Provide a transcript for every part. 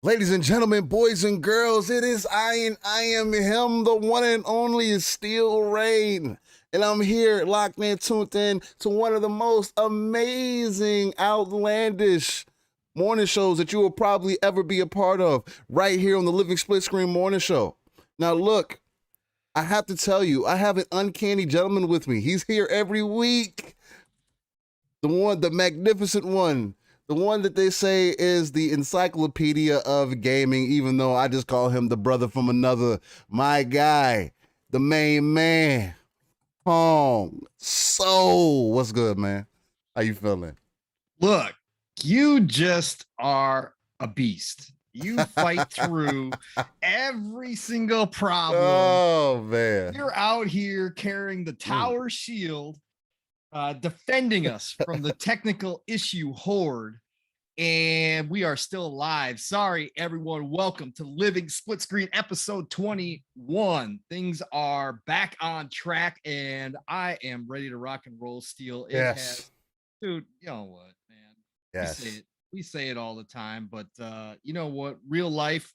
Ladies and gentlemen, boys and girls, it is I and I am him, the one and only Steel Rain. And I'm here locked in, tuned in to one of the most amazing, outlandish morning shows that you will probably ever be a part of right here on the Living SplitScreen morning show. Now, look, I have to tell you, I have an uncanny gentleman with me. He's here every week. The magnificent one, the one that they say is the encyclopedia of gaming, even though I just call him the brother from another. My guy, the main man, Pong. So, what's good, man? How you feeling? Look, you just are a beast. You fight through every single problem. Oh, man. You're out here carrying the tower shield, defending us from the technical issue horde. And we are still alive. Sorry, everyone. Welcome to Living SplitScreen episode 21. Things are back on track, and I am ready to rock and roll. Steel. Dude, you know what, man? Yes. We say it all the time, but you know what? Real life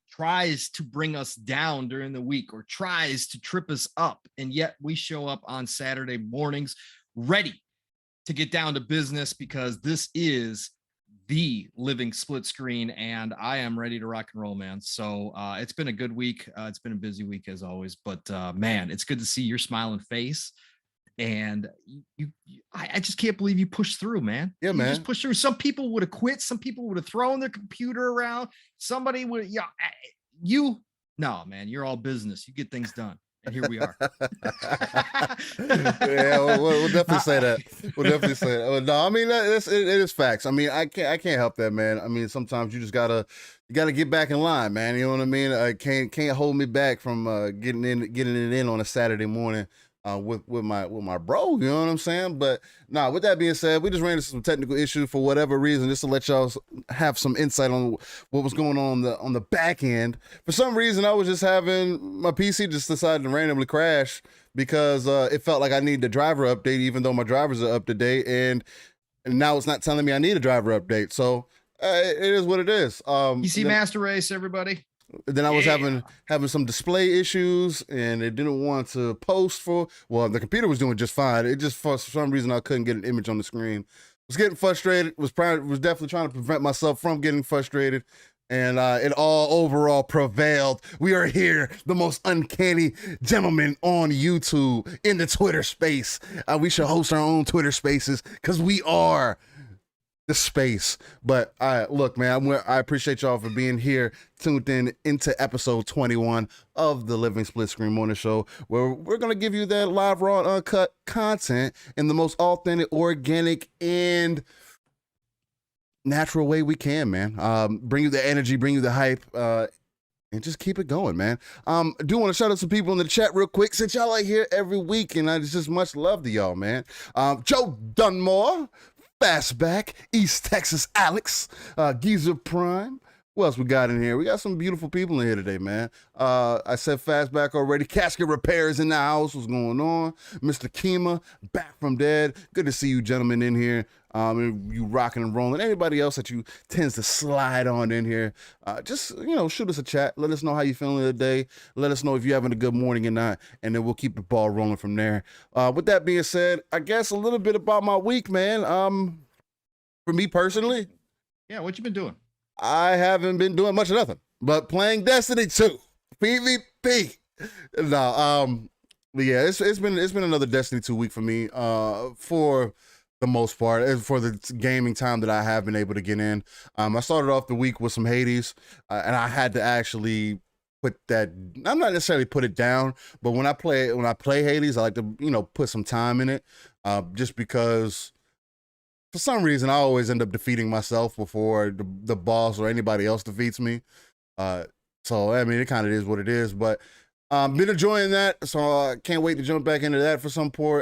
tries to bring us down during the week or tries to trip us up, and yet we show up on Saturday mornings ready to get down to business because this is the Living SplitScreen, and I am ready to rock and roll, man. So it's been a good week. It's been a busy week as always, but man, it's good to see your smiling face. And I just can't believe you pushed through, man. Yeah, you man. just pushed through. Some people would have quit. Some people would have thrown their computer around. Somebody would, no, man, you're all business. You get things done. And here we are. Yeah, we'll definitely say that. We'll definitely say that. No, I mean it is facts. I mean, I can't help that, man. I mean, sometimes you just gotta get back in line, man. You know what I mean? I can't hold me back from getting it in on a Saturday morning. With my bro, you know what I'm saying? But with that being said, we just ran into some technical issues for whatever reason, just to let y'all have some insight on what was going on the back end. For some reason, I was just having my PC just decided to randomly crash because it felt like I needed a driver update, even though my drivers are up to date, and now it's not telling me I need a driver update. So it is what it is. PC Master Race, everybody. Then I was having some display issues, and it didn't want to post for. Well, the computer was doing just fine. It just for some reason I couldn't get an image on the screen. Was getting frustrated. Was definitely trying to prevent myself from getting frustrated, and it all overall prevailed. We are here, the most uncanny gentleman on YouTube in the Twitter space. We should host our own Twitter spaces because we are the space. But look, man, I appreciate y'all for being here, tuned in into episode 21 of the Living SplitScreen morning show, where we're gonna give you that live, raw, uncut content in the most authentic, organic, and natural way we can, man. Bring you the energy, bring you the hype, and just keep it going, man. I do want to shout out some people in the chat real quick, since y'all are here every week, and it's just much love to y'all, man. Joe Dunmore, Fastback, East Texas Alex, Geezer Prime. Who else we got in here? We got some beautiful people in here today, man. I said Fastback already. Casket Repairs in the house. What's going on? Mr. Kima, back from dead. Good to see you gentlemen in here. You rocking and rolling. Anybody else that you tends to slide on in here, just, shoot us a chat. Let us know how you feeling today. Let us know if you're having a good morning or not, and then we'll keep the ball rolling from there. With that being said, I guess a little bit about my week, man. For me personally, yeah, what you been doing? I haven't been doing much of nothing but playing Destiny 2 PvP. No, but yeah, it's been another Destiny 2 week for me. For the most part, for the gaming time that I have been able to get in. I started off the week with some Hades, and I had to actually put that. I'm not necessarily put it down, but when I play Hades, I like to put some time in it, just because for some reason I always end up defeating myself before the boss or anybody else defeats me. So I mean, it kind of is what it is, but. Been enjoying that, so I can't wait to jump back into that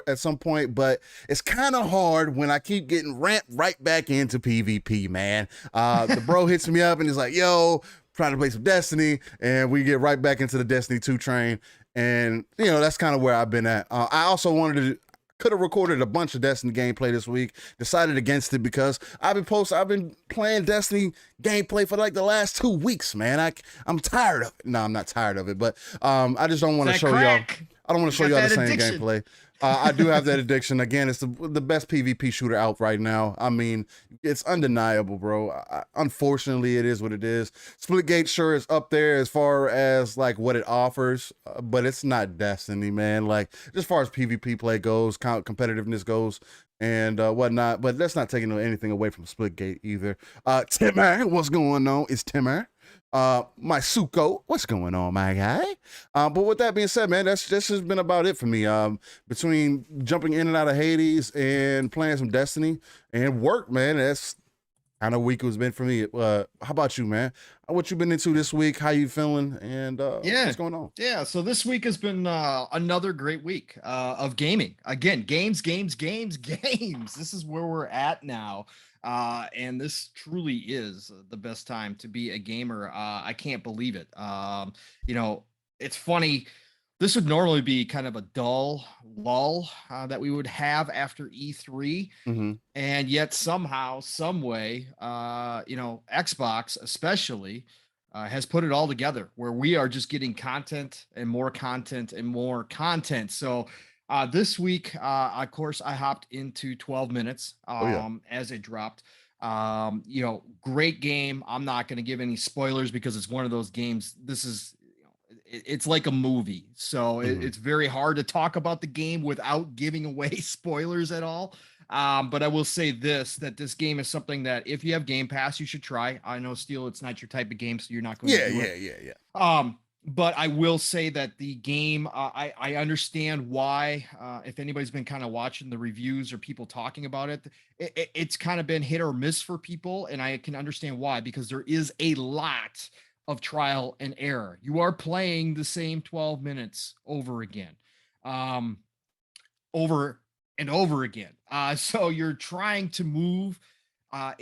at some point, but it's kind of hard when I keep getting ramped right back into PvP, man. The bro hits me up and he's like, yo, trying to play some Destiny, and we get right back into the Destiny 2 train, and, that's kind of where I've been at. I also wanted to Could have recorded a bunch of Destiny gameplay this week. Decided against it because I've been playing Destiny gameplay for like the last 2 weeks, man. I'm tired of it. No, I'm not tired of it, but I just don't want to show y'all. I don't want to show y'all the same gameplay. I do have that addiction. Again, it's the best PvP shooter out right now. I mean, it's undeniable, bro. Unfortunately, it is what it is. Splitgate sure is up there as far as like what it offers, but it's not Destiny, man. Like, as far as PvP play goes, competitiveness goes, and whatnot. But that's not taking anything away from Splitgate either. Timmer, what's going on? It's Timmer. My Suko, what's going on, my guy? But with that being said, man, that's just been about it for me. Between jumping in and out of Hades and playing some Destiny and work, man, that's kind of week it's been for me. How about you, man? What you been into this week? How you feeling? And what's going on? Yeah, so this week has been another great week of gaming. Again, games. This is where we're at now. And this truly is the best time to be a gamer. I can't believe it. It's funny. This would normally be kind of a dull lull that we would have after E3. And yet somehow, some way, Xbox especially has put it all together where we are just getting content and more content and more content. So this week, of course, I hopped into 12 minutes as it dropped. Great game. I'm not going to give any spoilers because it's one of those games. This is, it's like a movie. So it's very hard to talk about the game without giving away spoilers at all. But I will say that this game is something that if you have Game Pass, you should try. I know, Steel, it's not your type of game, so you're not going to do it. Yeah. But I will say that the game, I understand why, if anybody's been kind of watching the reviews or people talking about it, it's kind of been hit or miss for people. And I can understand why, because there is a lot of trial and error. You are playing the same 12 minutes over again, over and over again. So you're trying to move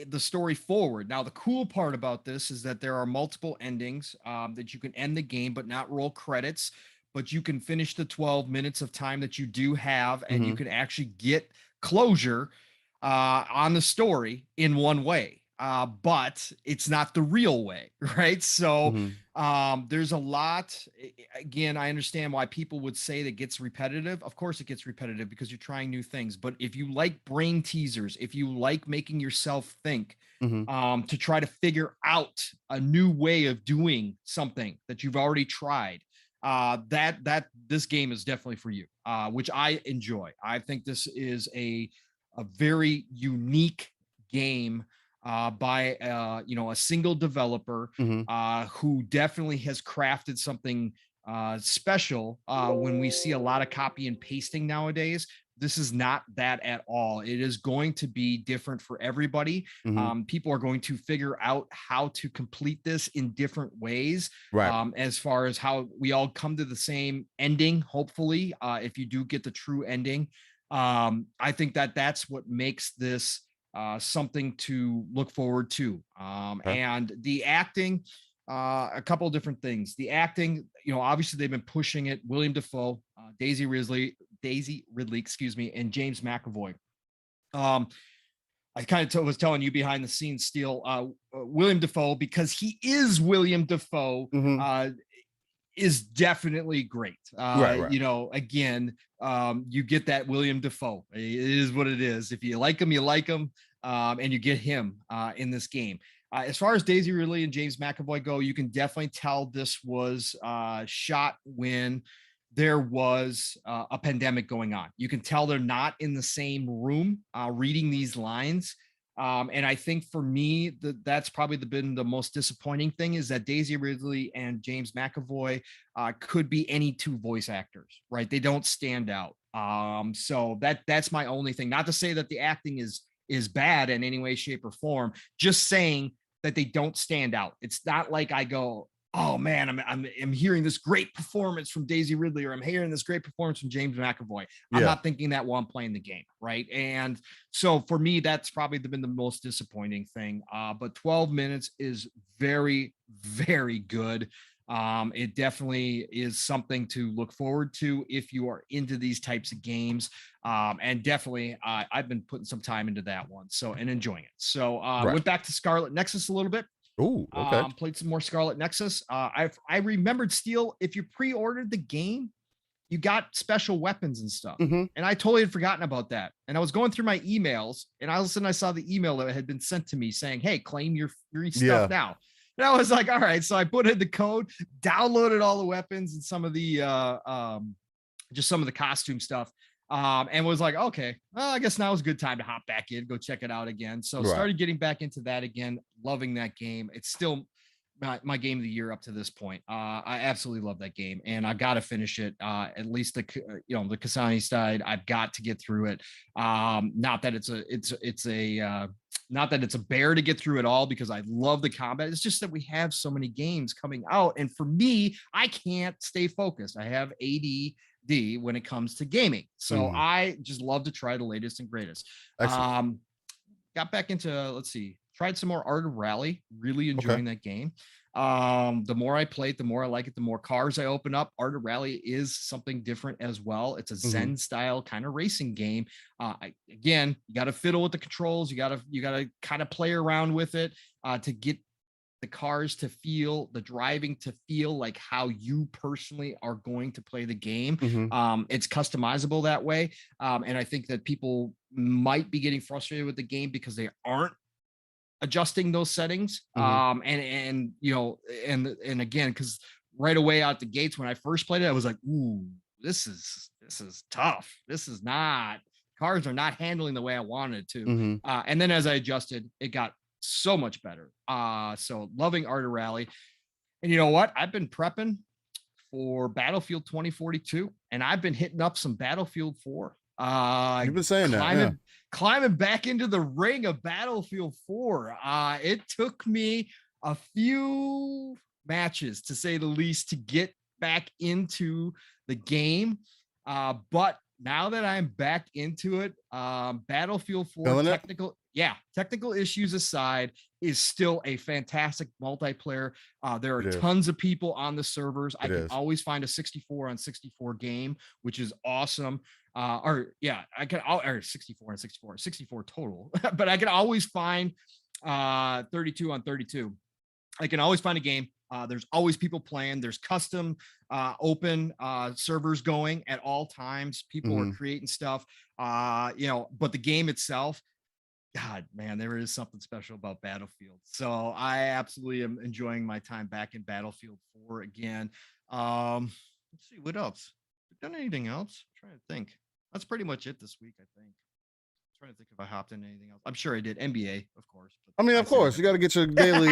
the story forward. Now, the cool part about this is that there are multiple endings that you can end the game, but not roll credits, but you can finish the 12 minutes of time that you do have, and you can actually get closure on the story in one way. But it's not the real way, right? So there's a lot. Again, I understand why people would say that gets repetitive. Of course it gets repetitive because you're trying new things. But if you like brain teasers, if you like making yourself think to try to figure out a new way of doing something that you've already tried, that this game is definitely for you, which I enjoy. I think this is a very unique game by a single developer who definitely has crafted something special. When we see a lot of copy and pasting nowadays, this is not that at all. It is going to be different for everybody. People are going to figure out how to complete this in different ways, as far as how we all come to the same ending, hopefully, if you do get the true ending. I think that's what makes this something to look forward to. And the acting, a couple of different things. The acting, obviously they've been pushing it. William Dafoe, Daisy Ridley, and James McAvoy. I kind of was telling you behind the scenes, Steel, William Dafoe, because he is William Dafoe, is definitely great. Again, you get that William Dafoe. It is what it is. If you like him, you like him, and you get him in this game. As far as Daisy Ridley and James McAvoy go, you can definitely tell this was shot when there was a pandemic going on. You can tell they're not in the same room reading these lines. And I think for me, that's probably been the most disappointing thing, is that Daisy Ridley and James McAvoy could be any two voice actors, right? They don't stand out. So that's my only thing. Not to say that the acting is bad in any way, shape, or form. Just saying that they don't stand out. It's not like I go, oh man, I'm hearing this great performance from Daisy Ridley, or I'm hearing this great performance from James McAvoy. I'm not thinking that while I'm playing the game, right? And so for me, that's probably been the most disappointing thing. But 12 minutes is very, very good. It definitely is something to look forward to if you are into these types of games. And definitely, I've been putting some time into that one, so and enjoying it. So Right. went back to Scarlet Nexus a little bit. Ooh, okay. Played some more Scarlet Nexus. I remembered Steel. If you pre-ordered the game, you got special weapons and stuff. Mm-hmm. And I totally had forgotten about that. And I was going through my emails, and all of a sudden I saw the email that had been sent to me saying, "Hey, claim your stuff now." And I was like, "All right." So I put in the code, downloaded all the weapons and some of the just some of the costume stuff. And was like, okay, well, I guess now is a good time to hop back in, go check it out again. So started getting back into that again, loving that game. It's still my game of the year up to this point. I absolutely love that game, and I got to finish it. At least the the Kasani side, I've got to get through it. Not that not that it's a bear to get through it all, because I love the combat. It's just that we have so many games coming out, and for me, I can't stay focused. I have ADD when it comes to gaming, so I just love to try the latest and greatest. Got back into, let's see, tried some more Art of Rally, really enjoying that game. The more I play it, the more I like it, the more cars I open up. Art of Rally is something different as well. It's a Zen style kind of racing game. Again, you got to fiddle with the controls. You got to kind of play around with it to get the cars to feel, the driving to feel like how you personally are going to play the game. It's customizable that way. And I think that people might be getting frustrated with the game because they aren't adjusting those settings. And again, because right away out the gates, when I first played it, I was like, ooh, this is tough. This is not, cars are not handling the way I wanted to. And then as I adjusted, it got so much better. So loving Art of Rally. And you know what? I've been prepping for Battlefield 2042, and I've been hitting up some Battlefield 4. You've been saying climbing back into the ring of Battlefield 4. It took me a few matches, to say the least, to get back into the game. But now that I'm back into it, Battlefield 4 technical issues aside, is still a fantastic multiplayer. There are tons of people on the servers. I can always find a 64 on 64 game, which is awesome. Or 64 on 64 total, but I can always find 32 on 32. I can always find a game. There's always people playing. There's custom open servers going at all times. People are creating stuff, but the game itself, God, man, there is something special about Battlefield. So I absolutely am enjoying my time back in Battlefield 4 again. Let's see, what else? Done anything else? I'm trying to think. That's pretty much it this week, I think. Trying to think if I hopped into anything else. I'm sure I did. NBA, of course. I mean, of course, you got to get your daily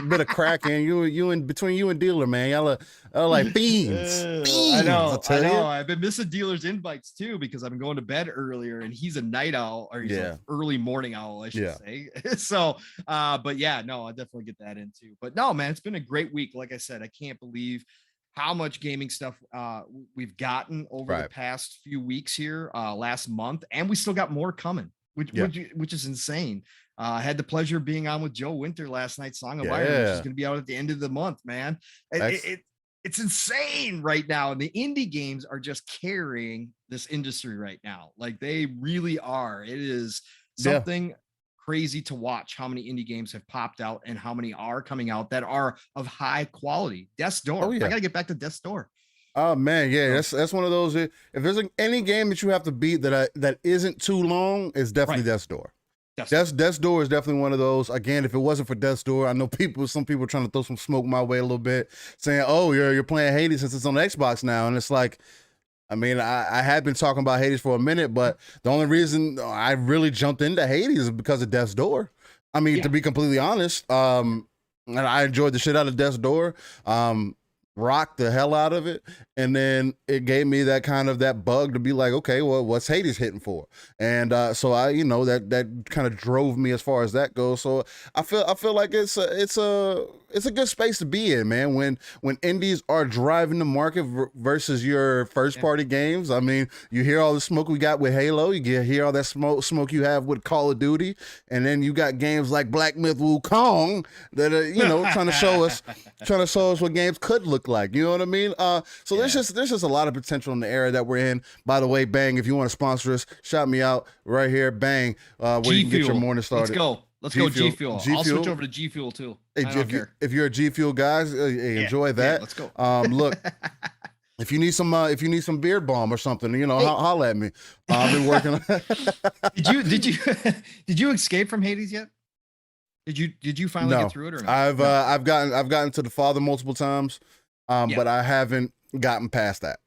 bit of crack in. You and between you and Dealer, man, y'all are like fiends. I know. I've been missing Dealer's invites too, because I've been going to bed earlier, and he's a night owl, or he's an early morning owl, I should say. So, but yeah, no, I definitely get that in too. But no, man, it's been a great week. Like I said, I can't believe how much gaming stuff we've gotten over the past few weeks here, last month, and we still got more coming, which is insane. I had the pleasure of being on with Joe Winter last night, Song of Iron, which is going to be out at the end of the month, man. It's insane right now, and the indie games are just carrying this industry right now. Like, they really are. It is something crazy to watch how many indie games have popped out and how many are coming out that are of high quality. Death's Door. I gotta get back to Death's Door. Oh man, that's one of those. If there's any game that you have to beat that isn't too long, it's definitely Death's Door. Death's Door is definitely one of those. Again, if it wasn't for Death's Door, I know some people are trying to throw some smoke my way a little bit, saying, "Oh, you're playing Hades since it's on Xbox now," and it's like, I mean, I had been talking about Hades for a minute, but the only reason I really jumped into Hades is because of Death's Door. I mean, to be completely honest, and I enjoyed the shit out of Death's Door. rocked the hell out of it, and then it gave me that kind of that bug to be like, okay, well, what's Hades hitting for? And so I, that kind of drove me as far as that goes. So I feel like it's a good space to be in, man. When indies are driving the market versus your first party games. I mean, you hear all the smoke we got with Halo, hear all that smoke you have with Call of Duty, and then you got games like Black Myth Wukong that are trying to show us what games could look like. You know what I mean? So there's just a lot of potential in the era that we're in. By the way, Bang, if you want to sponsor us, shout me out right here, Bang. Where you can get your morning started. Let's go G Fuel. I'll switch over to G Fuel too. Hey, if you're a G Fuel guys, enjoy that. Yeah, let's go. Look. If you need some beard balm or something, holla at me. I've been working on Did you escape from Hades yet? Did you finally get through it or not? I've gotten to the Father multiple times, but I haven't gotten past that.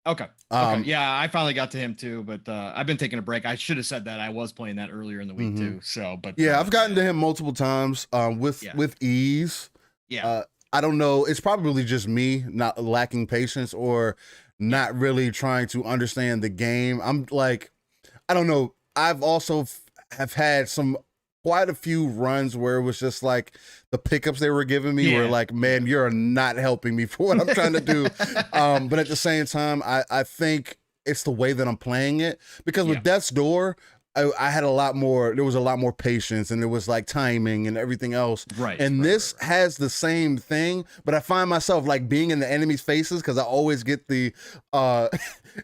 Okay. Yeah, I finally got to him too, but I've been taking a break. I should have said that. I was playing that earlier in the week too. So, but yeah, I've gotten to him multiple times with ease. Yeah. I don't know. It's probably just me not lacking patience or not really trying to understand the game. I'm like, I don't know. I've also have had quite a few runs where it was just like the pickups they were giving me were like, man, you're not helping me for what I'm trying to do. But at the same time, I think it's the way that I'm playing it, because with Death's Door, I had there was a lot more patience, and there was like timing and everything else. Right. And this has the same thing, but I find myself like being in the enemy's faces, because I always get the,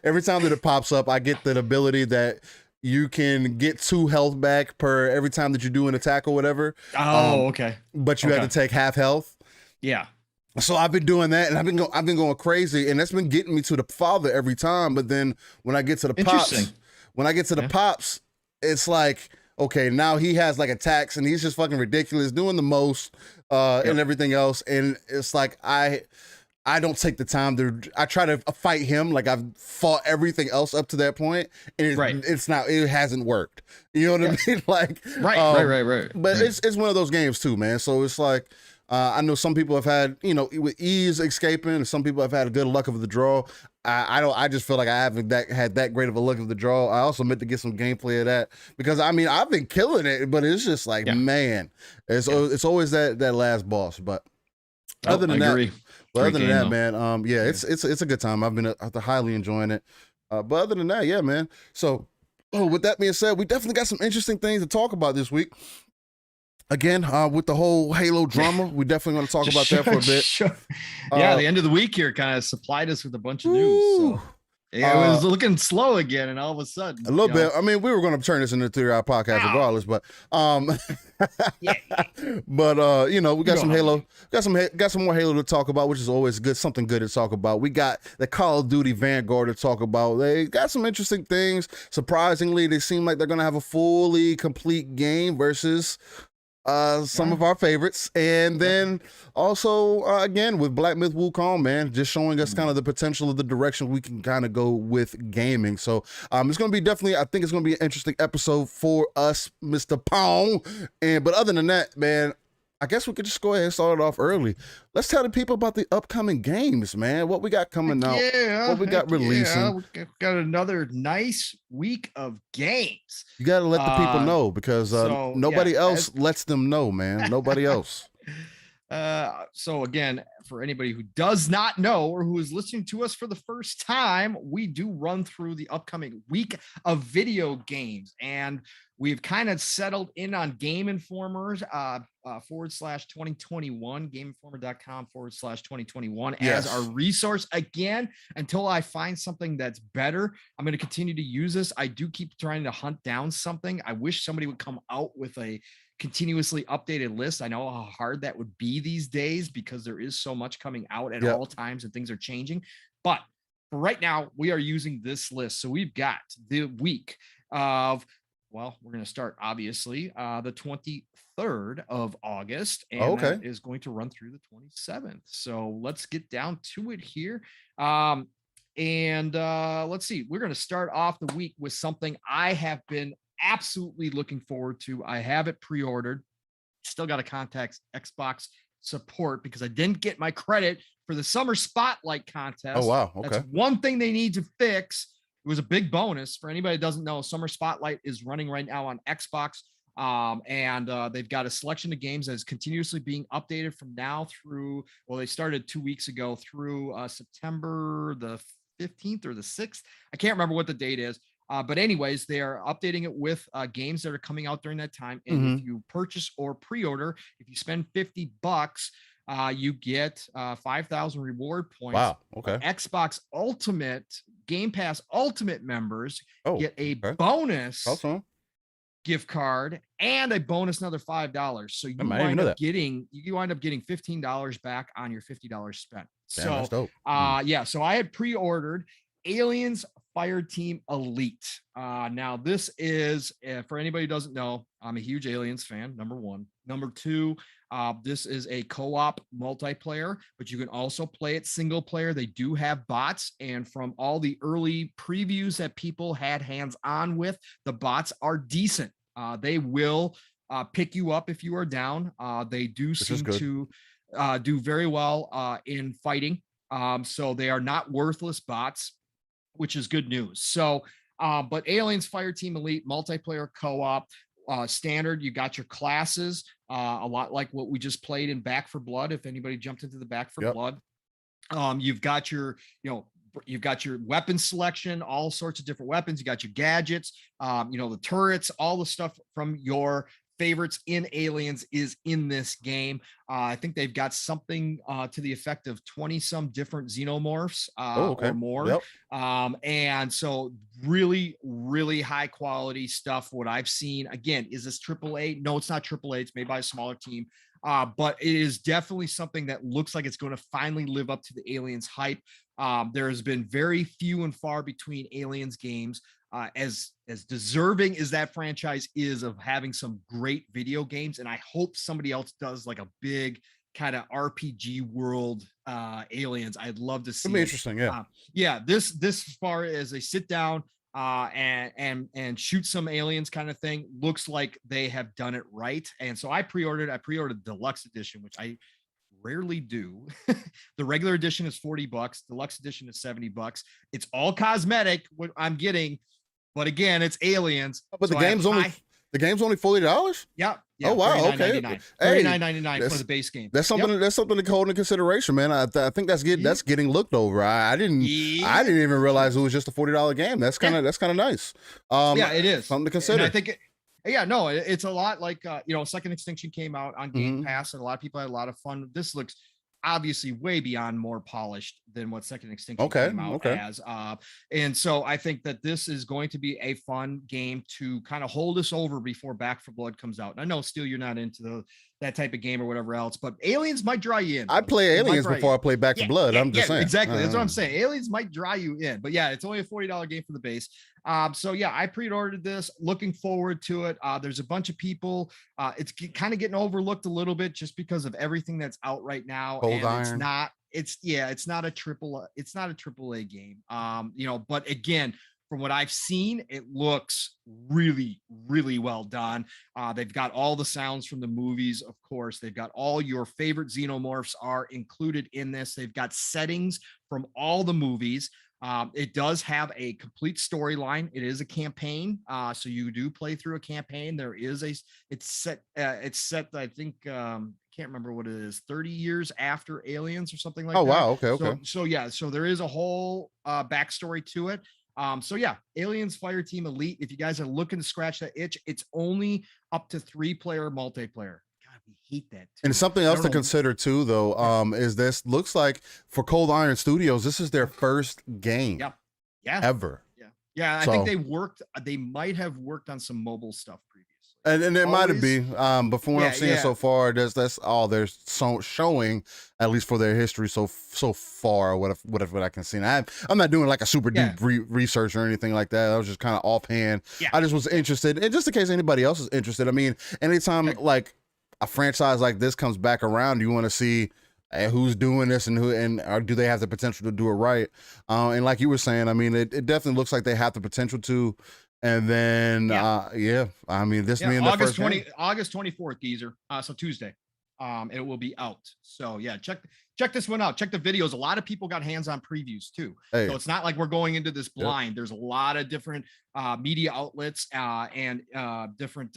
every time that it pops up, I get the ability that you can get 2 health back per every time that you do an attack or whatever. Oh, okay. But you have to take half health. Yeah. So I've been doing that, and I've been going crazy, and that's been getting me to the Father every time. But then when I get to the pops, it's like, okay, now he has like attacks, and he's just fucking ridiculous, doing the most and everything else. And it's like I don't take the time I try to fight him like I've fought everything else up to that point, and it hasn't worked. You know what I mean? Like right. But it's one of those games too, man. So it's like, I know some people have had, with ease escaping, and some people have had a good luck of the draw. I just feel like I haven't had that great of a luck of the draw. I also meant to get some gameplay of that, because I mean, I've been killing it, but it's just like, man, it's always that last boss. But other than that, man, it's a good time. I've been highly enjoying it. But other than that, yeah, man. So with that being said, we definitely got some interesting things to talk about this week. Again, with the whole Halo drama, we definitely want to talk about that for a bit. Sure. Yeah, the end of the week here kind of supplied us with a bunch of news. So. Yeah, it was looking slow again, and all of a sudden, a little bit. I mean, we were going to turn this into a 3-hour podcast regardless, but but we got some Halo, got some more Halo to talk about, which is always good, something good to talk about. We got the Call of Duty Vanguard to talk about. They got some interesting things. Surprisingly, they seem like they're going to have a fully complete game versus some of our favorites. And then also again with Black Myth Wukong, man, just showing us kind of the potential of the direction we can kind of go with gaming. So it's going to be I think it's going to be an interesting episode for us, Mr. Pong. But other than that, man, I guess we could just go ahead and start it off early. Let's tell the people about the upcoming games, man. What we got coming out, what we got releasing. We got another nice week of games. You got to let the people know, because nobody else lets them know, man. Nobody else. So again, for anybody who does not know or who is listening to us for the first time, we do run through the upcoming week of video games, and we've kind of settled in on Game Informers /2021, GameInformer.com /2021 as our resource. Again, until I find something that's better, I'm going to continue to use this. I do keep trying to hunt down something. I wish somebody would come out with a continuously updated list. I know how hard that would be these days, because there is so much coming out at all times and things are changing. But for right now, we are using this list. So we've got the week of, well, we're going to start obviously the 23rd of August, and that is going to run through the 27th. So let's get down to it here. Let's see, we're going to start off the week with something I have been absolutely looking forward to. I have it pre-ordered. Still got to contact Xbox support because I didn't get my credit for the summer spotlight contest. Oh, wow. Okay. That's one thing they need to fix. It was a big bonus for anybody that doesn't know. Summer Spotlight is running right now on Xbox. And they've got a selection of games that is continuously being updated from now through, well, they started 2 weeks ago through September the 15th or the 6th. I can't remember what the date is. But anyways, they are updating it with games that are coming out during that time. And if you purchase or pre-order, if you spend $50, you get 5,000 reward points. Wow. Okay. Xbox Ultimate Game Pass Ultimate members get a okay. bonus awesome. gift card and a bonus another $5. So you wind up getting $15 back on your $50 spent. Damn, so that's dope. yeah, so I had pre-ordered Aliens Fireteam Elite. Now this is for anybody who doesn't know, I'm a huge Aliens fan, number one. Number two, this is a co-op multiplayer, but you can also play it single player. They do have bots, and from all the early previews that people had hands on with, the bots are decent. They will pick you up if you are down. They do seem to do very well in fighting. So they are not worthless bots, which is good news. So, but Aliens Fireteam Elite multiplayer co-op, standard, you got your classes, a lot like what we just played in Back for Blood. If anybody jumped into the Back for Blood, you've got your, you've got your weapon selection, all sorts of different weapons. You got your gadgets, the turrets, all the stuff from your favorites in Aliens is in this game. I think they've got something to the effect of 20 some different xenomorphs or more. And so really, really high quality stuff. What I've seen, again, is this AAA? No, it's not AAA. It's made by a smaller team. But it is definitely something that looks like it's going to finally live up to the Aliens hype. There has been very few and far between Aliens games. As deserving as that franchise is of having some great video games, and I hope somebody else does like a big kind of RPG world Aliens. I'd love to see. It'd be interesting, yeah. This far as they sit down and shoot some Aliens kind of thing, looks like they have done it right. And so I pre-ordered deluxe edition, which I rarely do. The regular edition is $40, deluxe edition is $70. It's all cosmetic what I'm getting. But again, it's Aliens. But the game's only $40? Yeah. Oh wow. Okay. $39.99 for the base game. That's something. That's something to hold in consideration, man. I think that's getting looked over. I didn't even realize it was just a $40 game. That's kind of nice. Yeah, it is something to consider. And I think. It's a lot like Second Extinction came out on Game Pass, and a lot of people had a lot of fun. This looks obviously way beyond more polished than what Second Extinction came out as. And so I think that this is going to be a fun game to kind of hold us over before Back for Blood comes out. And I know, Steel, you're not into that type of game or whatever else, but Aliens might draw you in. I play Aliens before I play Back for Blood. I'm just saying. Exactly. That's what I'm saying. Aliens might draw you in, but yeah, it's only a $40 game for the base. So yeah, I pre-ordered this, looking forward to it. There's a bunch of people. It's kind of getting overlooked a little bit just because of everything that's out right now. Cold Iron. It's not a AAA game. But again, from what I've seen, it looks really, really well done. They've got all the sounds from the movies, of course. They've got all your favorite xenomorphs are included in this. They've got settings from all the movies. It does have a complete storyline. It is a campaign. So you do play through a campaign. It's set, I think, can't remember what it is, 30 years after Aliens or something like that. Oh, wow. Okay. So there is a whole backstory to it. So yeah, Aliens Fireteam Elite. If you guys are looking to scratch that itch, it's only up to 3-player multiplayer. God, we hate that too. And something else to consider too, though, is this looks like for Cold Iron Studios, this is their first game ever. I think they might have worked on some mobile stuff previously. And it might have been, but from what I'm seeing so far, that's all they're showing, at least for their history so far. What I can see. And I'm not doing like a super deep research or anything like that. I was just kind of offhand. Yeah. I just was interested, and just in case anybody else is interested. I mean, anytime like a franchise like this comes back around, you want to see who's doing this and or do they have the potential to do it right. And like you were saying, I mean, it definitely looks like they have the potential to. And then, I mean, this being the August first game. August 24th, geezer. So Tuesday. it will be out. So yeah, check this one out. Check the videos. A lot of people got hands-on previews too. Hey. So it's not like we're going into this blind. There's a lot of different media outlets and different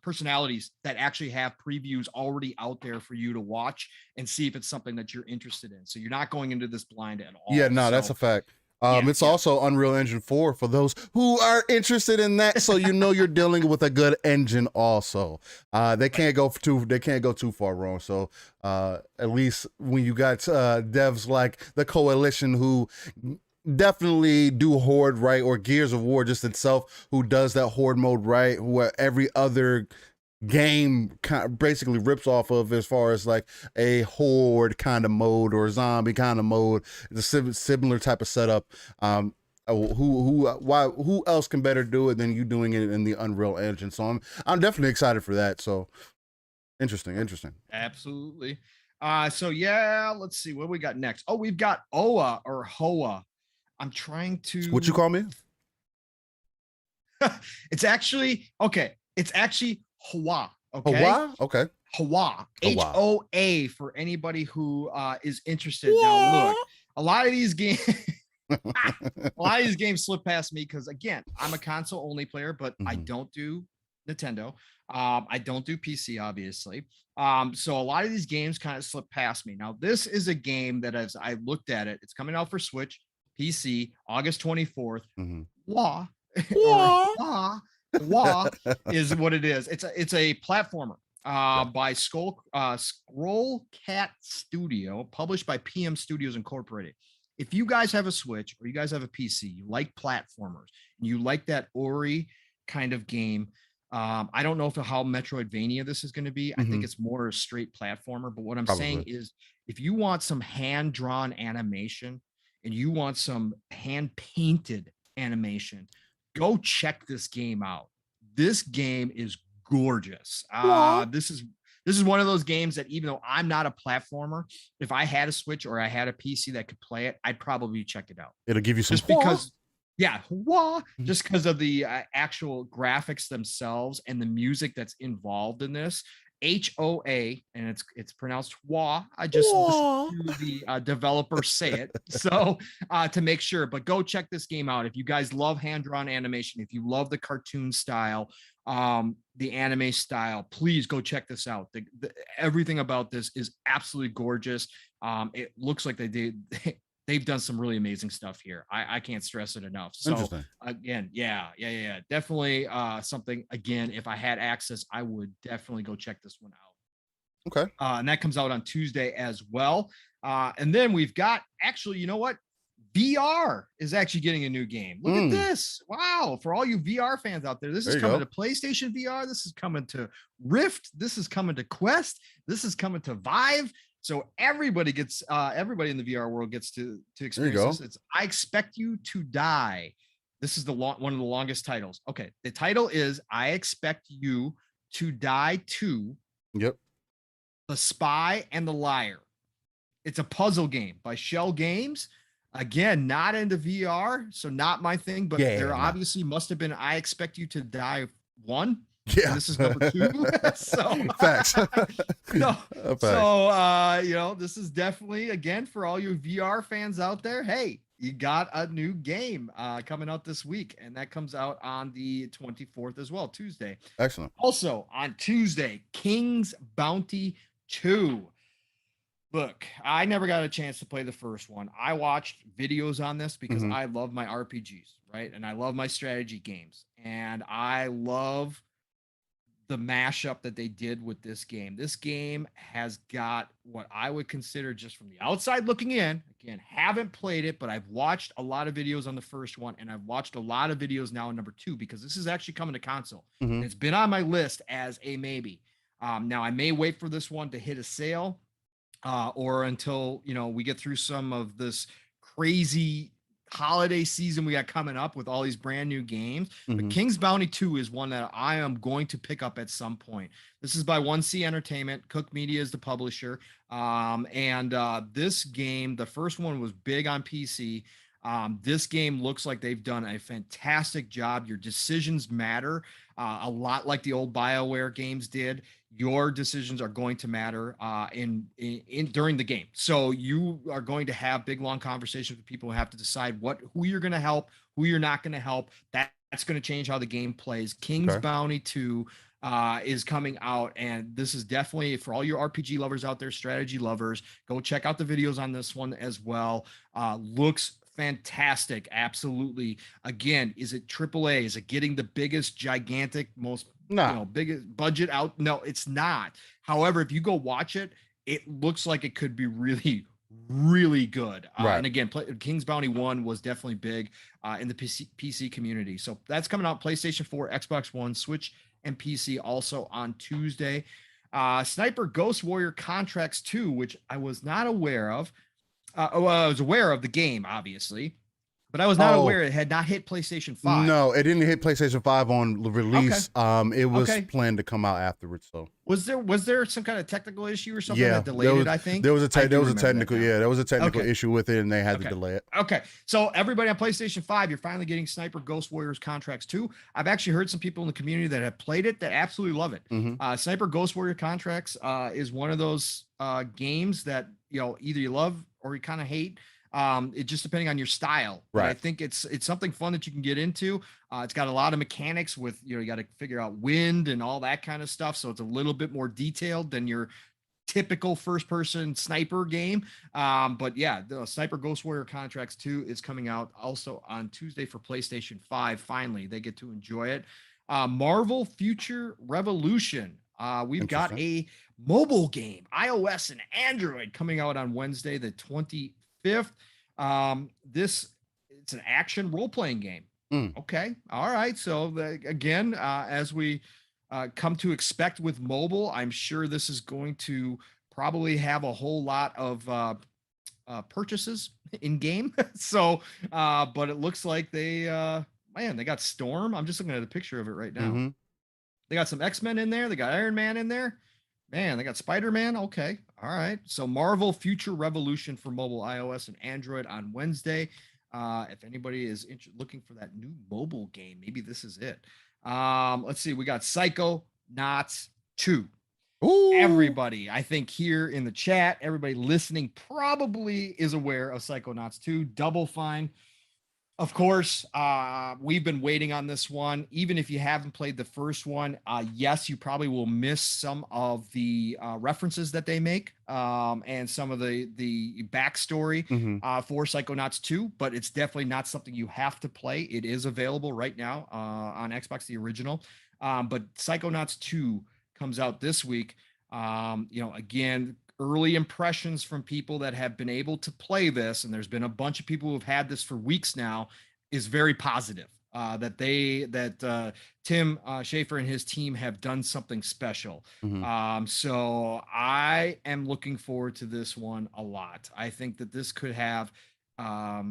personalities that actually have previews already out there for you to watch and see if it's something that you're interested in. So you're not going into this blind at all. Yeah, no, so, that's a fact. It's also Unreal Engine 4 for those who are interested in that. So you know you're dealing with a good engine also. They can't go too far wrong. So at least when you got devs like the Coalition who definitely do Horde right, or Gears of War just itself who does that Horde mode right, where every other game basically rips off of as far as like a horde kind of mode or zombie kind of mode. It's a similar type of setup. Who else can better do it than you doing it in the Unreal Engine? So I'm definitely excited for that. So interesting. Absolutely. So yeah, let's see what we got next. Oh, we've got OA or HOA. I'm trying to. What you call me? It's actually okay. It's actually Hoa. Okay. Hoa? Okay. Hoa. HOA for anybody who is interested. Now look, a lot of these games slip past me because again, I'm a console only player, but I don't do Nintendo. I don't do PC, obviously. So a lot of these games kind of slip past me. Now, this is a game that as I looked at it, it's coming out for Switch, PC, August 24th. Wah. Wah is what it is. It's a platformer by Scroll Cat Studio, published by PM Studios Incorporated. If you guys have a Switch or you guys have a PC, you like platformers, and you like that Ori kind of game. I don't know how Metroidvania this is going to be. I think it's more a straight platformer. But what I'm saying is, if you want some hand-drawn animation and you want some hand-painted animation, go check this game out. This game is gorgeous. This is one of those games that even though I'm not a platformer, if I had a Switch or I had a PC that could play it, I'd probably check it out. It'll give you some just because, just because of the actual graphics themselves and the music that's involved in this. HOA, and it's pronounced Wah. I just listened to the developer say it, so to make sure. But go check this game out if you guys love hand-drawn animation. If you love the cartoon style, the anime style, please go check this out. Everything about this is absolutely gorgeous. It looks like they've done some really amazing stuff here. I can't stress it enough. So again, definitely something. Again, if I had access, I would definitely go check this one out. Okay. And that comes out on Tuesday as well. And then we've got actually, you know what? VR is actually getting a new game. Look at this. Wow. For all you VR fans out there, this is coming to PlayStation VR. This is coming to Rift. This is coming to Quest. This is coming to Vive. So everybody in the VR world gets to experience this. It's I Expect You to Die. This is one of the longest titles. Okay, the title is I Expect You to Die 2. Yep. The Spy and the Liar. It's a puzzle game by Shell Games. Again, not into VR, so not my thing. But there obviously must have been I Expect You to Die 1. Yeah, this is number 2. So facts. This is definitely, again, for all you VR fans out there. Hey, you got a new game coming out this week, and that comes out on the 24th as well, Tuesday. Excellent. Also on Tuesday, King's Bounty 2. Look, I never got a chance to play the first one. I watched videos on this because I love my RPGs, right? And I love my strategy games, and I love the mashup that they did with this game. This game has got what I would consider, just from the outside looking in, again, haven't played it, but I've watched a lot of videos on the first one, and I've watched a lot of videos now on number 2, because this is actually coming to console. It's been on my list as a maybe. Now I may wait for this one to hit a sale, or until we get through some of this crazy holiday season we got coming up with all these brand new games. But King's Bounty 2 is one that I am going to pick up at some point. This is by 1C Entertainment. Cook Media is the publisher. And this game, the first one was big on PC. This game looks like they've done a fantastic job. Your decisions matter a lot, like the old BioWare games did. Your decisions are going to matter in during the game. So you are going to have big long conversations with people who have to decide who you're going to help, who you're not going to help. That's going to change how the game plays. King's Bounty 2 is coming out, and this is definitely for all your RPG lovers out there, strategy lovers. Go check out the videos on this one as well. Looks fantastic, absolutely. Again, is it AAA? Is it getting the biggest, gigantic, most biggest budget out? No, it's not. However, if you go watch it, it looks like it could be really, really good. And again, King's Bounty 1 was definitely big in the PC community. So that's coming out PlayStation 4, Xbox One, Switch, and PC also on Tuesday. Sniper Ghost Warrior Contracts 2, which I was not aware of. I was aware of the game, obviously, but I was not aware it had not hit PlayStation 5. No, it didn't hit PlayStation 5 on release. It was planned to come out afterwards. So was there some kind of technical issue or something that delayed it? I think there was a technical issue with it, and they had to delay it. Okay, so everybody on PlayStation 5, you're finally getting Sniper Ghost Warriors Contracts 2. I've actually heard some people in the community that have played it that absolutely love it. Sniper Ghost Warrior Contracts is one of those games that either you love or you kind of hate. It just depending on your style. But I think it's something fun that you can get into. It's got a lot of mechanics with, you got to figure out wind and all that kind of stuff. So it's a little bit more detailed than your typical first person sniper game. But yeah, the Sniper Ghost Warrior Contracts 2 is coming out also on Tuesday for PlayStation 5. Finally, they get to enjoy it. Marvel Future Revolution. We've got a mobile game, iOS and Android, coming out on Wednesday, the 25th. It's an action role-playing game. Okay. All right. So again, as we come to expect with mobile, I'm sure this is going to probably have a whole lot of purchases in game. So, but it looks like they got Storm. I'm just looking at a picture of it right now. They got some X-Men in there. They got Iron Man in there. Man, they got Spider-Man. Okay. All right. So Marvel Future Revolution for mobile, iOS, and Android on Wednesday. If anybody is looking for that new mobile game, maybe this is it. Let's see. We got Psychonauts 2. Ooh. Everybody, I think here in the chat, everybody listening probably is aware of Psychonauts 2. Double Fine. Of course, we've been waiting on this one. Even if you haven't played the first one, yes, you probably will miss some of the references that they make and some of the backstory for Psychonauts 2, but it's definitely not something you have to play. It is available right now on Xbox, the original. But Psychonauts 2 comes out this week. Again, early impressions from people that have been able to play this, and there's been a bunch of people who have had this for weeks now, is very positive. That Tim Schafer and his team have done something special. So I am looking forward to this one a lot. I think that this could have, I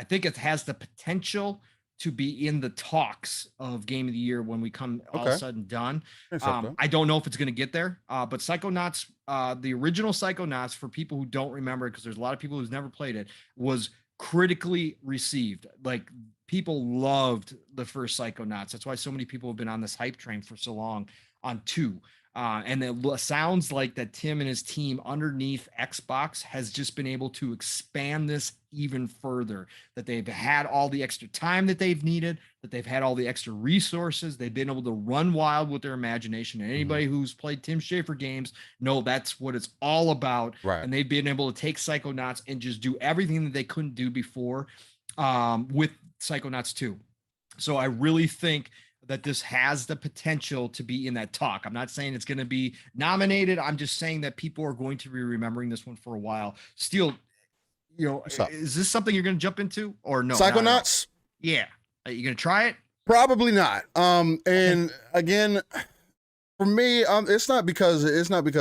think it has the potential to be in the talks of Game of the Year when we come all said and done. I don't know if it's going to get there, but Psychonauts, the original Psychonauts, for people who don't remember, because there's a lot of people who's never played it, was critically received. Like, people loved the first Psychonauts. That's why so many people have been on this hype train for so long on 2. And it sounds like that Tim and his team underneath Xbox has just been able to expand this even further, that they've had all the extra time that they've needed, that they've had all the extra resources. They've been able to run wild with their imagination. And anybody who's played Tim Schafer games know that's what it's all about. And they've been able to take Psychonauts and just do everything that they couldn't do before with Psychonauts 2. So I really think that this has the potential to be in that talk. I'm not saying it's going to be nominated. I'm just saying that people are going to be remembering this one for a while. Steel, is this something you're going to jump into or no? Psychonauts? Yeah. Are you going to try it? Probably not. And again, for me, it's not because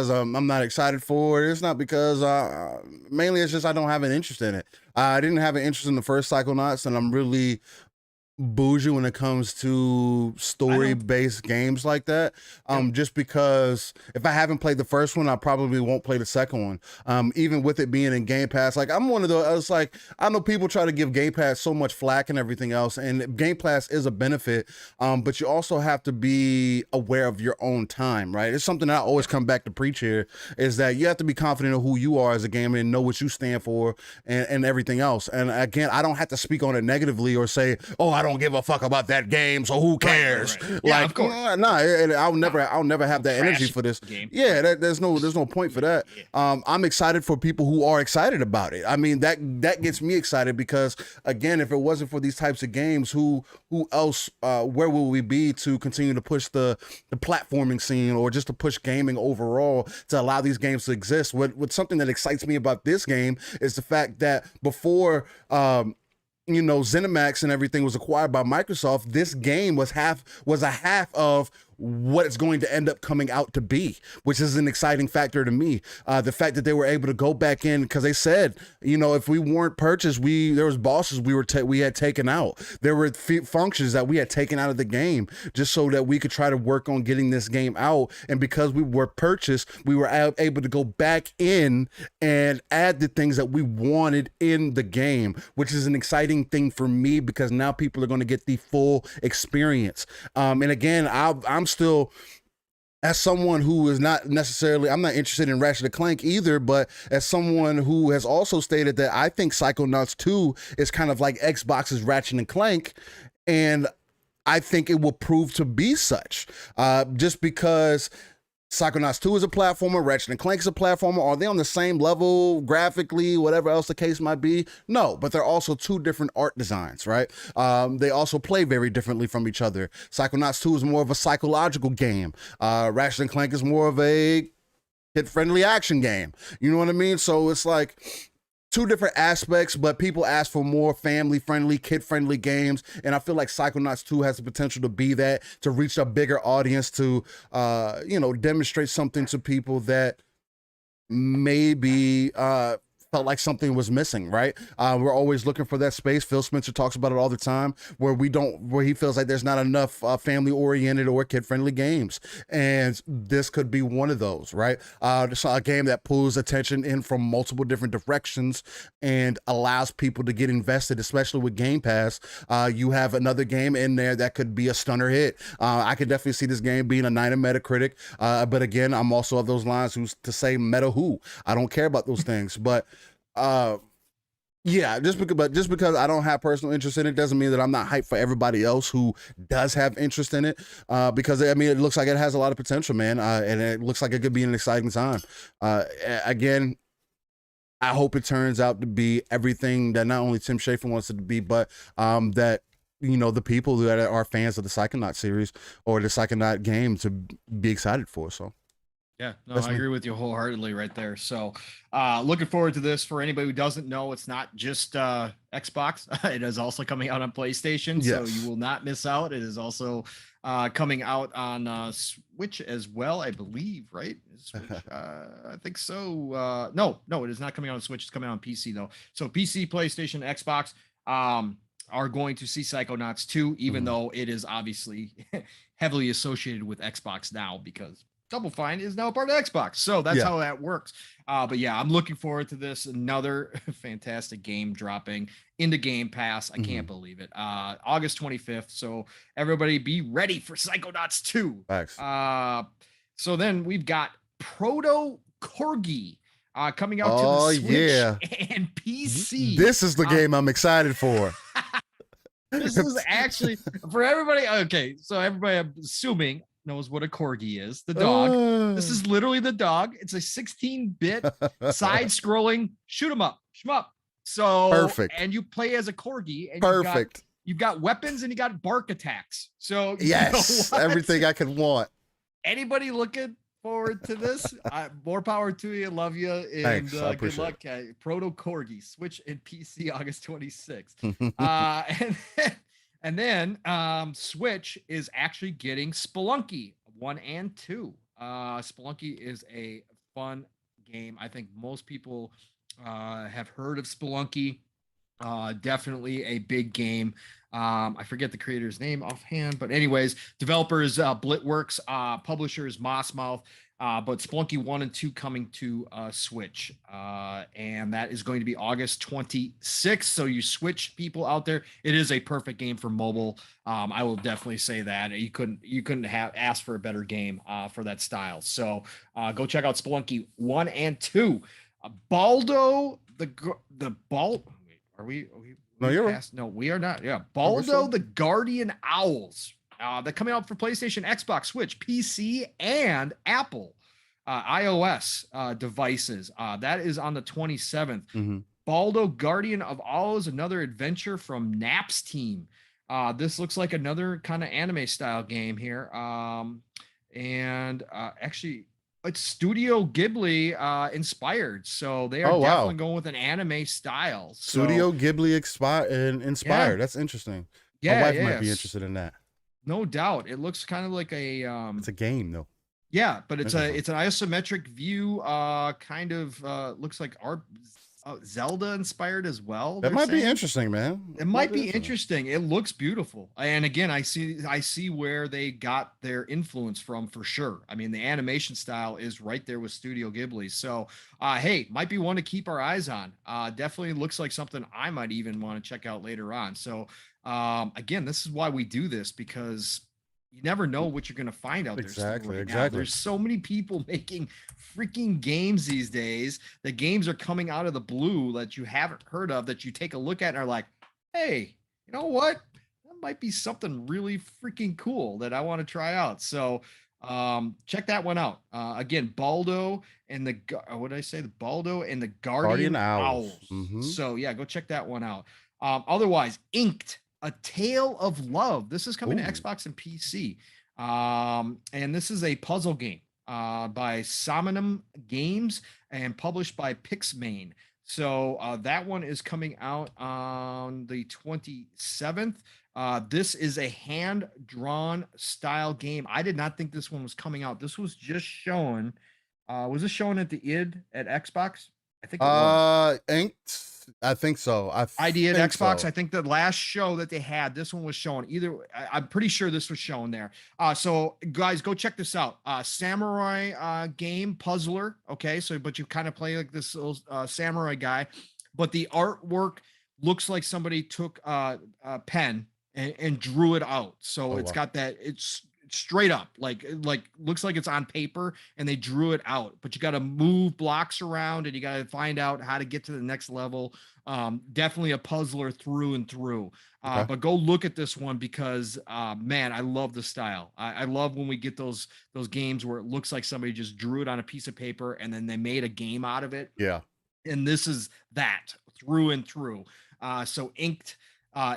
I'm not excited for it. It's not because mainly it's just I don't have an interest in it. I didn't have an interest in the first Psychonauts, and I'm really bougie when it comes to I know. story-based games like that. Yep. Just because if I haven't played the first one, I probably won't play the second one. Even with it being in Game Pass, like I'm one of those. I was like, I know people try to give Game Pass so much flack and everything else, and Game Pass is a benefit. But you also have to be aware of your own time, right? It's something I always come back to preach here, is that you have to be confident of who you are as a gamer and know what you stand for and everything else. And again, I don't have to speak on it negatively or say, oh, I don't give a fuck about that game, so who cares? Right. Yeah, of course. I'll never have that energy for this. Game. Yeah, there's no point for that. I'm excited for people who are excited about it. I mean, that gets me excited because again, if it wasn't for these types of games, who else? Where will we be to continue to push the platforming scene or just to push gaming overall to allow these games to exist? What something that excites me about this game is the fact that before ZeniMax and everything was acquired by Microsoft, this game was a half of what it's going to end up coming out to be, which is an exciting factor to me. The fact that they were able to go back in, because they said, if we weren't purchased, there was bosses we had taken out. There were functions that we had taken out of the game just so that we could try to work on getting this game out. And because we were purchased, we were able to go back in and add the things that we wanted in the game, which is an exciting thing for me because now people are going to get the full experience. And again, I'm still, as someone who is not necessarily, I'm not interested in Ratchet and Clank either, but as someone who has also stated that I think Psychonauts 2 is kind of like Xbox's Ratchet and Clank, and I think it will prove to be such, just because Psychonauts 2 is a platformer, Ratchet and Clank is a platformer. Are they on the same level graphically, whatever else the case might be? No, but they're also two different art designs, right? They also play very differently from each other. Psychonauts 2 is more of a psychological game. Ratchet and Clank is more of a kid-friendly action game. You know what I mean? So it's like two different aspects, but people ask for more family-friendly, kid-friendly games, and I feel like Psychonauts 2 has the potential to be that, to reach a bigger audience, to demonstrate something to people that maybe felt like something was missing, right? We're always looking for that space. Phil Spencer talks about it all the time, where he feels like there's not enough family-oriented or kid-friendly games, and this could be one of those, right? Just a game that pulls attention in from multiple different directions and allows people to get invested, especially with Game Pass. You have another game in there that could be a stunner hit. I could definitely see this game being a 9 in Metacritic, but again, I'm also of those lines who's to say meta who. I don't care about those things, but yeah, just because I don't have personal interest in it doesn't mean that I'm not hyped for everybody else who does have interest in it. Because I mean, it looks like it has a lot of potential, man, and it looks like it could be an exciting time. Again, I hope it turns out to be everything that not only Tim Schafer wants it to be, but that the people that are fans of the Psychonaut series or the Psychonaut game to be excited for. So. Yeah, no, I agree with you wholeheartedly right there. So looking forward to this. For anybody who doesn't know, it's not just Xbox. It is also coming out on PlayStation. Yes. So you will not miss out. It is also coming out on Switch as well, I believe, right? Switch, I think so. No, it is not coming out on Switch. It's coming out on PC, though. So PC, PlayStation, Xbox are going to see Psychonauts 2, even though it is obviously heavily associated with Xbox now, because Double Fine is now a part of Xbox. So that's how that works. But yeah, I'm looking forward to this. Another fantastic game dropping into Game Pass. I can't believe it. August 25th. So everybody be ready for Psychonauts 2. Thanks. So then we've got Proto Corgi coming out to the Switch and PC. This is the game I'm excited for. This is actually for everybody. Okay, so everybody, I'm assuming, knows what a corgi is, the dog. This is literally the dog. It's a 16-bit side-scrolling shoot 'em up. So perfect. And you play as a corgi, and perfect. You've got weapons and you got bark attacks. So yes, everything I could want. Anybody looking forward to this? More power to you. Love you, and thanks, good luck. Proto Corgi, Switch and PC, August 26th. And then Switch is actually getting Spelunky 1 and 2. Spelunky is a fun game. I think most people have heard of Spelunky. Definitely a big game. I forget the creator's name offhand, but anyways, developers Blitworks, publishers Mossmouth, but Splunky 1 and 2 coming to Switch. And that is going to be August 26th. So you Switch people out there, it is a perfect game for mobile. I will definitely say that. You couldn't have asked for a better game for that style. So go check out Splunky 1 and 2. Baldo the ball. Are we No, you're right. past? No, we are not. Yeah, No, we're Baldo still. the Guardian Owls. They're coming out for PlayStation, Xbox, Switch, PC, and Apple iOS devices. That is on the 27th. Mm-hmm. Baldo Guardian of Owls, another adventure from Nap's team. This looks like another kind of anime style game here. And actually, it's Studio Ghibli inspired, so they are Oh definitely wow. going with an anime style. So Studio Ghibli inspired. yeah, That's interesting. My yeah, wife might be yes, interested in that. no doubt. It looks kind of like a It's a game though. yeah, but Interesting. it's an isometric view, kind of looks like art Zelda inspired as well. That They're might be saying. interesting, man. It might be interesting. It looks beautiful. And again, I see where they got their influence from for sure. I mean, the animation style is right there with Studio Ghibli. So, hey, might be one to keep our eyes on. Definitely looks like something I might even want to check out later on. So, again, this is why we do this, because you never know what you're going to find out there still Exactly, right now. exactly. There's so many people making freaking games these days. The games are coming out of the blue that you haven't heard of, that you take a look at and are like, hey, you know what? That might be something really freaking cool that I want to try out. So check that one out. Again, Baldo and what did I say? The Baldo and the Guardian Guardian Owls. Owls. Mm-hmm. So yeah, go check that one out. Otherwise, Inked, A Tale of Love. This is coming to Ooh. Xbox and PC. And this is a puzzle game by Sominum Games and published by Pixmane. So that one is coming out on the 27th. This is a hand-drawn style game. I did not think this one was coming out. This was just shown. Was this shown at the ID at Xbox? I think it was. Inked. I think so. ID at think Xbox. so. I think the last show that they had, this one was shown. I'm pretty sure this was shown there. So guys, go check this out. Samurai game puzzler. Okay, so but you kind of play like this little samurai guy, but the artwork looks like somebody took a pen and drew it out. So Oh, it's wow. got that. It's straight up like looks like it's on paper and they drew it out, but you got to move blocks around and you got to find out how to get to the next level. Definitely a puzzler through and through. Okay. But go look at this one because man, I love the style. I love when we get those games where it looks like somebody just drew it on a piece of paper and then they made a game out of it. Yeah. And this is that through and through. So Inked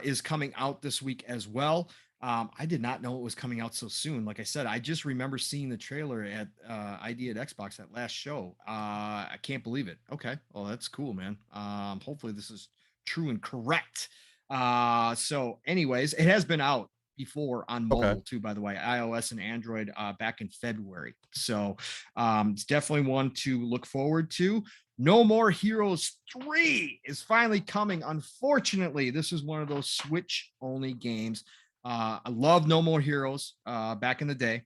is coming out this week as well. I did not know it was coming out so soon. Like I said, I just remember seeing the trailer at ID at Xbox, that last show. I can't believe it. Okay, well that's cool, man. Hopefully this is true and correct. So, anyways, it has been out before on mobile Okay. too, by the way, iOS and Android back in February. So it's definitely one to look forward to. No More Heroes 3 is finally coming. Unfortunately, this is one of those Switch only games. I love No More Heroes back in the day.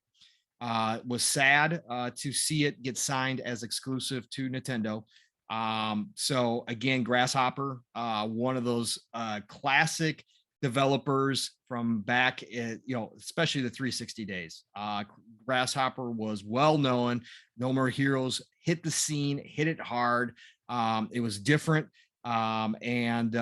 Was sad to see it get signed as exclusive to Nintendo. So again, Grasshopper, one of those classic developers from back, especially the 360 days. Grasshopper was well known. No More Heroes hit the scene, hit it hard. It was different. And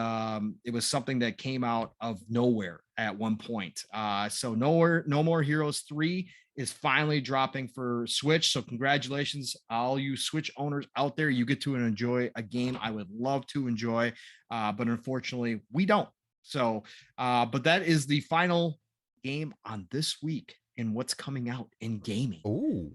it was something that came out of nowhere at one point. So No More Heroes 3 is finally dropping for Switch. So congratulations, all you Switch owners out there. You get to enjoy a game I would love to enjoy, but unfortunately we don't. So, but that is the final game on this week in what's coming out in gaming. Ooh.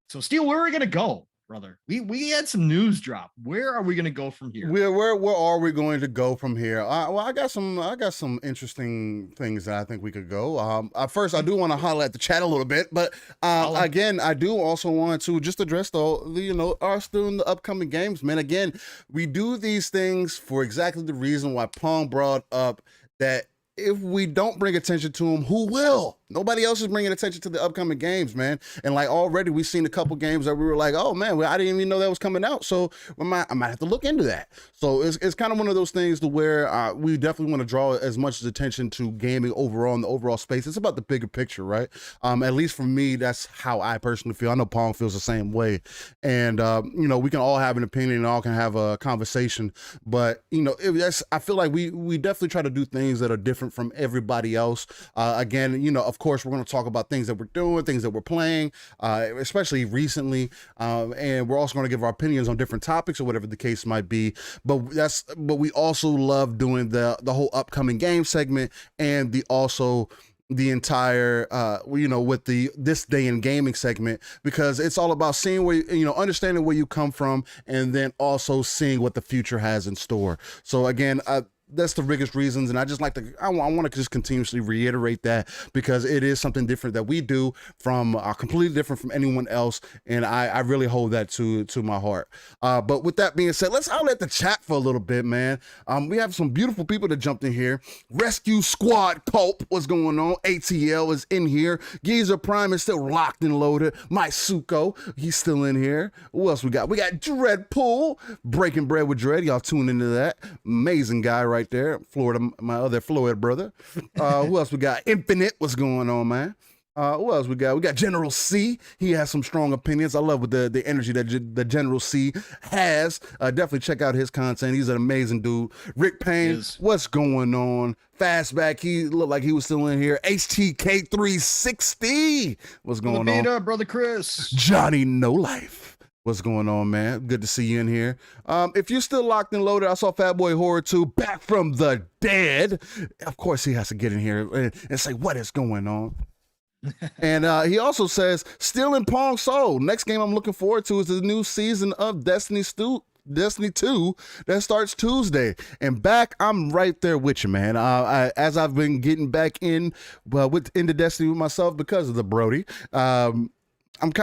So Steel, where are we going to go? brother. We had some news drop. Where are we going to go from here? Where are we going to go from here? Well, I got some interesting things that I think we could go. First, I do want to holler at the chat a little bit, but again, I do also want to just address us doing the upcoming games, man. Again, we do these things for exactly the reason why Pong brought up that if we don't bring attention to them, who will? Nobody else is bringing attention to the upcoming games, man. And like already we've seen a couple games that we were like, oh man, I didn't even know that was coming out. So I might have to look into that. So it's kind of one of those things to where we definitely want to draw as much attention to gaming overall in the overall space. It's about the bigger picture, right? At least for me, that's how I personally feel. I know Pong feels the same way. And, we can all have an opinion and all can have a conversation. But, I feel like we definitely try to do things that are different from everybody else. Again, of course, we're going to talk about things that we're doing, things that we're playing, especially recently. And we're also going to give our opinions on different topics or whatever the case might be. But we also love doing the whole upcoming game segment and the entire with this day in gaming segment, because it's all about seeing where understanding where you come from and then also seeing what the future has in store. So again, that's the biggest reasons, and I want to just continuously reiterate that, because it is something different that we do from completely different from anyone else, and I really hold that to my heart. But with that being said, let's outlet the chat for a little bit, man. We have some beautiful people that jumped in here. Rescue Squad Culp, what's going on? ATL is in here. Geezer Prime is still locked and loaded. Mike Suko, he's still in here. Who else we got? We got Dreadpool, Breaking Bread with Dread. Y'all tune into that. Amazing guy right there. Florida, my other Florida brother. Who else we got? Infinite, what's going on, man? Who else we got? We got General C. He has some strong opinions. I love the energy that the General C has. Definitely check out his content. He's an amazing dude. Rick Payne, what's going on? Fastback, he looked like he was still in here. HTK 360, what's going on? Brother Chris. Johnny No Life, what's going on, man? Good to see you in here. If you're still locked and loaded, I saw Fatboy Horror 2 back from the dead. Of course, he has to get in here and say what is going on. And he also says, still in Pong Soul. Next game I'm looking forward to is the new season of Destiny 2 that starts Tuesday. And back, I'm right there with you, man. As I've been getting back into Destiny with myself because of the Brody. I'm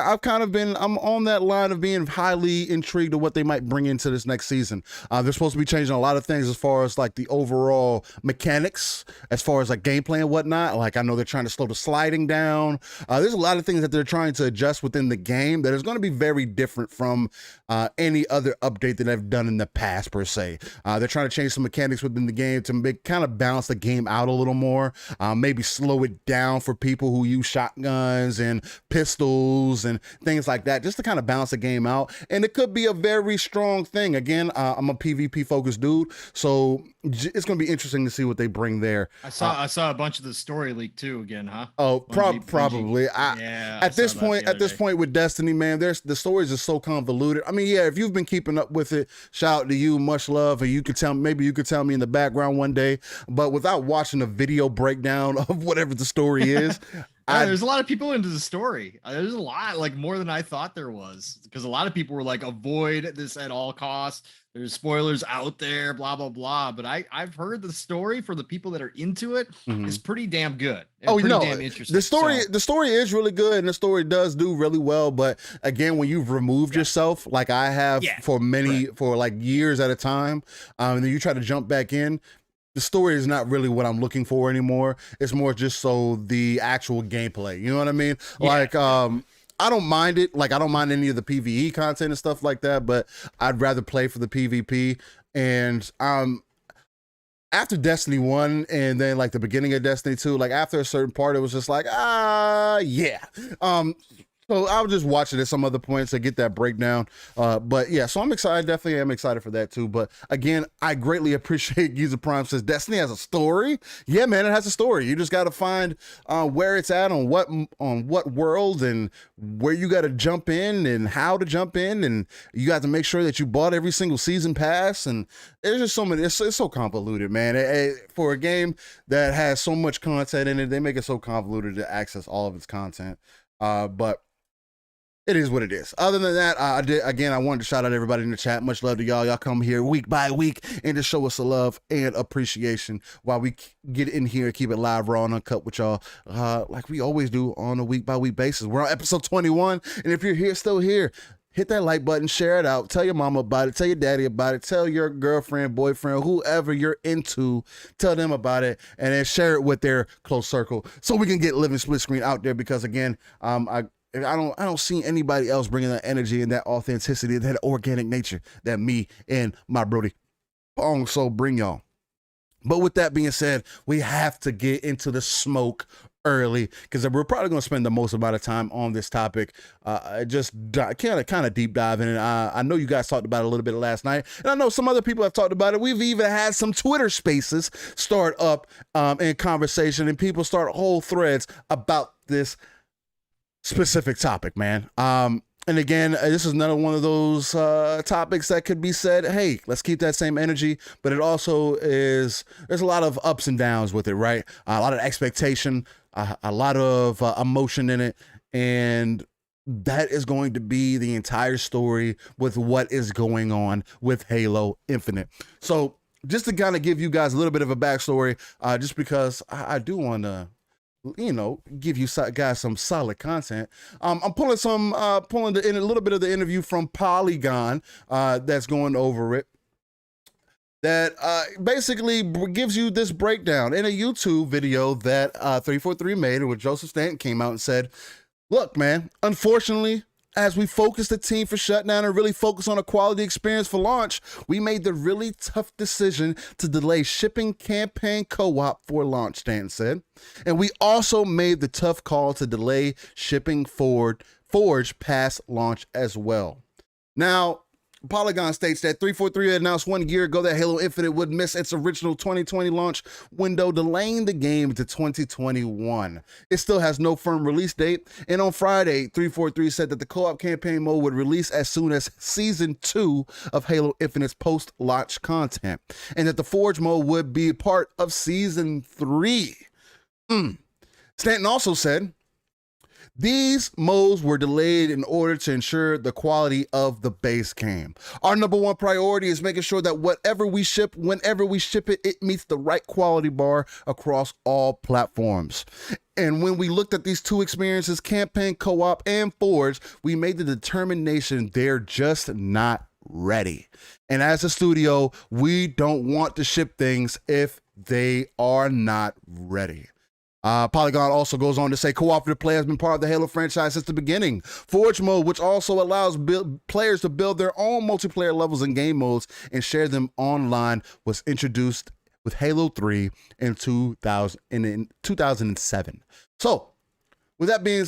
on that line of being highly intrigued of what they might bring into this next season. They're supposed to be changing a lot of things as far as like the overall mechanics, as far as like gameplay and whatnot. Like I know they're trying to slow the sliding down. There's a lot of things that they're trying to adjust within the game that is going to be very different from any other update that they've done in the past per se. They're trying to change some mechanics within the game to kind of balance the game out a little more. Maybe slow it down for people who use shotguns and pistols and things like that, just to kind of balance the game out. And it could be a very strong thing. Again, I'm a PvP focused dude, so it's going to be interesting to see what they bring there. I saw a bunch of the story leak too again, huh? Oh, probably. At this point with Destiny, man, the stories are so convoluted. I mean, yeah, if you've been keeping up with it, shout out to you, much love. And you could tell me in the background one day, but without watching a video breakdown of whatever the story is. There's a lot of people into the story. There's a lot, like more than I thought there was, because a lot of people were like, avoid this at all costs. There's spoilers out there, blah, blah, blah. But I've heard the story for the people that are into it is pretty damn good. Damn interesting. The story is really good, and the story does do really well. But again, when you've removed yourself, like I have for like years at a time, and then you try to jump back in, the story is not really what I'm looking for anymore. It's more just so the actual gameplay. You know what I mean? Yeah. Like, I don't mind it. Like, I don't mind any of the PvE content and stuff like that, but I'd rather play for the PvP. And after Destiny 1 and then like the beginning of Destiny 2, like after a certain part, it was just like, yeah. So I was just watching at some other points to get that breakdown. But yeah, so I'm excited. Definitely am excited for that too. But again, I greatly appreciate Geezer Prime says Destiny has a story. Yeah, man, it has a story. You just got to find where it's at on what world and where you got to jump in and how to jump in. And you got to make sure that you bought every single season pass. And there's just so many, it's so convoluted, man. For a game that has so much content in it, they make it so convoluted to access all of its content. But It is what it is. Other than that, I wanted to shout out everybody in the chat. Much love to y'all. Y'all come here week by week and just show us the love and appreciation while we get in here and keep it live, raw, and uncut with y'all, like we always do on a week by week basis. We're on episode 21, and if you're still here, hit that like button, share it out, tell your mama about it, tell your daddy about it, tell your girlfriend, boyfriend, whoever you're into, tell them about it, and then share it with their close circle so we can get Living Split Screen out there. Because again, I don't see anybody else bringing that energy and that authenticity, that organic nature that me and my brody Pong so bring y'all. But with that being said, we have to get into the smoke early because we're probably going to spend the most amount of time on this topic. Just kind of deep dive in it. I know you guys talked about it a little bit last night, and I know some other people have talked about it. We've even had some Twitter spaces start up in conversation, and people start whole threads about this specific topic, man. And again, this is another one of those topics that could be said, hey, let's keep that same energy. But it also there's a lot of ups and downs with it, right? A lot of expectation, a lot of emotion in it. And that is going to be the entire story with what is going on with Halo Infinite. So just to kind of give you guys a little bit of a backstory, just because I do want to, give you guys some solid content. I'm pulling a little bit of the interview from Polygon that's going over it. That basically gives you this breakdown in a YouTube video that 343 made, where Joseph Stanton came out and said, look, man, unfortunately, as we focus the team for shutdown and really focus on a quality experience for launch, we made the really tough decision to delay shipping campaign co-op for launch, Stanton said. And we also made the tough call to delay shipping Forge past launch as well. Now, Polygon states that 343 announced 1 year ago that Halo Infinite would miss its original 2020 launch window, delaying the game to 2021. It still has no firm release date, and on Friday, 343 said that the co-op campaign mode would release as soon as Season 2 of Halo Infinite's post-launch content, and that the Forge mode would be part of Season 3. Stanton also said, these modes were delayed in order to ensure the quality of the base game. Our number one priority is making sure that whatever we ship, whenever we ship it, it meets the right quality bar across all platforms. And when we looked at these two experiences, campaign co-op and Forge, we made the determination they're just not ready. And as a studio, we don't want to ship things if they are not ready. Polygon also goes on to say cooperative play has been part of the Halo franchise since the beginning. Forge mode, which also allows players to build their own multiplayer levels and game modes and share them online, was introduced with Halo 3 in 2007. So, with that being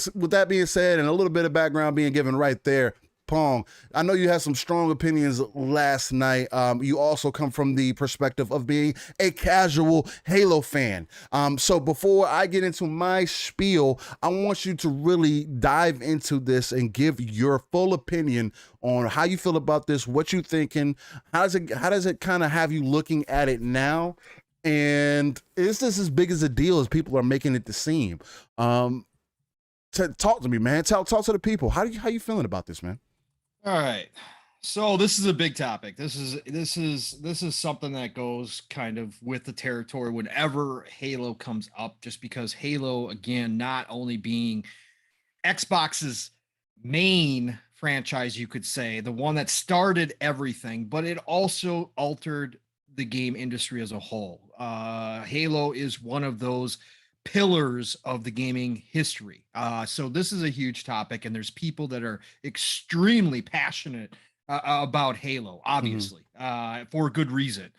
said, and a little bit of background being given right there, Pong, I know you had some strong opinions last night. You also come from the perspective of being a casual Halo fan. So before I get into my spiel, I want you to really dive into this and give your full opinion on how you feel about this, what you're thinking, how does it kind of have you looking at it now? And is this as big as a deal as people are making it to seem? Talk to me, man. Talk to the people. How you feeling about this, man? All right. So this is a big topic. This is something that goes kind of with the territory whenever Halo comes up, just because Halo, again, not only being Xbox's main franchise, you could say, the one that started everything, but it also altered the game industry as a whole. Halo is one of those pillars of the gaming history. So this is a huge topic, and there's people that are extremely passionate about Halo, obviously, for a good reason.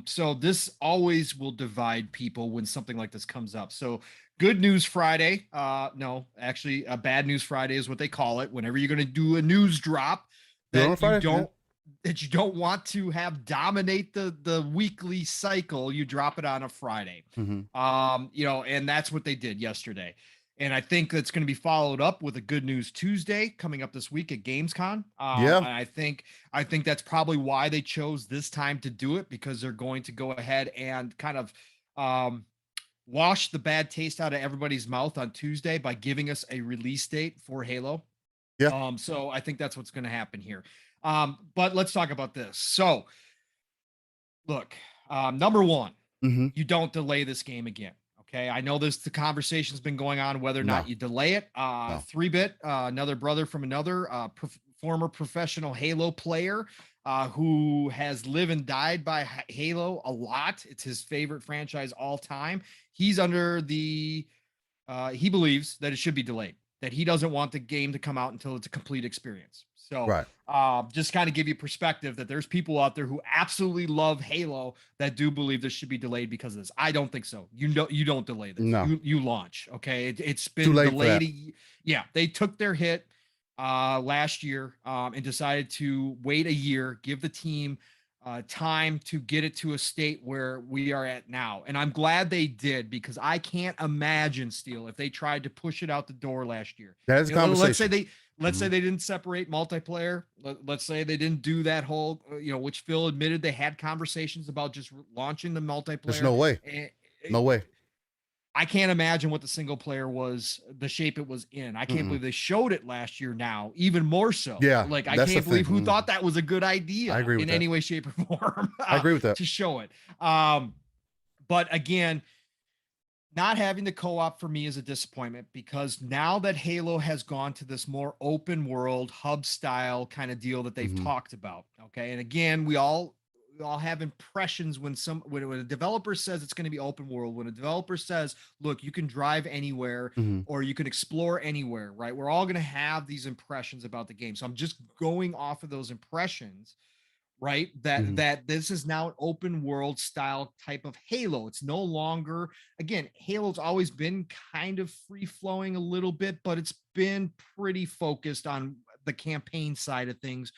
So this always will divide people when something like this comes up. So Good News Friday, no, actually, Bad News Friday is what they call it. Whenever you're going to do a news drop that you don't want to have dominate the weekly cycle, you drop it on a Friday. And that's what they did yesterday. And I think that's going to be followed up with a Good News Tuesday coming up this week at Gamescom. And I think that's probably why they chose this time to do it, because they're going to go ahead and kind of wash the bad taste out of everybody's mouth on Tuesday by giving us a release date for Halo. Yeah. So I think that's what's going to happen here. But let's talk about this. So look, number one, Mm-hmm. you don't delay this game again. Okay. I know the conversation's been going on whether or not No. you delay it. No. 3-bit, another brother from another former professional Halo player who has lived and died by Halo a lot. It's his favorite franchise all time. He's under the he believes that it should be delayed, that he doesn't want the game to come out until it's a complete experience. So, Right. just kind of give you perspective that there's people out there who absolutely love Halo that do believe this should be delayed because of this. I don't think so. You don't delay this. No. You launch. Okay, it's Too been late for that. delayed. Yeah, they took their hit last year and decided to wait a year, give the team time to get it to a state where we are at now. And I'm glad they did, because I can't imagine, Steel, if they tried to push it out the door last year. That is a conversation. Let's say they didn't separate multiplayer. Let's say they didn't do that whole, which Phil admitted they had conversations about just launching the multiplayer. There's no way. No way. I can't imagine what the single player was, the shape it was in. I can't believe they showed it last year now, even more so. Yeah. Like, I can't believe who thought that was a good idea I agree with in that. any way, shape, or form. I agree with that. To show it. But again, not having the co-op for me is a disappointment, because now that Halo has gone to this more open world hub style kind of deal that they've talked about. Okay. And again, we all have impressions when a developer says it's going to be open world, when a developer says, look, you can drive anywhere or you can explore anywhere, right? We're all going to have these impressions about the game. So I'm just going off of those impressions, right? That this is now an open world style type of Halo. It's no longer, again, Halo's always been kind of free flowing a little bit, but it's been pretty focused on the campaign side of things,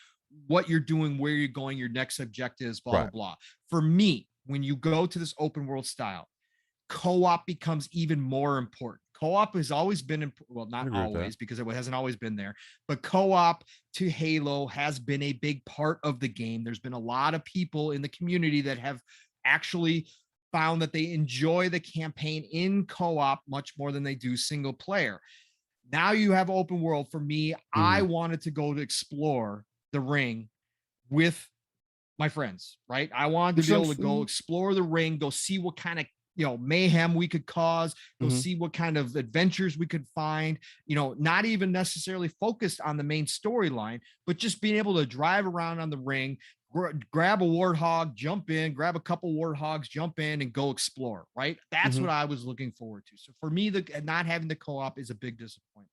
what you're doing, where you're going, your next objectives, blah, blah, blah. For me, when you go to this open world style, co-op becomes even more important. Co-op has always been, well, not always, because it hasn't always been there, but co-op to Halo has been a big part of the game. There's been a lot of people in the community that have actually found that they enjoy the campaign in co-op much more than they do single player. Now you have open world. For me, I wanted to go to explore the ring with my friends, right? I wanted to be able to go explore the ring, go see what kind of mayhem we could cause, go see what kind of adventures we could find, not even necessarily focused on the main storyline, but just being able to drive around on the ring, grab a warthog, jump in, grab a couple warthogs, jump in, and go explore, right? That's what I was looking forward to. So for me, not having the co-op is a big disappointment.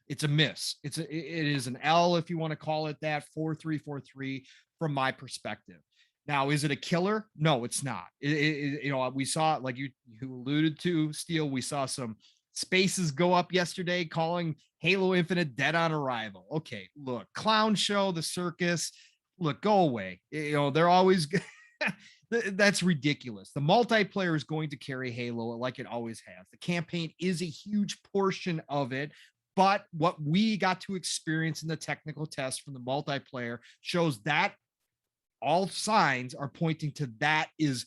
It's a miss. It is an L, if you want to call it that, 4-3-4-3 from my perspective. Now, is it a killer? No, it's not. We saw, like you alluded to, Steel, we saw some spaces go up yesterday calling Halo Infinite dead on arrival. Okay, look, clown show, the circus, look, go away. They're always that's ridiculous. The multiplayer is going to carry Halo like it always has. The campaign is a huge portion of it. But what we got to experience in the technical test from the multiplayer shows that all signs are pointing to that is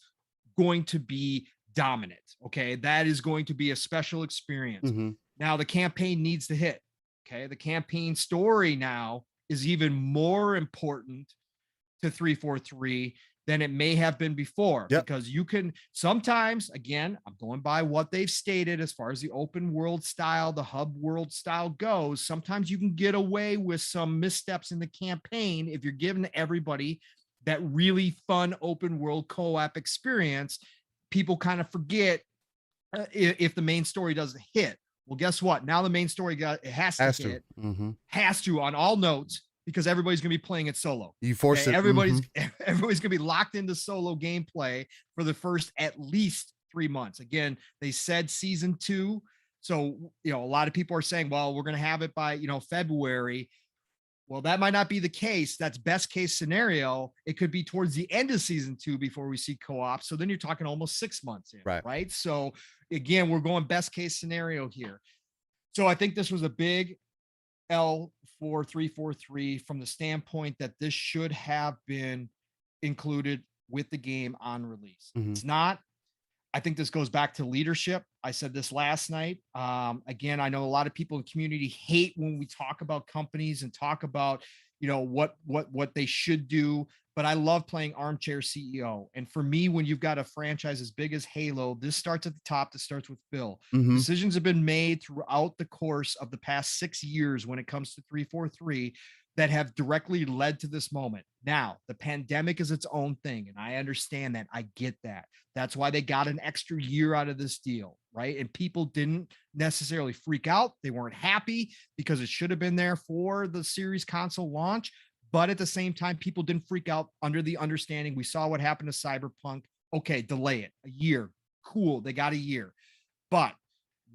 going to be dominant. Okay. That is going to be a special experience. Now the campaign needs to hit. Okay. The campaign story now is even more important to 343 than it may have been before, because you can sometimes, again, I'm going by what they've stated as far as the open world style, the hub world style goes. Sometimes you can get away with some missteps in the campaign if you're giving everybody that really fun open world co-op experience. People kind of forget if the main story doesn't hit. Well, guess what? Now the main story has to hit, has to on all notes, because everybody's going to be playing it solo. You force it. Everybody's going to be locked into solo gameplay for the first at least 3 months. Again, they said season 2. So, a lot of people are saying, well, we're going to have it by, February. Well, that might not be the case. That's best case scenario. It could be towards the end of season 2 before we see co-op. So then you're talking almost 6 months in, right? So again, we're going best case scenario here. So I think this was a big L for 343 from the standpoint that this should have been included with the game on release. It's not. I think this goes back to leadership. I said this last night. Again, I know a lot of people in the community hate when we talk about companies and talk about, what they should do. But I love playing armchair CEO. And for me, when you've got a franchise as big as Halo, this starts at the top. This starts with Phil. Mm-hmm. Decisions have been made throughout the course of the past 6 years when it comes to 343 that have directly led to this moment. Now, the pandemic is its own thing, and I understand that. I get that. That's why they got an extra year out of this deal, right? And people didn't necessarily freak out. They weren't happy because it should have been there for the series console launch. But at the same time, people didn't freak out under the understanding. We saw what happened to Cyberpunk. Okay, delay it a year. Cool. They got a year. But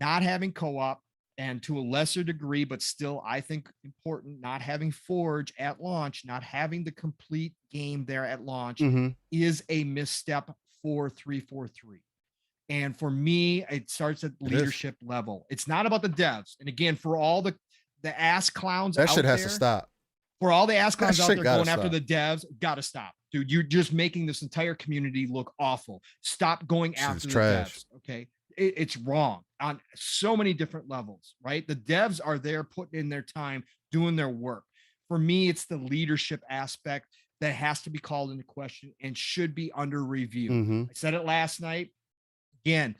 not having co-op, and to a lesser degree, but still, I think important, not having Forge at launch, not having the complete game there at launch Mm-hmm. is a misstep for 343. And for me, it starts at leadership level. It's not about the devs. And again, for all the ass clowns That out shit has there, to stop. for all the ass clowns That out shit there gotta going after stop. the devs, gotta stop. Dude, you're just making this entire community look awful. Stop going Shit after is the trash. devs. Okay. It's wrong on so many different levels, right? The devs are there putting in their time, doing their work. For me, it's the leadership aspect that has to be called into question and should be under review. Mm-hmm. I said it last night. Again,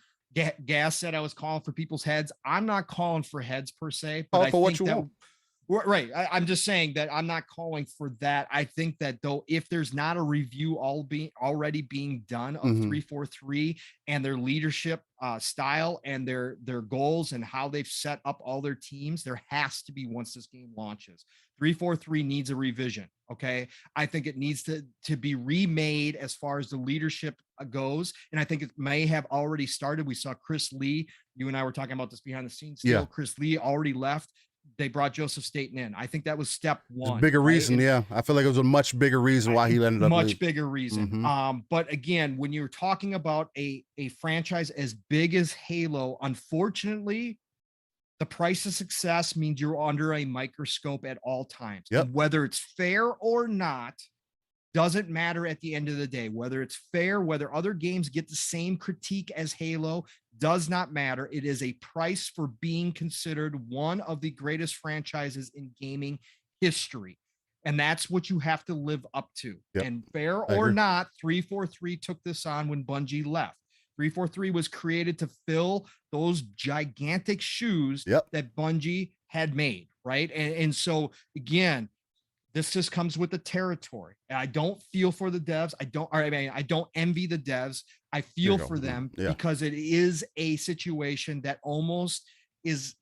Gas said I was calling for people's heads. I'm not calling for heads per se, but Call I for what think you that want. right. I'm just saying that I'm not calling for that. I think that though, if there's not a review already being done of Mhm. 343 and their leadership style and their goals and how they've set up all their teams, there has to be once this game launches. 343 needs a revision. Okay. I think it needs to be remade as far as the leadership goes. And I think it may have already started. We saw Chris Lee. You and I were talking about this behind the scenes still. Yeah. Chris Lee already left. They brought Joseph Staten in. I think that was step one. Bigger right? reason, yeah. I feel like it was a much bigger reason why he ended up Much leaving. bigger reason. Mhm. But again, when you're talking about a franchise as big as Halo, unfortunately, the price of success means you're under a microscope at all times. Yep. And whether it's fair or not, doesn't matter at the end of the day. Whether it's fair, whether other games get the same critique as Halo, does not matter. It is a price for being considered one of the greatest franchises in gaming history. And that's what you have to live up to. Yep. And fair I or agree. not, 343 took this on when Bungie left. 343 was created to fill those gigantic shoes Yep. that Bungie had made, right? And so, again, this just comes with the territory. And I don't feel for the devs. I don't envy the devs. I feel for them because it is a situation that almost is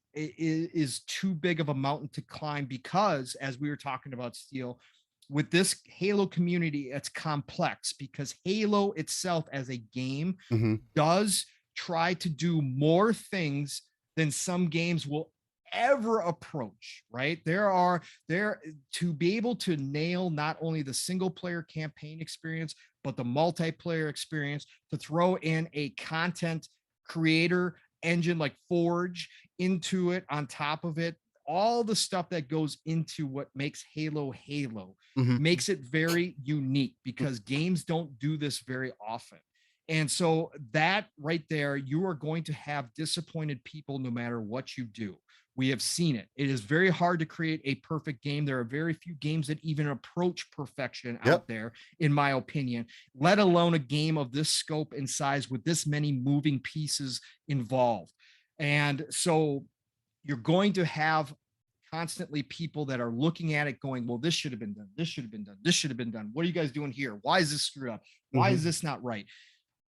too big of a mountain to climb because, as we were talking about, Steel, with this Halo community, it's complex because Halo itself as a game Mhm. does try to do more things than some games will ever approach, right? There to be able to nail not only the single player campaign experience, but the multiplayer experience, to throw in a content creator engine like Forge into it on top of it, all the stuff that goes into what makes Halo Mhm. makes it very unique because games don't do this very often. And so that right there, you are going to have disappointed people no matter what you do. We have seen it. It is very hard to create a perfect game. There are very few games that even approach perfection out there, in my opinion, let alone a game of this scope and size with this many moving pieces involved. And so you're going to have constantly people that are looking at it going, well, this should have been done. This should have been done. This should have been done. What are you guys doing here? Why is this screwed up? Why is this not right?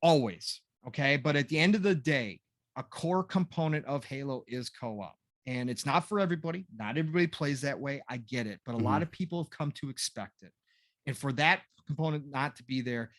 Always. Okay. But at the end of the day, a core component of Halo is co-op. And it's not for everybody. Not everybody plays that way. I get it. But a lot of people have come to expect it. And for that component not to be there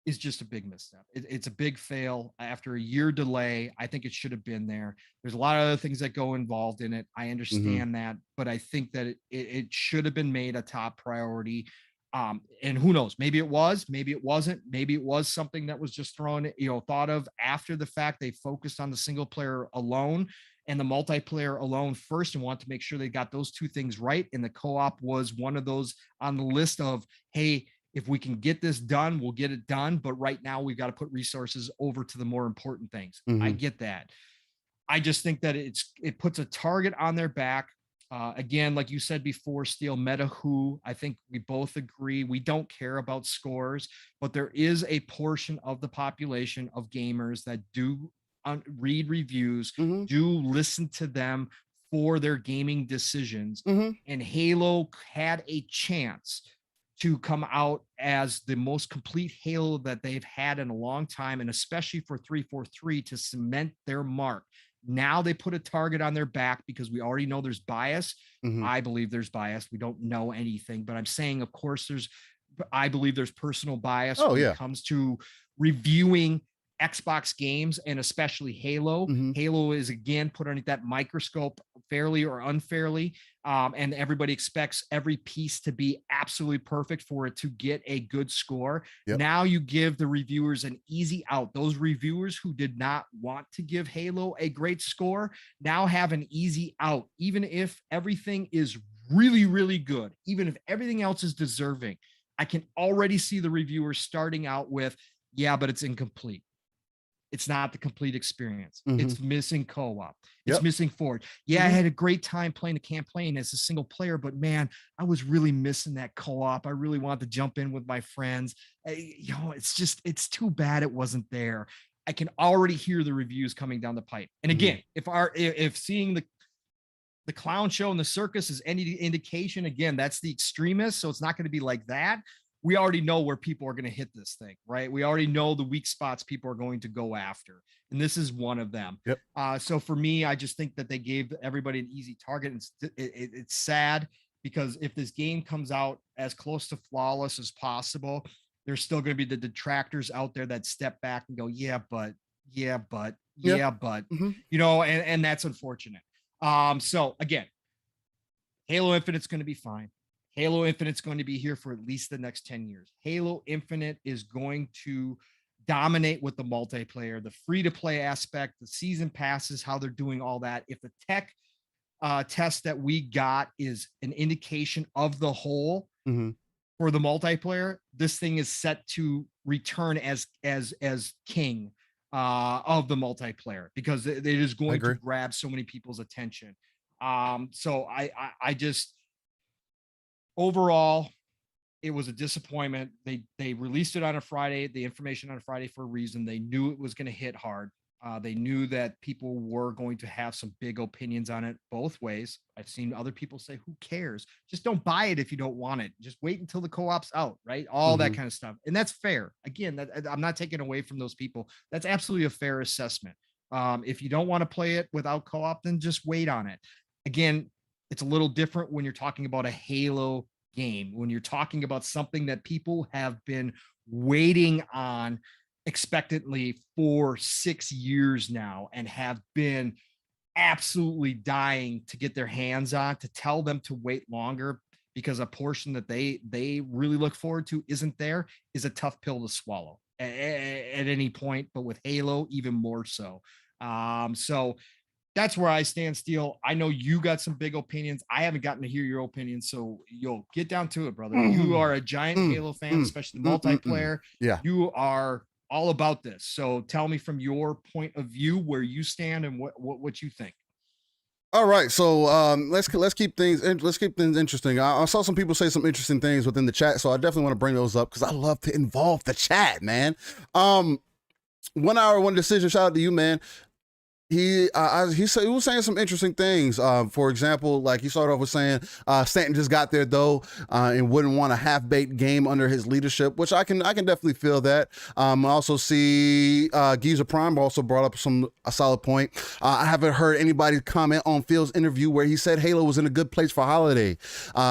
is just a big misstep. It's a big fail after a year delay. I think it should have been there. There's a lot of other things that go involved in it. I understand that, but I think that it should have been made a top priority. And who knows, maybe it was, maybe it wasn't, maybe it was something that was just thrown, thought of after the fact. They focused on the single player alone and the multiplayer alone first and want to make sure they got those two things right. And the co-op was one of those on the list of, hey, If we can get this done, we'll get it done. But right now, we've got to put resources over to the more important things. I get that. I just think that it puts a target on their back. Again, like you said before, Steel, meta who, I think we both agree we don't care about scores, but there is a portion of the population of gamers that do read reviews, do listen to them for their gaming decisions. And Halo had a chance to come out as the most complete Halo that they've had in a long time, and especially for 343 to cement their mark. Now they put a target on their back because we already know there's bias. I believe there's bias. We don't know anything, but I'm saying, of course, I believe there's personal bias when it comes to reviewing Xbox games, and especially Halo. Halo is again put underneath that microscope, fairly or unfairly, and everybody expects every piece to be absolutely perfect for it to get a good score. Now you give the reviewers an easy out. Those reviewers who did not want to give Halo a great score now have an easy out, even if everything is really, really good, even if everything else is deserving. I can already see the reviewers starting out with, yeah, but it's incomplete. It's not the complete experience. It's missing co-op. It's missing Forge. Yeah, I had a great time playing the campaign as a single player, but man, I was really missing that co-op. I really wanted to jump in with my friends. It's too bad it wasn't there. I can already hear the reviews coming down the pipe. And again, if seeing the clown show and the circus is any indication, again, that's the extremist. So it's not going to be like that. We already know where people are going to hit this thing, right? We already know the weak spots people are going to go after. And this is one of them. So for me, I just think that they gave everybody an easy target. It's sad because if this game comes out as close to flawless as possible, there's still going to be the detractors out there that step back and go, but, and that's unfortunate. So again, Halo Infinite's going to be fine. Halo Infinite's going to be here for at least the next 10 years. Halo Infinite is going to dominate with the multiplayer, the free-to-play aspect, the season passes, how they're doing all that. If the tech test that we got is an indication of the whole for the multiplayer, this thing is set to return as king of the multiplayer because it is going to grab so many people's attention. So I just... Overall, it was a disappointment. They released it on a Friday, the information on a Friday for a reason. They knew it was going to hit hard. They knew that people were going to have some big opinions on it both ways. I've seen other people say, who cares? Just don't buy it if you don't want it. Just wait until the co-op's out, right? All that kind of stuff. And that's fair. Again, I'm not taking away from those people. That's absolutely a fair assessment. If you don't want to play it without co-op, then just wait on it. Again, it's a little different when you're talking about a Halo game, when you're talking about something that people have been waiting on expectantly for 6 years now and have been absolutely dying to get their hands on. To tell them to wait longer because a portion that they really look forward to isn't there is a tough pill to swallow at any point, but with Halo even more so. So that's where I stand, Steel. I know you got some big opinions. I haven't gotten to hear your opinions, so get down to it, brother. You are a giant Halo fan, especially the multiplayer. You are all about this. So tell me from your point of view where you stand and what you think. All right, so let's keep things interesting. I saw some people say some interesting things within the chat, so I definitely want to bring those up because I love to involve the chat, man. 1 hour, one decision. Shout out to you, man. He was saying some interesting things. For example, like he started off with saying Stanton just got there though, and wouldn't want a half-baked game under his leadership, which I can definitely feel that. I also see Geezer Prime also brought up a solid point. I haven't heard anybody comment on Phil's interview where he said Halo was in a good place for holiday.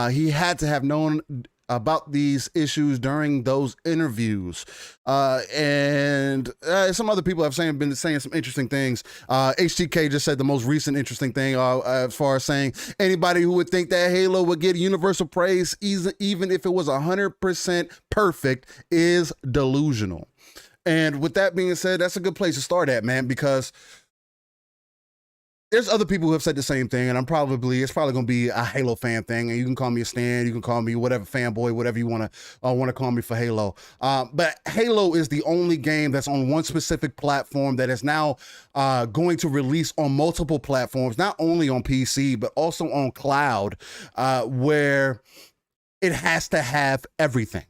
He had to have known about these issues during those interviews. And some other people have been saying some interesting things. HTK just said the most recent interesting thing as far as saying anybody who would think that Halo would get universal praise even if it was 100% perfect is delusional. And with that being said, that's a good place to start at, man, because there's other people who have said the same thing, and it's probably going to be a Halo fan thing, and you can call me a stan, you can call me whatever, fanboy, whatever you want to call me for Halo. But Halo is the only game that's on one specific platform that is now going to release on multiple platforms, not only on PC but also on cloud, where it has to have everything.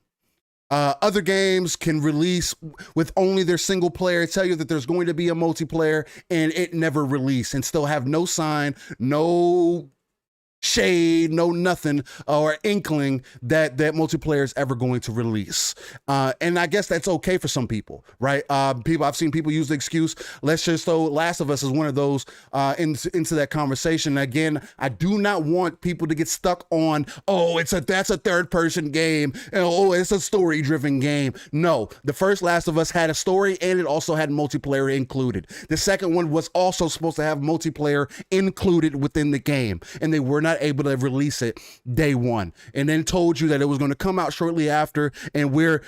Other games can release with only their single player, tell you that there's going to be a multiplayer, and it never release, and still have no sign, no shade, no nothing or inkling that multiplayer is ever going to release. And I guess that's okay for some people, right? I've seen people use the excuse, let's just throw Last of Us as one of those into that conversation. Again, I do not want people to get stuck on, that's a third person game, and it's a story driven game. No, the first Last of Us had a story, and it also had multiplayer included. The second one was also supposed to have multiplayer included within the game, and they were not able to release it day one, and then told you that it was going to come out shortly after, and we're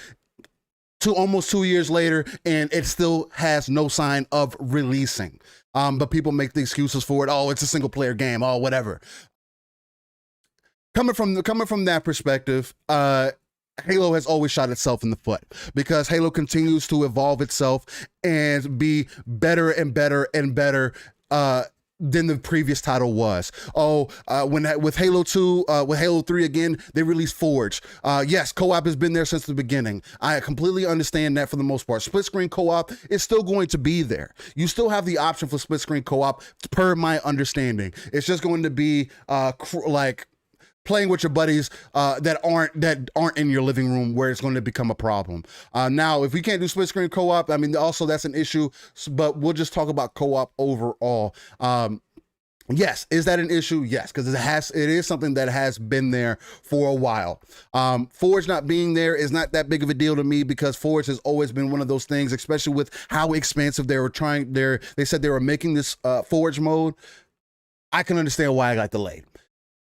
almost 2 years later, and it still has no sign of releasing. But people make the excuses for it. Oh, it's a single player game. Oh, whatever. Coming from that perspective, Halo has always shot itself in the foot, because Halo continues to evolve itself and be better and better and better than the previous title was. With Halo 2, with Halo 3 again, they released Forge. Yes, co-op has been there since the beginning. I completely understand that for the most part. Split screen co-op is still going to be there. You still have the option for split screen co-op, per my understanding. It's just going to be like playing with your buddies that aren't in your living room, where it's going to become a problem. Now, if we can't do split screen co-op, I mean, also that's an issue, but we'll just talk about co-op overall. Yes, is that an issue? Yes, because it is something that has been there for a while. Forge not being there is not that big of a deal to me, because Forge has always been one of those things, especially with how expansive they said they were making this Forge mode. I can understand why I got delayed.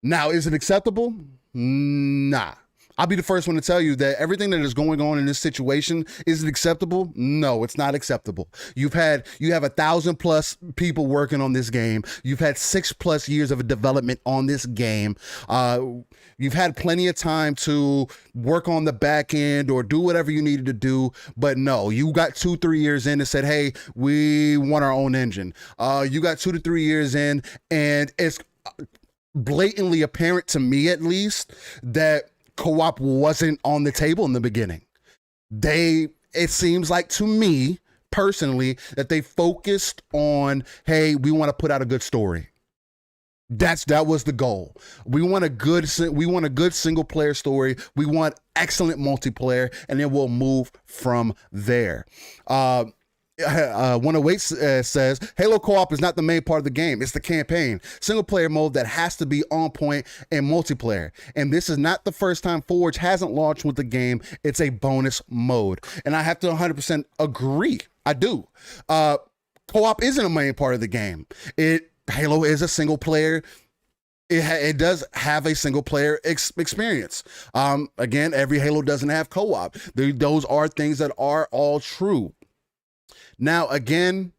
Now, is it acceptable? Nah. I'll be the first one to tell you that everything that is going on in this situation, is it acceptable? No, it's not acceptable. You have 1,000+ people working on this game. You've had 6+ years of development on this game. You've had plenty of time to work on the back end or do whatever you needed to do, but no, you got 2-3 years in and said, hey, we want our own engine. You got 2 to 3 years in, and it's blatantly apparent to me, at least, that co-op wasn't on the table in the beginning. It seems like to me personally that they focused on, hey, we want to put out a good story. That was the goal. We want a good single player story. We want excellent multiplayer, and then we'll move from there. One Await says Halo co-op is not the main part of the game, it's the campaign single player mode that has to be on point in multiplayer, and this is not the first time Forge hasn't launched with the game. It's a bonus mode, and I have to 100% agree. I do. Co-op isn't a main part of the game. Halo is a single player. It does have a single player experience. Again, every Halo doesn't have co-op. Those are things that are all true. Now, again,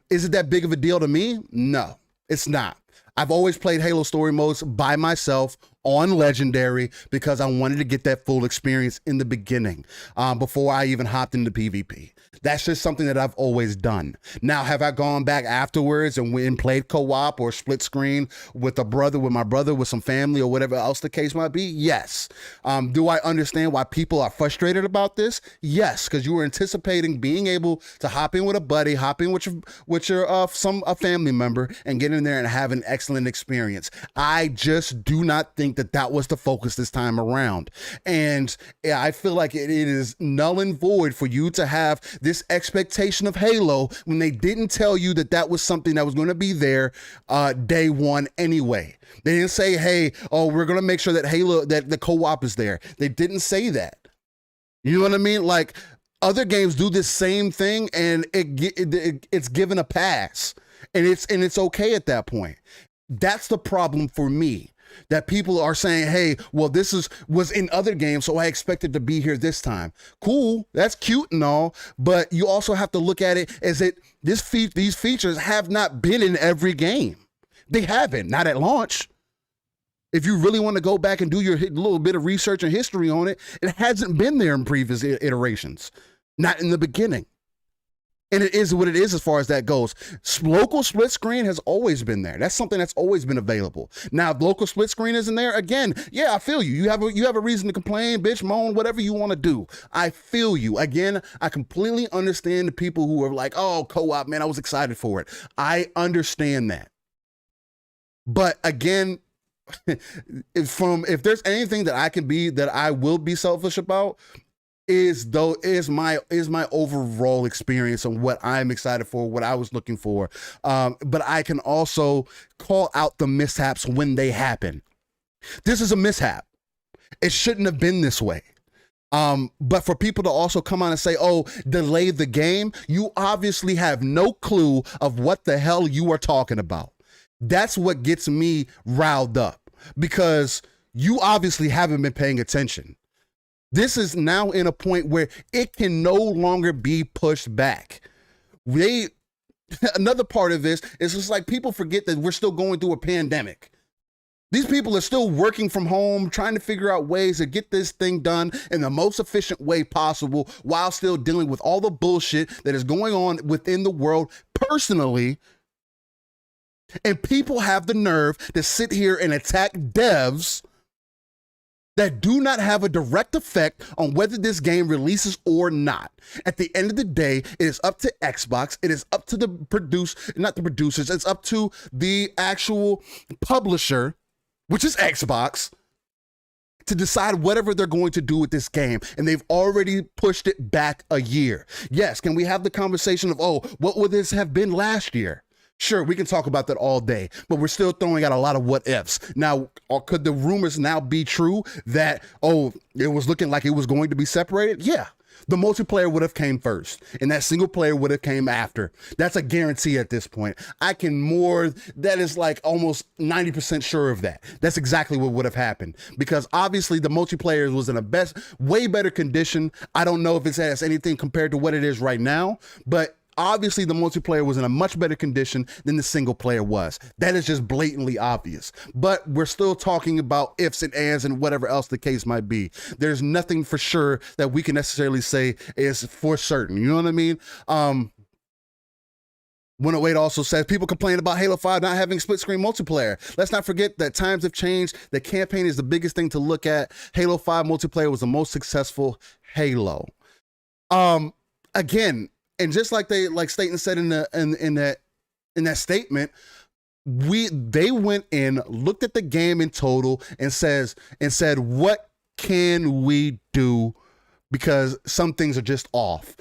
is it that big of a deal to me? No, it's not. I've always played Halo story modes by myself on Legendary, because I wanted to get that full experience in the beginning, before I even hopped into PvP. That's just something that I've always done. Now, have I gone back afterwards and played co-op or split screen with my brother, with some family, or whatever else the case might be? Yes. Do I understand why people are frustrated about this? Yes, because you were anticipating being able to hop in with a buddy, hop in with a family member, and get in there and have an excellent experience. I just do not think that was the focus this time around. And I feel like it is null and void for you to have this expectation of Halo when they didn't tell you that was something that was going to be there day one anyway. They didn't say, hey, we're going to make sure that that the co-op is there. They didn't say that. You know what I mean? Like, other games do this same thing, and it's given a pass, and it's okay at that point. That's the problem for me. That people are saying, hey, well, this was in other games, so I expect it to be here this time. Cool, that's cute and all, but you also have to look at it as these features have not been in every game. They haven't, not at launch. If you really want to go back and do your little bit of research and history on it, it hasn't been there in previous iterations, not in the beginning. And it is what it is as far as that goes. Local split screen has always been there. That's something that's always been available. Now, if local split screen isn't there, again, yeah, I feel you. You have a reason to complain, bitch, moan, whatever you want to do. I feel you. Again, I completely understand the people who are like, oh, co-op, man, I was excited for it. I understand that. But again, if there's anything that I will be selfish about, is my overall experience and what I'm excited for, what I was looking for. But I can also call out the mishaps when they happen. This is a mishap. It shouldn't have been this way. But for people to also come on and say, oh, delay the game, you obviously have no clue of what the hell you are talking about. That's what gets me riled up, because you obviously haven't been paying attention. This is now in a point where it can no longer be pushed back. Another part of this is just like people forget that we're still going through a pandemic. These people are still working from home, trying to figure out ways to get this thing done in the most efficient way possible while still dealing with all the bullshit that is going on within the world personally. And people have the nerve to sit here and attack devs that do not have a direct effect on whether this game releases or not. At the end of the day, it is up to Xbox. It is up to not the producers. It's up to the actual publisher, which is Xbox, to decide whatever they're going to do with this game. And they've already pushed it back a year. Yes, can we have the conversation of, oh, what would this have been last year? Sure, we can talk about that all day, but we're still throwing out a lot of what ifs. Now, could the rumors now be true that, oh, it was looking like it was going to be separated? Yeah, the multiplayer would have came first and that single player would have came after. That's a guarantee at this point. That is like almost 90% sure of that. That's exactly what would have happened, because obviously the multiplayer was in a way better condition. I don't know if it has anything compared to what it is right now, but obviously the multiplayer was in a much better condition than the single player was. That is just blatantly obvious. But we're still talking about ifs and ands and whatever else the case might be. There's nothing for sure that we can necessarily say is for certain. You know what I mean? 108 also says, people complain about Halo 5 not having split screen multiplayer. Let's not forget that times have changed. The campaign is the biggest thing to look at. Halo 5 multiplayer was the most successful Halo. Again, and just like Staten said in that statement, they went in, looked at the game in total, and said, what can we do, because some things are just off.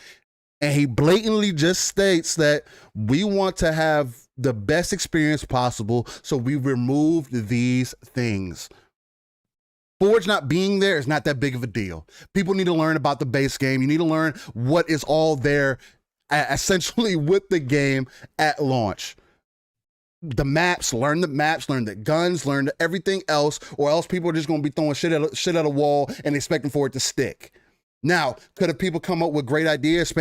And he blatantly just states that we want to have the best experience possible, so we removed these things. Forge not being there is not that big of a deal. People need to learn about the base game. You need to learn what is all there essentially with the game at launch. Learn the guns, learn everything else, or else people are just going to be throwing shit at a wall and expecting for it to stick. Now, could have people come up with great ideas,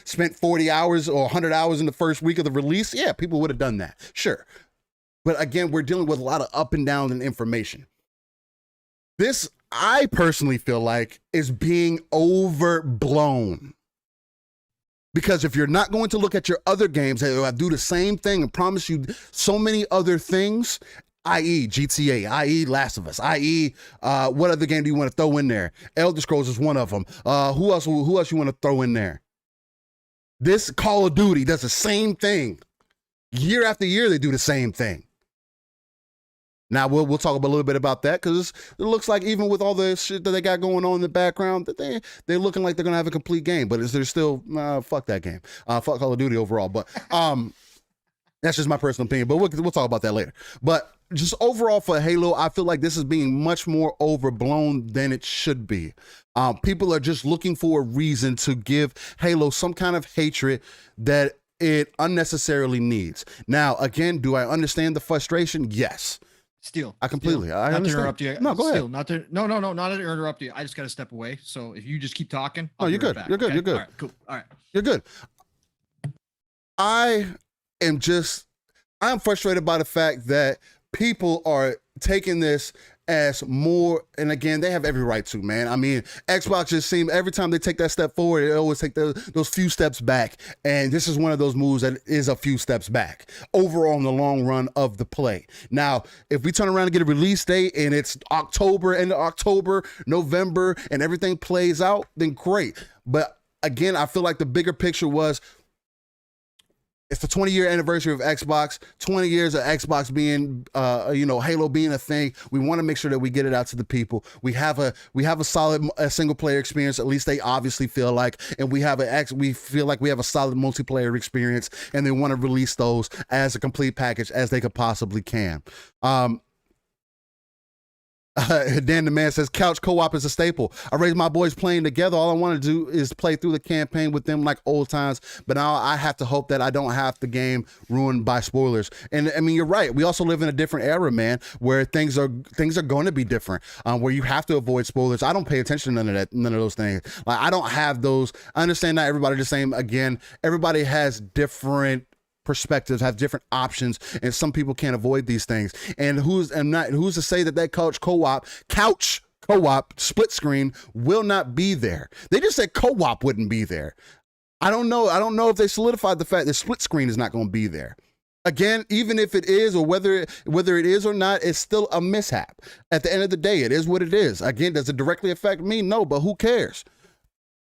spent 40 hours or 100 hours in the first week of the release? Yeah, people would have done that, sure. But again, we're dealing with a lot of up and down in information. This, I personally feel like, is being overblown. Because if you're not going to look at your other games that do the same thing and promise you so many other things, i.e. GTA, i.e. Last of Us, i.e. What other game do you want to throw in there? Elder Scrolls is one of them. Who else you want to throw in there? This Call of Duty does the same thing. Year after year, they do the same thing. Now, we'll talk a little bit about that, because it looks like even with all the shit that they got going on in the background, that they're looking like they're going to have a complete game. But there's still, fuck that game. Fuck Call of Duty overall. But that's just my personal opinion. But we'll talk about that later. But just overall for Halo, I feel like this is being much more overblown than it should be. People are just looking for a reason to give Halo some kind of hatred that it unnecessarily needs. Now, again, do I understand the frustration? Yes. Steel. I completely. Steel. I not understand. to interrupt you. No, go Steel, ahead. No, not to interrupt you. I just got to step away. So if you just keep talking, no, you're good. You're good. You're good. All right, cool. All right. You're good. I'm I'm frustrated by the fact that people are taking this as more, and again, they have every right to, man. I mean, Xbox just seems every time they take that step forward, they always take those few steps back. And this is one of those moves that is a few steps back overall in the long run of the play. Now, if we turn around and get a release date and it's October, end of October, November, and everything plays out, then great. But again, I feel like the bigger picture was, it's the 20-year anniversary of Xbox, 20 years of Xbox being, Halo being a thing. We want to make sure that we get it out to the people. We have a solid single player experience. At least they obviously feel like, and we feel like we have a solid multiplayer experience, and they want to release those as a complete package as they could possibly can. Dan the Man says, couch co-op is a staple. I raised my boys playing together. All I want to do is play through the campaign with them like old times, but now I have to hope that I don't have the game ruined by spoilers. And I mean, you're right. We also live in a different era, man, where things are going to be different, where you have to avoid spoilers. I don't pay attention to none of those things. Like, I don't have those. I understand not everybody the same. Again, everybody has different perspectives, have different options, and some people can't avoid these things. And who's to say that couch co-op split screen will not be there? They just said co-op wouldn't be there. I don't know if they solidified the fact that split screen is not going to be there. Again, even if it is, or whether it is or not, it's still a mishap. At the end of the day, it is what it is. Again, does it directly affect me? No, but who cares?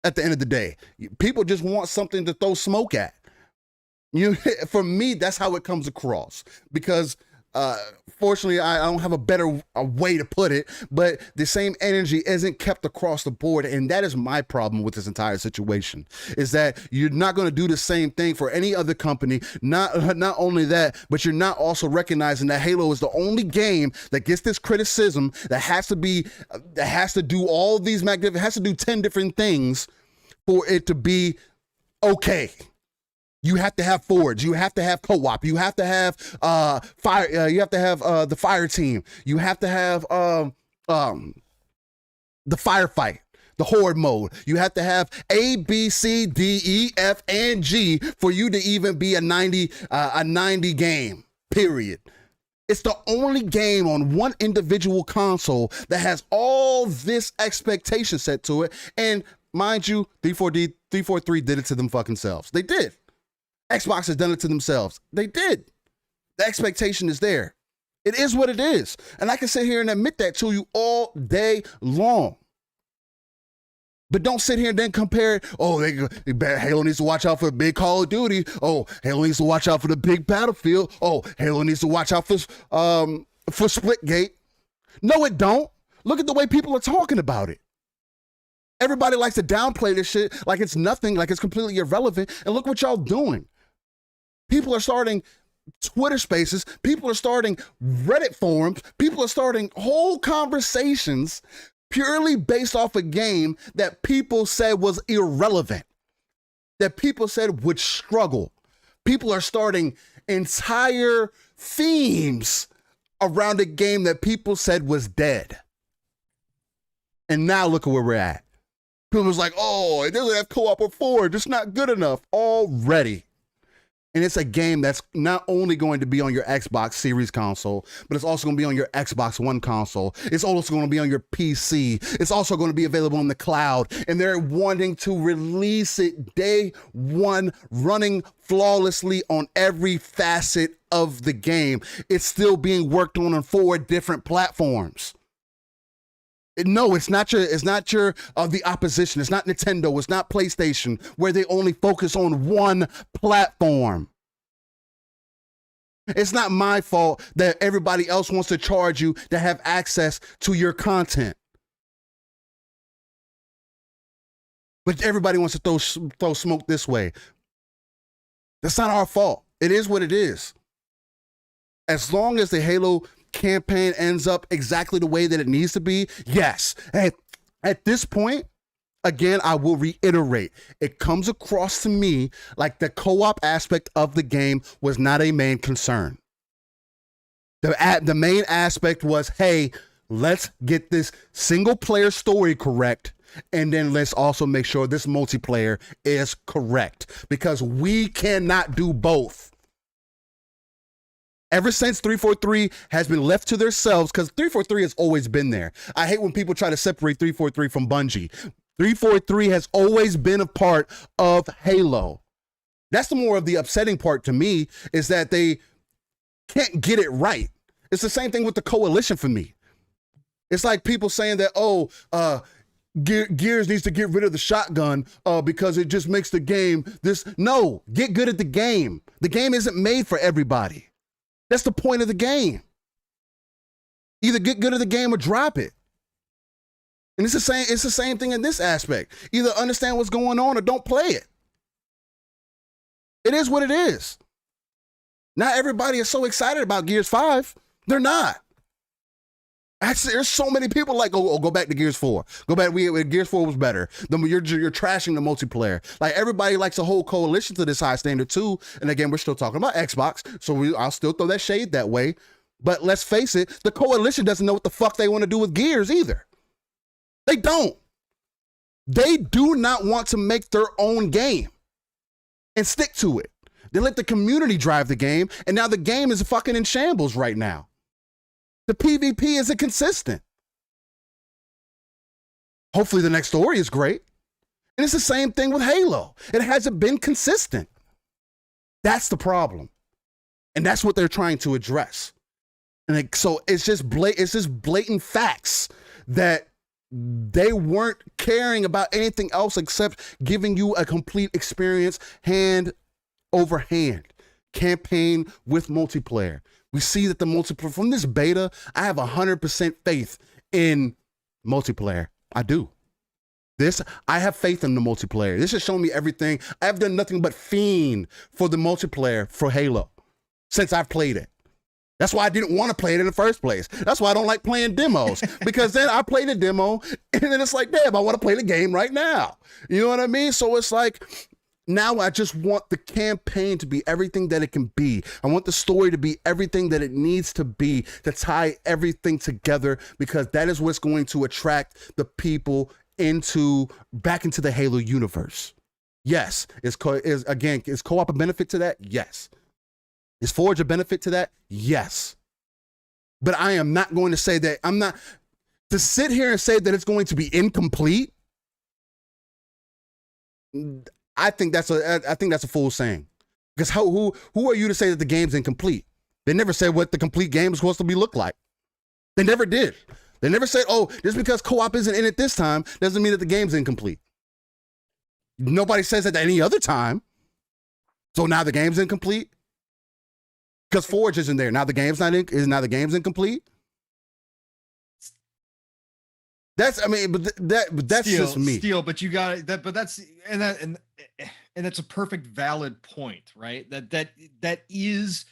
At the end of the day, people just want something to throw smoke at. For me, that's how it comes across, because fortunately, I don't have a better way to put it, but the same energy isn't kept across the board. And that is my problem with this entire situation, is that you're not going to do the same thing for any other company. Not only that, but you're not also recognizing that Halo is the only game that gets this criticism, that has to do all these magnificent, has to do 10 different things for it to be okay. You have to have forwards. You have to have co-op. You have to have fire. You have to have the fire team. You have to have the firefight, the horde mode. You have to have A, B, C, D, E, F, and G for you to even be a 90 game. Period. It's the only game on one individual console that has all this expectation set to it. And mind you, 343 did it to them fucking selves. They did. Xbox has done it to themselves. They did. The expectation is there. It is what it is. And I can sit here and admit that to you all day long. But don't sit here and then compare, Halo needs to watch out for the big Call of Duty. Oh, Halo needs to watch out for the big Battlefield. Oh, Halo needs to watch out for Splitgate. No, it don't. Look at the way people are talking about it. Everybody likes to downplay this shit like it's nothing, like it's completely irrelevant. And look what y'all doing. People are starting Twitter spaces. People are starting Reddit forums. People are starting whole conversations purely based off a game that people said was irrelevant, that people said would struggle. People are starting entire themes around a game that people said was dead. And now look at where we're at. People was like, oh, it doesn't have co-op or forward. It's not good enough already. And it's a game that's not only going to be on your Xbox Series console, but it's also going to be on your Xbox One console. It's also going to be on your PC. It's also going to be available on the cloud. And they're wanting to release it day one, running flawlessly on every facet of the game. It's still being worked on 4 different platforms. No, it's not your the opposition. It's not Nintendo. It's not PlayStation, where they only focus on one platform. It's not my fault that everybody else wants to charge you to have access to your content. But everybody wants to throw smoke this way. That's not our fault. It is what it is. As long as the Halo campaign ends up exactly the way that it needs to be, yes. At this point, again, I will reiterate, it comes across to me like the co-op aspect of the game was not a main concern. The main aspect was, hey, let's get this single player story correct, and then let's also make sure this multiplayer is correct, because we cannot do both. Ever since 343 has been left to themselves, because 343 has always been there. I hate when people try to separate 343 from Bungie. 343 has always been a part of Halo. That's the more of the upsetting part to me, is that they can't get it right. It's the same thing with the Coalition for me. It's like people saying that, Gears needs to get rid of the shotgun because it just makes the game this. No, get good at the game. The game isn't made for everybody. That's the point of the game. Either get good at the game or drop it. And it's the same thing in this aspect. Either understand what's going on or don't play it. It is what it is. Not everybody is so excited about Gears 5. They're not. Actually, there's so many people like, go back to Gears 4. Go back, Gears 4 was better. Then you're trashing the multiplayer. Like, everybody likes to hold Coalition to this high standard too. And again, we're still talking about Xbox, so I'll still throw that shade that way. But let's face it, the Coalition doesn't know what the fuck they want to do with Gears either. They don't. They do not want to make their own game and stick to it. They let the community drive the game, and now the game is fucking in shambles right now. The PvP isn't consistent. Hopefully the next story is great. And it's the same thing with Halo. It hasn't been consistent. That's the problem. And that's what they're trying to address. And so it's just blatant facts that they weren't caring about anything else except giving you a complete experience hand over hand. Campaign with multiplayer. We see that the multiplayer from this beta, I have 100% faith in multiplayer. I do. I have faith in the multiplayer. This has shown me everything. I've done nothing but fiend for the multiplayer for Halo since I've played it. That's why I didn't want to play it in the first place. That's why I don't like playing demos, because then I play the demo and then it's like, damn, I want to play the game right now. You know what I mean? So it's like, now I just want the campaign to be everything that it can be. I want the story to be everything that it needs to be, to tie everything together, because that is what's going to attract the people back into the Halo universe. Yes. Is co-op a benefit to that? Yes. Is Forge a benefit to that? Yes. But I am not going to say that. I'm not to sit here and say that it's going to be incomplete. I think that's a fool's saying, because who are you to say that the game's incomplete? They never said what the complete game is supposed to look like. They never did. They never said, oh, just because co-op isn't in it this time doesn't mean that the game's incomplete. Nobody says that any other time. So now the game's incomplete because Forge isn't there. Now the game's incomplete. That's just me. Steel, but you got that. But that's and that's a perfect valid point, right? That is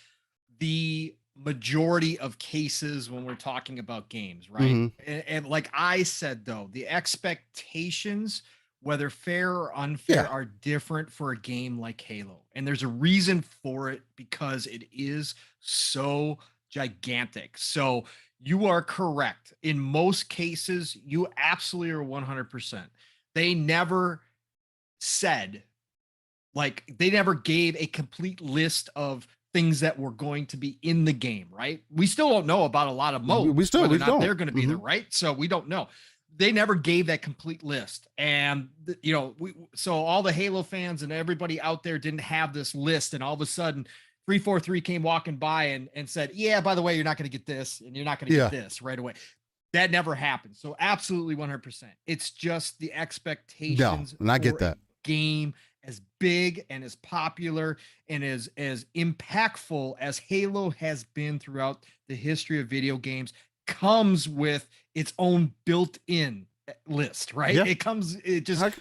the majority of cases when we're talking about games, right? Mm-hmm. And like I said, though, the expectations, whether fair or unfair, are different for a game like Halo, and there's a reason for it, because it is so gigantic. So you are correct. In most cases, you absolutely are 100%. They never said, like, they never gave a complete list of things that were going to be in the game, right? We still don't know about a lot of modes. They're going to be there, right? So we don't know. They never gave that complete list. And, so all the Halo fans and everybody out there didn't have this list. And all of a sudden, 343 came walking by and said, yeah, by the way, you're not going to get this and you're not going to get this right away. That never happened. So absolutely 100%. It's just the expectations. No, and I get that. Game as big and as popular and as impactful as Halo has been throughout the history of video games comes with its own built-in list, right? Yeah.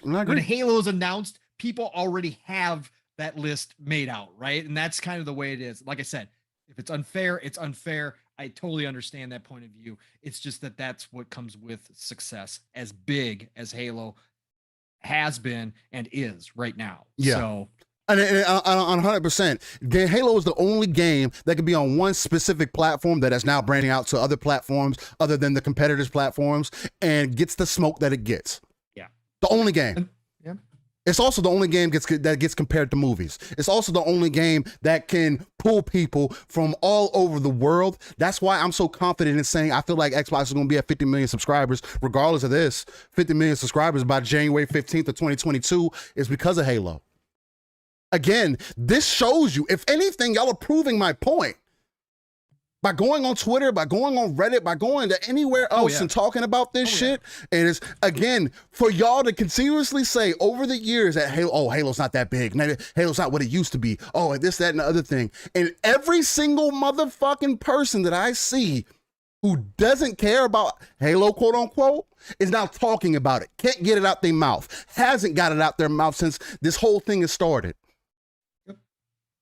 When Halo is announced, people already have that list made out, right? And that's kind of the way it is. Like I said, if it's unfair, it's unfair. I totally understand that point of view. It's just that's what comes with success, as big as Halo has been and is right now. Yeah. So, and on 100%, Halo is the only game that can be on one specific platform that is now branching out to other platforms other than the competitors' platforms and gets the smoke that it gets. Yeah. The only game. It's also the only game that gets compared to movies. It's also the only game that can pull people from all over the world. That's why I'm so confident in saying I feel like Xbox is going to be at 50 million subscribers, regardless of this. 50 million subscribers by January 15th of 2022 is because of Halo. Again, this shows you, if anything, y'all are proving my point. By going on Twitter, by going on Reddit, by going to anywhere else and talking about this shit. And it's, again, for y'all to continuously say over the years that Halo's not that big. Halo's not what it used to be. Oh, this, that, and the other thing. And every single motherfucking person that I see who doesn't care about Halo, quote unquote, is now talking about it. Can't get it out their mouth. Hasn't got it out their mouth since this whole thing has started.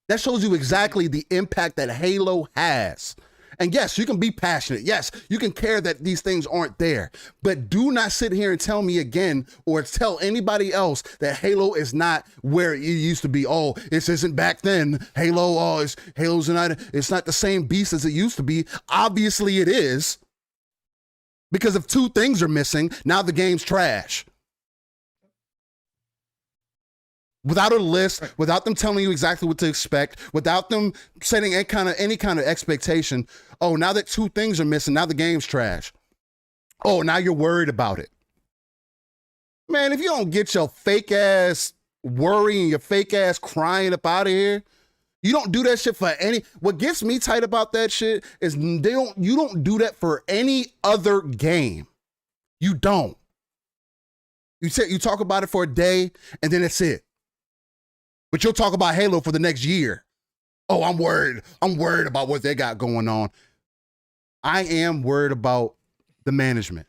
That shows you exactly the impact that Halo has. And yes, you can be passionate. Yes, you can care that these things aren't there. But do not sit here and tell me again or tell anybody else that Halo is not where it used to be. Oh, this isn't back then. Halo's not, it's not the same beast as it used to be. Obviously it is. Because if two things are missing, now the game's trash. Without a list, without them telling you exactly what to expect, without them setting any kind of expectation. Oh, now that two things are missing, now the game's trash. Oh, now you're worried about it. Man, if you don't get your fake ass worry and your fake ass crying up out of here, you don't do that shit for any. What gets me tight about that shit is you don't do that for any other game. You don't. You talk about it for a day and then that's it. But you'll talk about Halo for the next year. Oh, I'm worried. I'm worried about what they got going on. I am worried about the management.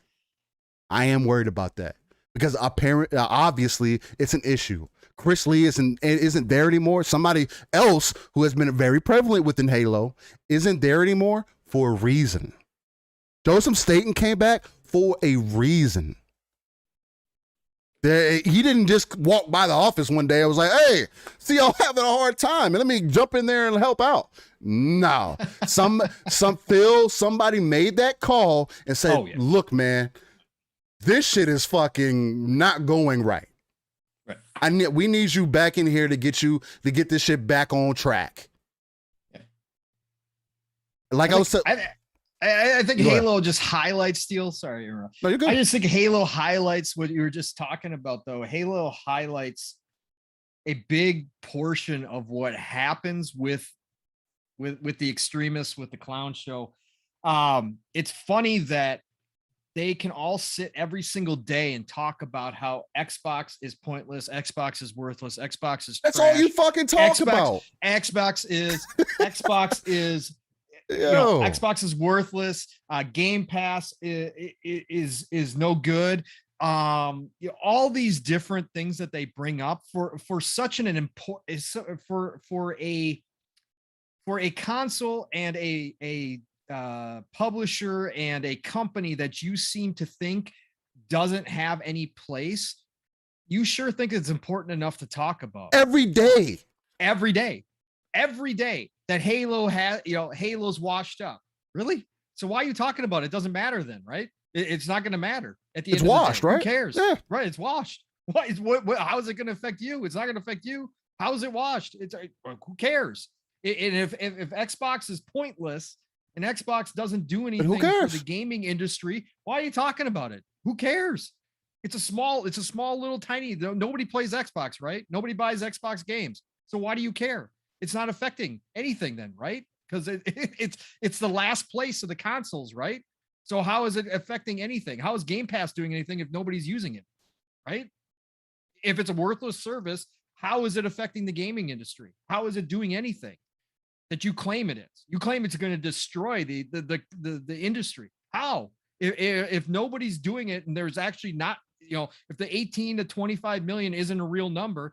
I am worried about that because obviously it's an issue. Chris Lee isn't there anymore. Somebody else who has been very prevalent within Halo isn't there anymore for a reason. Joseph Staten came back for a reason. He didn't just walk by the office one day. I was like, hey, see y'all having a hard time, and let me jump in there and help out. No, somebody made that call and said, look, man, this shit is fucking not going right. We need you back in here to get this shit back on track. Yeah. Like I think Halo just highlights Steel. Sorry, no, you're good. I just think Halo highlights what you were just talking about, though. Halo highlights a big portion of what happens with the extremists, with the clown show. It's funny that they can all sit every single day and talk about how Xbox is pointless, Xbox is worthless, Xbox is that's trash. all you fucking talk about. Xbox is Xbox is worthless. Game Pass is no good. All these different things that they bring up for such an important for a console and a publisher and a company that you seem to think doesn't have any place. You sure think it's important enough to talk about every day that Halo has, Halo's washed up. Really? So why are you talking about it? It doesn't matter then, right? It's not going to matter at the end. It's washed, right? Who cares? Yeah. Right. It's washed. What, how is it going to affect you? It's not going to affect you. How is it washed? Who cares? And if Xbox is pointless and Xbox doesn't do anything for the gaming industry, why are you talking about it? Who cares? It's a small little tiny, nobody plays Xbox, right? Nobody buys Xbox games. So why do you care? It's not affecting anything then, right? Because it's the last place of the consoles, right? So how is it affecting anything? How is Game Pass doing anything if nobody's using it, right? If it's a worthless service, how is it affecting the gaming industry? How is it doing anything that you claim it is? You claim it's going to destroy the industry. How? If nobody's doing it and there's actually not, if the 18 to 25 million isn't a real number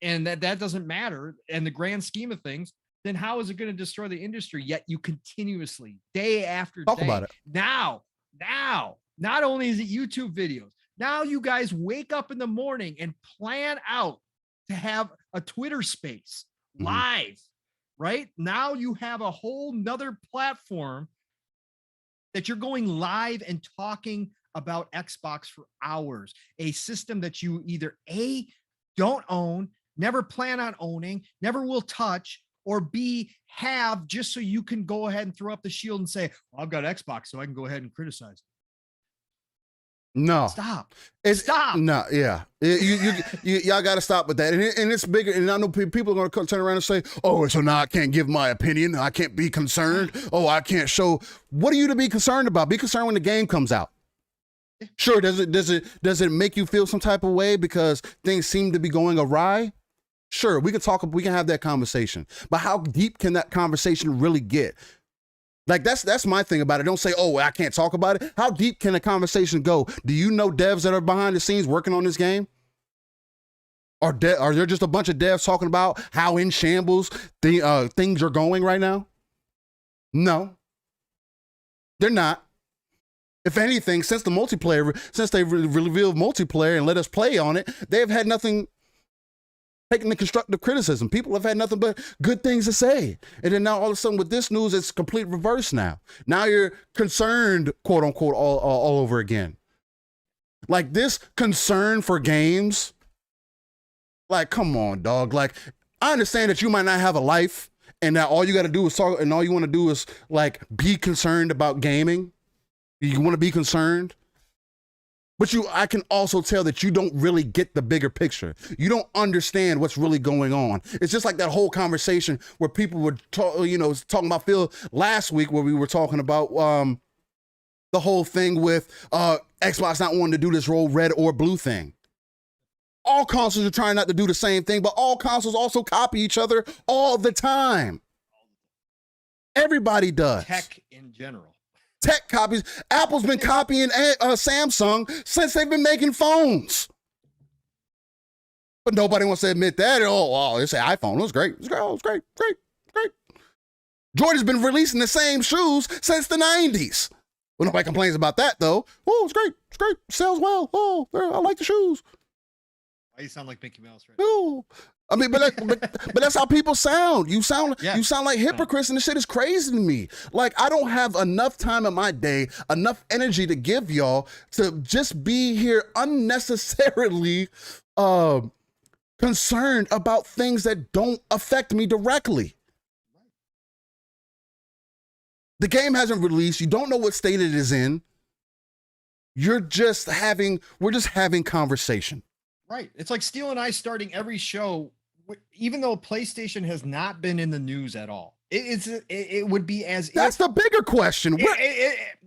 and that doesn't matter in the grand scheme of things, then how is it going to destroy the industry? Yet you continuously, day after day, talk about it. Now, not only is it YouTube videos, now you guys wake up in the morning and plan out to have a Twitter space live, right? Now you have a whole nother platform that you're going live and talking about Xbox for hours, a system that you either don't own, never plan on owning, never will touch, or B, have just so you can go ahead and throw up the shield and say, well, I've got Xbox, so I can go ahead and criticize. No, Stop. Stop. No, yeah, y'all got to stop with that. And it's bigger. And I know people are going to turn around and say, "Oh, so now I can't give my opinion. I can't be concerned. Oh, I can't show." What are you to be concerned about? Be concerned when the game comes out. Sure, does it make you feel some type of way because things seem to be going awry? Sure, we can have that conversation. But how deep can that conversation really get? Like that's my thing about it. Don't say, "Oh, I can't talk about it." How deep can a conversation go? Do you know devs that are behind the scenes working on this game? Are there just a bunch of devs talking about how in shambles things are going right now? No, they're not. If anything, since they've revealed multiplayer and let us play on it, they've had nothing taking the constructive criticism. People have had nothing but good things to say. And then now all of a sudden with this news, it's complete reverse now. Now you're concerned, quote unquote, all over again. Like this concern for games. Like, come on, dog. Like, I understand that you might not have a life and that all you got to do is talk and all you want to do is like be concerned about gaming. You want to be concerned. But I can also tell that you don't really get the bigger picture. You don't understand what's really going on. It's just like that whole conversation where people were talking about Phil last week, where we were talking about the whole thing with Xbox not wanting to do this whole red or blue thing. All consoles are trying not to do the same thing, but all consoles also copy each other all the time. Everybody does. Tech in general. Tech copies. Apple's been copying Samsung since they've been making phones. But nobody wants to admit that. Oh, it's an iPhone. It was great. It was great. Jordan's been releasing the same shoes since the 90s. Well, nobody complains about that, though. Oh, it's great. It's great. Sells well. Oh, I like the shoes. Why you sound like Mickey Mouse right now? I mean, but that's how people sound. You sound like hypocrites, and this shit is crazy to me. Like, I don't have enough time in my day, enough energy to give y'all to just be here unnecessarily concerned about things that don't affect me directly. The game hasn't released. You don't know what state it is in. We're just having conversation. Right. It's like Steel and I starting every show, even though PlayStation has not been in the news at all. It would be as that's the bigger question.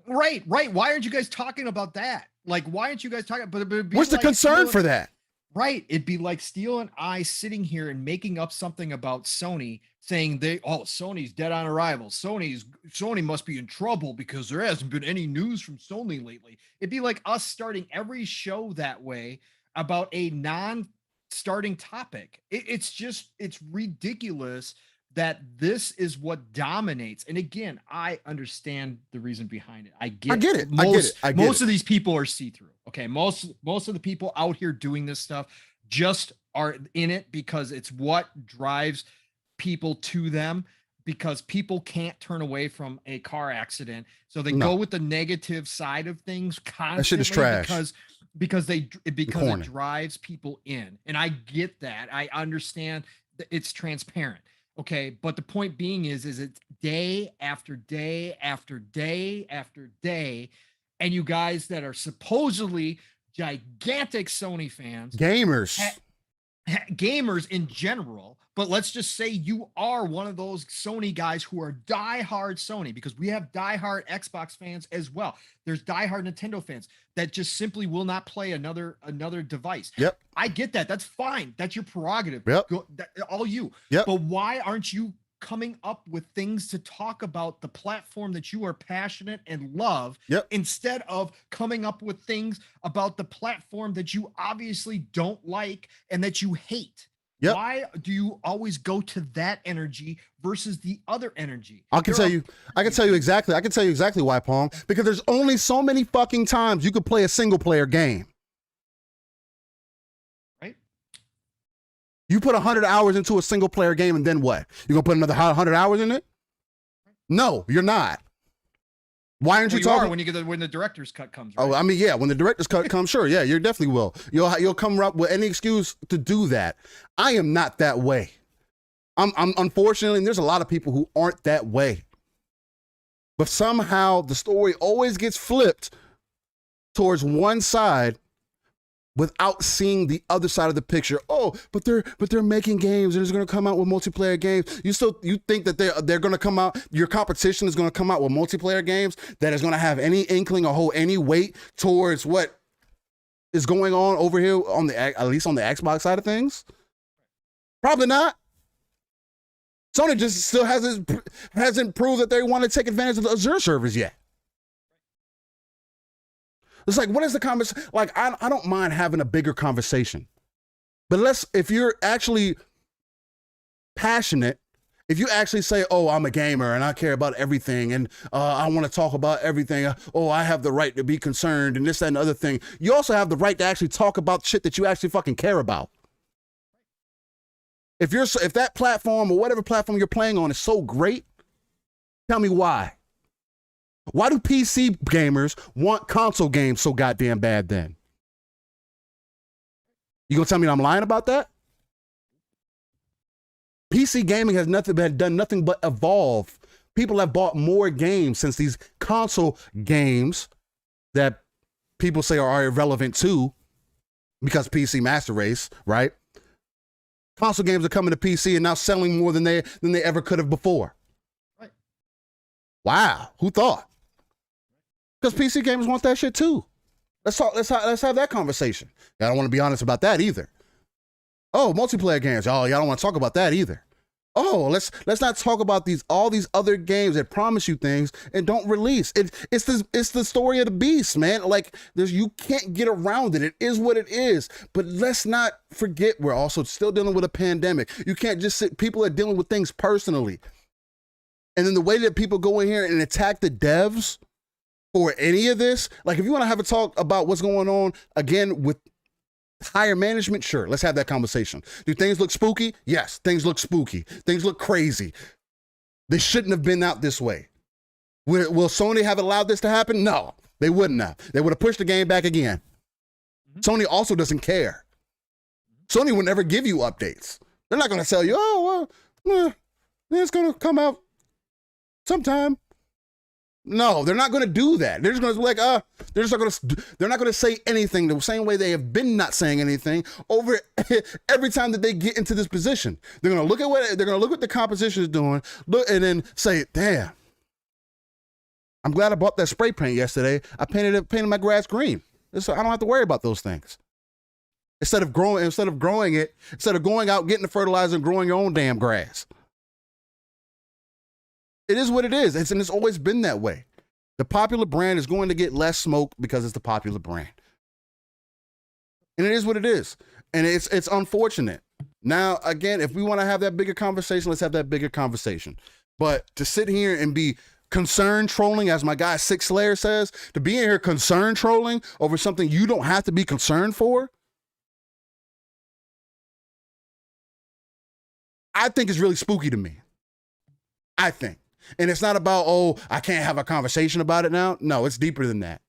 Right. Why aren't you guys talking about that? Like, why aren't you guys talking? But what's the concern for that? Right. It'd be like Steel and I sitting here and making up something about Sony, saying Sony's dead on arrival. Sony must be in trouble because there hasn't been any news from Sony lately. It'd be like us starting every show that way about a non-starting topic. It's ridiculous that this is what dominates. And again, I understand the reason behind it. I get it. Most of these people are see-through. Okay. Most of the people out here doing this stuff just are in it because it's what drives people to them, because people can't turn away from a car accident. So they go with the negative side of things constantly. That shit is trash. Because it drives people in. And I get that. I understand that it's transparent. Okay. But the point being is it's day after day after day after day. And you guys that are supposedly gigantic Sony fans, gamers in general, but let's just say you are one of those Sony guys who are diehard Sony, because we have diehard Xbox fans as well. There's diehard Nintendo fans that just simply will not play another device. Yep. I get that. That's fine. That's your prerogative. Yep. All you. Yep. But why aren't you coming up with things to talk about the platform that you are passionate and love, instead of coming up with things about the platform that you obviously don't like and that you hate? Yep. Why do you always go to that energy versus the other energy? I can tell you exactly why, Pong. Because there's only so many fucking times you could play a single player game. Right? You put 100 hours into a single player game, and then what? You're gonna put another 100 hours in it? No, you're not. Why aren't you talking? When the director's cut comes, right? Oh, I mean, yeah, when the director's cut comes, sure, yeah, you definitely will. You'll come up with any excuse to do that. I am not that way. I'm unfortunately, and there's a lot of people who aren't that way. But somehow the story always gets flipped towards one side without seeing the other side of the picture. Oh, but they're making games and it's going to come out with multiplayer games. You think that they're going to come out, your competition is going to come out with multiplayer games that is going to have any inkling or hold any weight towards what is going on over here at least on the Xbox side of things? Probably not. Sony just still hasn't proved that they want to take advantage of the Azure servers yet. It's like, what is the conversation? Like, I don't mind having a bigger conversation. But if you're actually passionate, if you actually say, oh, I'm a gamer and I care about everything and I want to talk about everything. I have the right to be concerned and this, that, and the other thing. You also have the right to actually talk about shit that you actually fucking care about. If that platform or whatever platform you're playing on is so great, tell me why. Why do PC gamers want console games so goddamn bad then? You gonna tell me I'm lying about that? PC gaming has done nothing but evolve. People have bought more games since these console games that people say are irrelevant too, because PC Master Race, right? Console games are coming to PC and now selling more than they ever could have before. Right. Wow, who thought? Because PC gamers want that shit too. Let's have that conversation. I don't want to be honest about that either. Oh, multiplayer games. Oh, y'all don't want to talk about that either. Oh, let's not talk about all these other games that promise you things and don't release. It's the story of the beast, man. Like you can't get around it. It is what it is. But let's not forget we're also still dealing with a pandemic. You can't just people are dealing with things personally. And then the way that people go in here and attack the devs for any of this, like if you want to have a talk about what's going on again with higher management, sure, let's have that conversation. Do things look spooky? Yes, things look spooky. Things look crazy. They shouldn't have been out this way. Will Sony have allowed this to happen? No, they wouldn't have. They would have pushed the game back again. Mm-hmm. Sony also doesn't care. Sony would never give you updates. They're not going to tell you, oh, well, it's going to come out sometime. No, they're not going to do that. They're just going to be like, they're not going to say anything the same way they have been not saying anything over every time that they get into this position. They're going to look at what the competition is doing, and then say, damn, I'm glad I bought that spray paint yesterday. I painted my grass green. So I don't have to worry about those things. Instead of going out, getting the fertilizer and growing your own damn grass. It is what it is. And it's always been that way. The popular brand is going to get less smoke because it's the popular brand. And it is what it is. And it's unfortunate. Now, again, if we want to have that bigger conversation, let's have that bigger conversation. But to sit here and be concerned trolling, as my guy Six Slayer says, to be in here concerned trolling over something you don't have to be concerned for, I think is really spooky to me. I think. And it's not about, oh, I can't have a conversation about it now. No, it's deeper than that.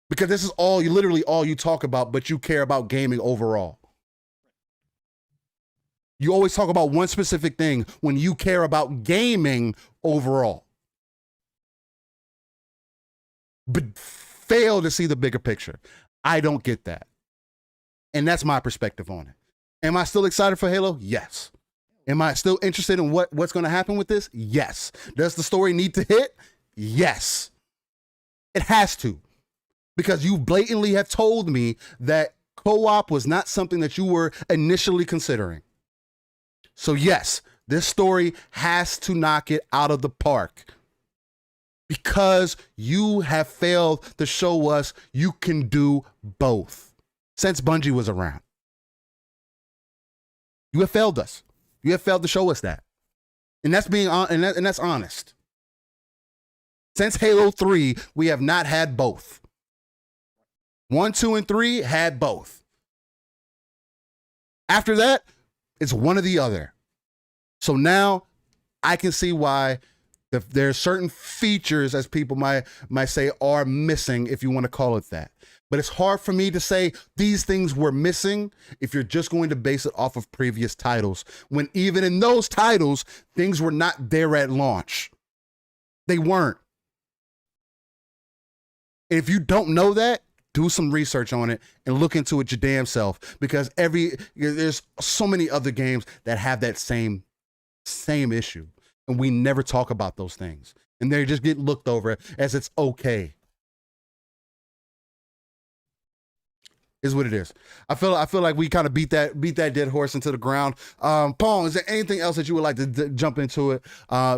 Because this is literally all you talk about, but you care about gaming overall. You always talk about one specific thing when you care about gaming overall. But fail to see the bigger picture. I don't get that. And that's my perspective on it. Am I still excited for Halo? Yes. Am I still interested in what's going to happen with this? Yes. Does the story need to hit? Yes. It has to. Because you blatantly have told me that co-op was not something that you were initially considering. So yes, this story has to knock it out of the park. Because you have failed to show us you can do both. Since Bungie was around. You have failed us. You have failed to show us that. And that's that's honest. Since Halo 3, we have not had both. 1, 2, and 3 had both. After that, it's one or the other. So now I can see why There's certain features, as people might say, are missing, if you want to call it that. But it's hard for me to say these things were missing if you're just going to base it off of previous titles, when even in those titles, things were not there at launch. They weren't. If you don't know that, do some research on it and look into it your damn self, because there's so many other games that have that same issue, and we never talk about those things, and they just get looked over as it's okay. Is what it is. I feel like we kind of beat that dead horse into the ground. Pong, is there anything else that you would like to jump into it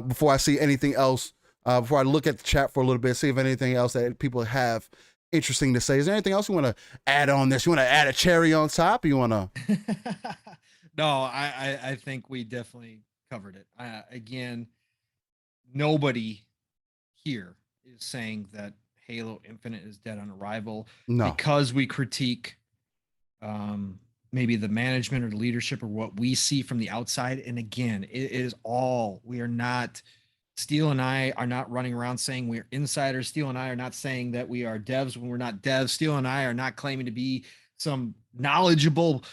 before I see anything else? Before I look at the chat for a little bit, see if anything else that people have interesting to say. Is there anything else you want to add on this? You want to add a cherry on top? Or you want to? No, I think we definitely covered it. Again, nobody here is saying that Halo Infinite is dead on arrival. No. Because we critique maybe the management or the leadership or what we see from the outside. And again, it is all, we are not, Steel and I are not running around saying we're insiders. Steel and I are not saying that we are devs when we're not devs. Steel and I are not claiming to be some knowledgeable,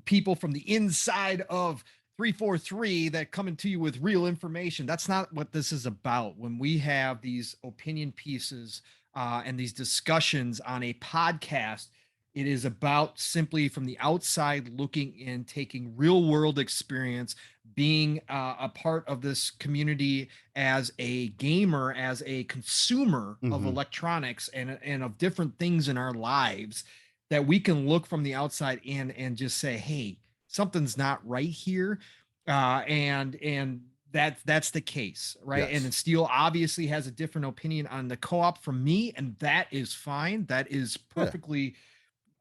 people from the inside of 343 that coming to you with real information. That's not what this is about. When we have these opinion pieces and these discussions on a podcast, it is about simply from the outside looking in, taking real world experience, being a part of this community as a gamer, as a consumer of electronics and of different things in our lives, that we can look from the outside in and just say, hey, something's not right here. And that's the case, right? Yes. And Steel obviously has a different opinion on the co-op from me, and that is fine. That is perfectly,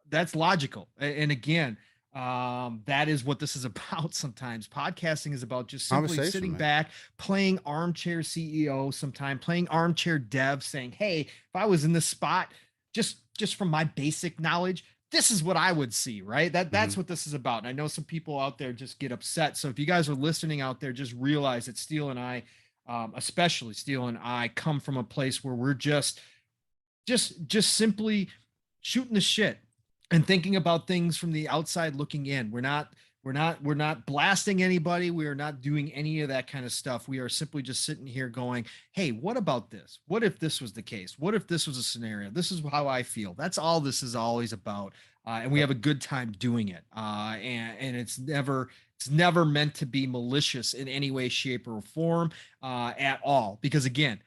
that's logical. And again, that is what this is about. Sometimes podcasting is about just simply sitting back, playing armchair CEO, sometime playing armchair dev, saying, hey, if I was in this spot, just from my basic knowledge, this is what I would see, right? That's what this is about. And I know some people out there just get upset. So if you guys are listening out there, just realize that Steel and I, especially Steel and I, come from a place where we're just simply shooting the shit and thinking about things from the outside looking in. We're not blasting anybody. We are not doing any of that kind of stuff. We are simply just sitting here going, hey, what about this? What if this was the case? What if this was a scenario? This is how I feel. That's all this is always about. And we have a good time doing it. And it's never meant to be malicious in any way, shape, or form at all. Because again,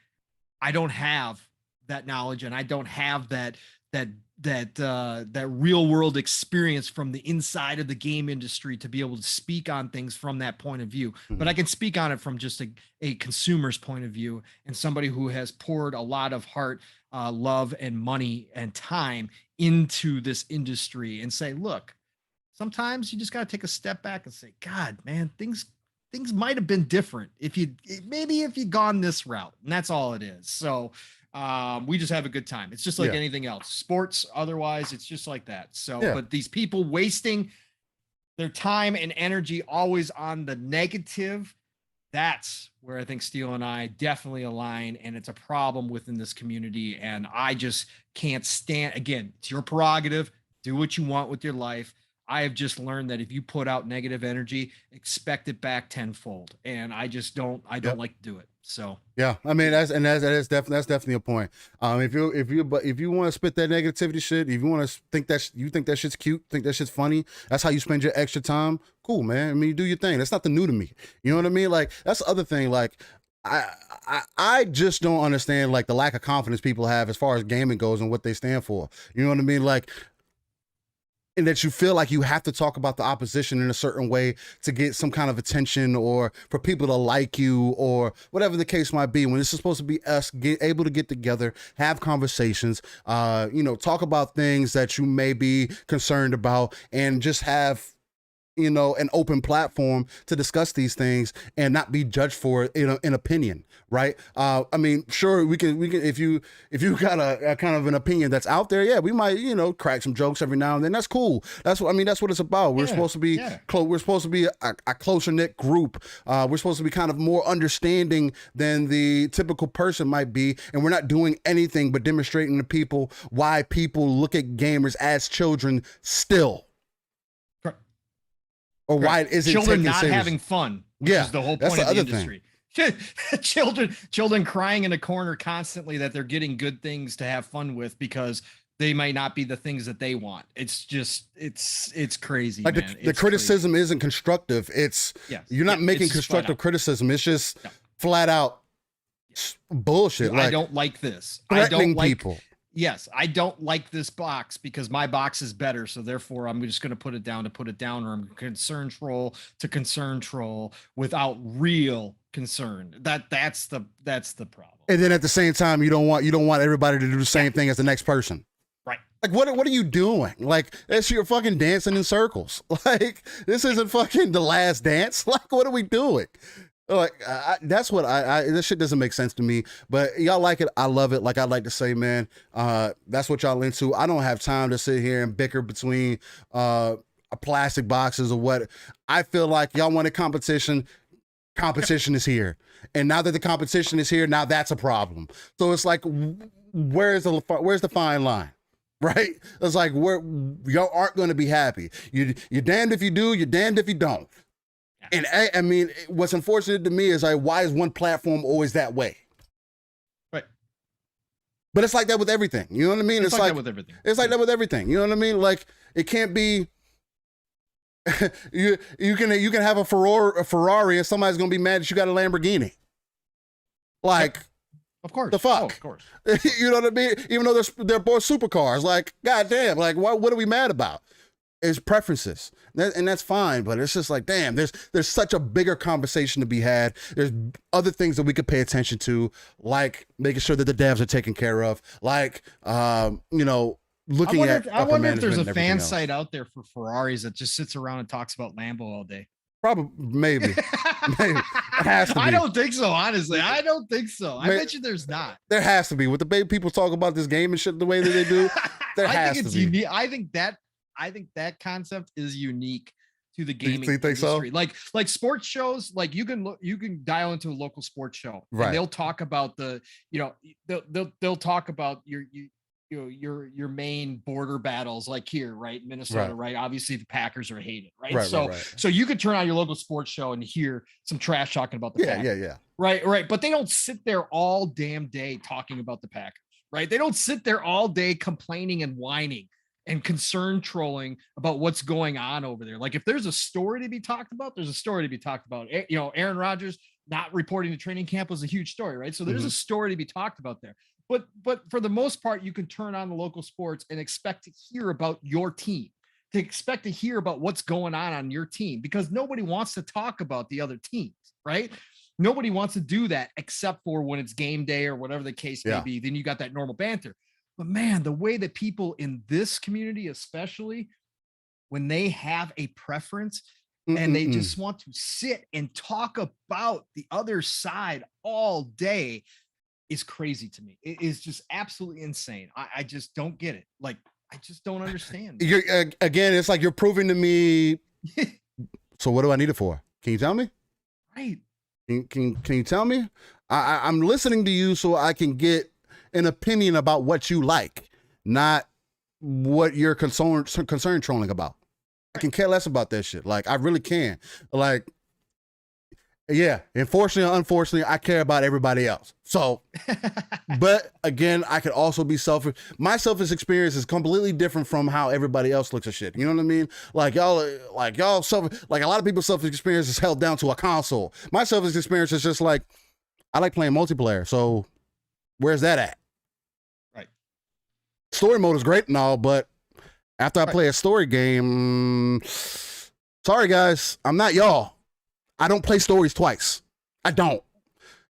I don't have that knowledge, and I don't have that real world experience from the inside of the game industry to be able to speak on things from that point of view. But I can speak on it from just a consumer's point of view, and somebody who has poured a lot of heart, love, and money and time into this industry, and say, look, sometimes you just got to take a step back and say, God, man, things might have been different if you'd gone this route. And that's all it is. So we just have a good time. It's just like anything else, sports, otherwise it's just like that. So but these people wasting their time and energy always on the negative, that's where I think Steel and I definitely align, and it's a problem within this community. And I just can't stand, again, it's your prerogative, do what you want with your life. I have just learned that if you put out negative energy, expect it back tenfold. And I just don't like to do it. So yeah, I mean that's definitely a point. If you want to spit that negativity shit, if you want to think that shit's cute, think that shit's funny, that's how you spend your extra time. Cool, man. I mean, you do your thing. That's nothing new to me. You know what I mean? Like that's the other thing. Like I just don't understand like the lack of confidence people have as far as gaming goes and what they stand for. You know what I mean? Like. And that you feel like you have to talk about the opposition in a certain way to get some kind of attention or for people to like you or whatever the case might be, when it's supposed to be us able to get together, have conversations, talk about things that you may be concerned about, and just have an open platform to discuss these things and not be judged for an opinion, right? I mean, sure, we can if you got a kind of an opinion that's out there, yeah, we might crack some jokes every now and then. That's cool. That's what it's about. We're supposed to be we're supposed to be a closer knit group. We're supposed to be kind of more understanding than the typical person might be, and we're not doing anything but demonstrating to people why people look at gamers as children still. Or why it isn't children taken not serious. having fun, which is the whole point of the industry. children crying in a corner constantly that they're getting good things to have fun with because they might not be the things that they want. It's just it's crazy. Like man. the criticism isn't constructive. You're not making constructive criticism. It's just flat out bullshit. I don't like this. Threatening I don't like people. Yes, I don't like this box because my box is better. So therefore, I'm just going to put it down, or I'm concern troll to concern troll without real concern. That's the problem. And then at the same time, you don't want everybody to do the same thing as the next person. Right. Like what are you doing? Like you're fucking dancing in circles. Like this isn't fucking The Last Dance. Like what are we doing? Like that's what this shit doesn't make sense to me, but y'all like it. I love it. Like I like to say, man, that's what y'all into. I don't have time to sit here and bicker between plastic boxes or what. I feel like y'all wanted competition. Competition is here, and now that the competition is here, now that's a problem. So it's like, where's the fine line? Right? It's like y'all aren't going to be happy. You're damned if you do. You're damned if you don't. And I mean, what's unfortunate to me is like, why is one platform always that way? Right. But it's like that with everything. You know what I mean? It's like that with everything. It's like that with everything. You know what I mean? Like it can't be. you can have a Ferrari and somebody's gonna be mad that you got a Lamborghini. Like, of course, the fuck, of course. You know what I mean? Even though they're both supercars. Like, goddamn, like what are we mad about? It's preferences, and that's fine. But it's just like, damn, there's such a bigger conversation to be had. There's other things that we could pay attention to, like making sure that the devs are taken care of, like looking at. I wonder if there's a fan site out there for Ferraris that just sits around and talks about Lambo all day. Probably, maybe. Maybe. It has to be. I don't think so, honestly. I don't think so. I bet you there's not. There has to be. With the baby people talk about this game and shit the way that they do, there has to be. Unique. I think that concept is unique to the gaming industry. So? Like sports shows, like you can dial into a local sports show, right? And they'll talk about they'll talk about your main border battles, like here, right? Minnesota, right? Obviously the Packers are hated, right? So you could turn on your local sports show and hear some trash talking about the Packers. Yeah. Right. But they don't sit there all damn day talking about the Packers, right? They don't sit there all day complaining and whining and concern trolling about what's going on over there. Like if there's a story to be talked about, there's a story to be talked about. Aaron Rodgers not reporting to training camp was a huge story, right? So there's a story to be talked about there. But for the most part, you can turn on the local sports and expect to hear about your team, to expect to hear about what's going on your team, because nobody wants to talk about the other teams, right? Nobody wants to do that except for when it's game day or whatever the case may be. Then you got that normal banter. But man, the way that people in this community, especially when they have a preference and they just want to sit and talk about the other side all day, is crazy to me. It is just absolutely insane. I just don't get it. Like, I just don't understand. Again, it's like you're proving to me. So what do I need it for? Can you tell me? Right. Can you tell me? I'm listening to you so I can get an opinion about what you like, not what you're concerned trolling about. I can care less about that shit. Like, I really can. Like, yeah, unfortunately or unfortunately, I care about everybody else. So, but again, I could also be selfish. My selfish experience is completely different from how everybody else looks at shit. You know what I mean? Like y'all selfish, like a lot of people's selfish experience is held down to a console. My selfish experience is just like, I like playing multiplayer. So where's that at? Right. Story mode is great and all, but after I play a story game, sorry guys, I'm not y'all. I don't play stories twice. I don't.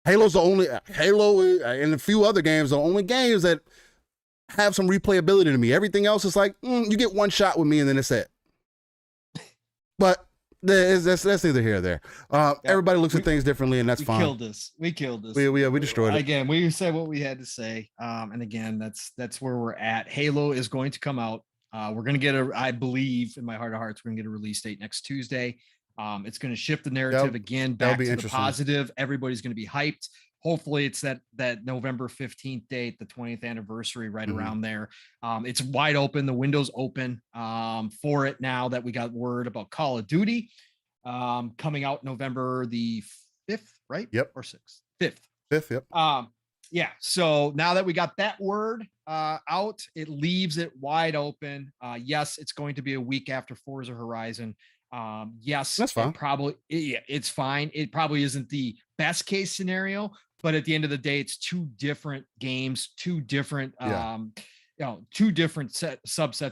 Halo and a few other games are the only games that have some replayability to me. Everything else is like, you get one shot with me and then it's it. But That's neither here or there. Everybody looks at things differently, and that's fine. We killed this. We destroyed it. Again, we said what we had to say. And again, that's where we're at. Halo is going to come out. We're going to get I believe in my heart of hearts, we're going to get a release date next Tuesday. It's going to shift the narrative again back to the positive. Everybody's going to be hyped. Hopefully it's that November 15th date, the 20th anniversary, right around there. It's wide open. The window's open for it now that we got word about Call of Duty coming out November the 5th, right? Yep. Or 6th? 5th. 5th, yep. Yeah. So now that we got that word out, it leaves it wide open. Yes, it's going to be a week after Forza Horizon. Yes, that's fine. It's fine. It probably isn't the best case scenario, but at the end of the day, it's two different games, two different subsets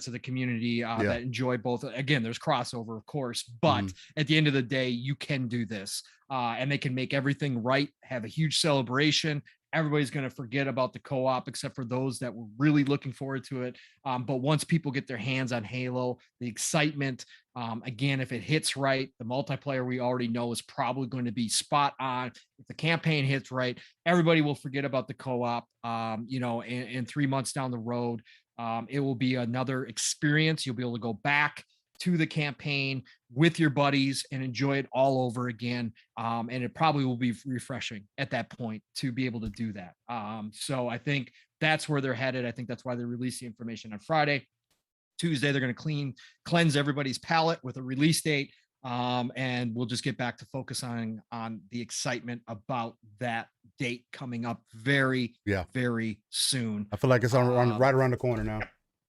of the community that enjoy both. Again, there's crossover, of course, but at the end of the day, you can do this and they can make everything right, have a huge celebration. Everybody's going to forget about the co-op except for those that were really looking forward to it. But once people get their hands on Halo, the excitement, again, if it hits right, the multiplayer we already know is probably going to be spot on. If the campaign hits right, everybody will forget about the co-op. In 3 months down the road, it will be another experience. You'll be able to go back to the campaign with your buddies and enjoy it all over again. And it probably will be refreshing at that point to be able to do that. So I think that's where they're headed. I think that's why they released the information on Friday. Tuesday, they're going to cleanse everybody's palate with a release date. And we'll just get back to focus on the excitement about that date coming up very soon. I feel like it's right around the corner now.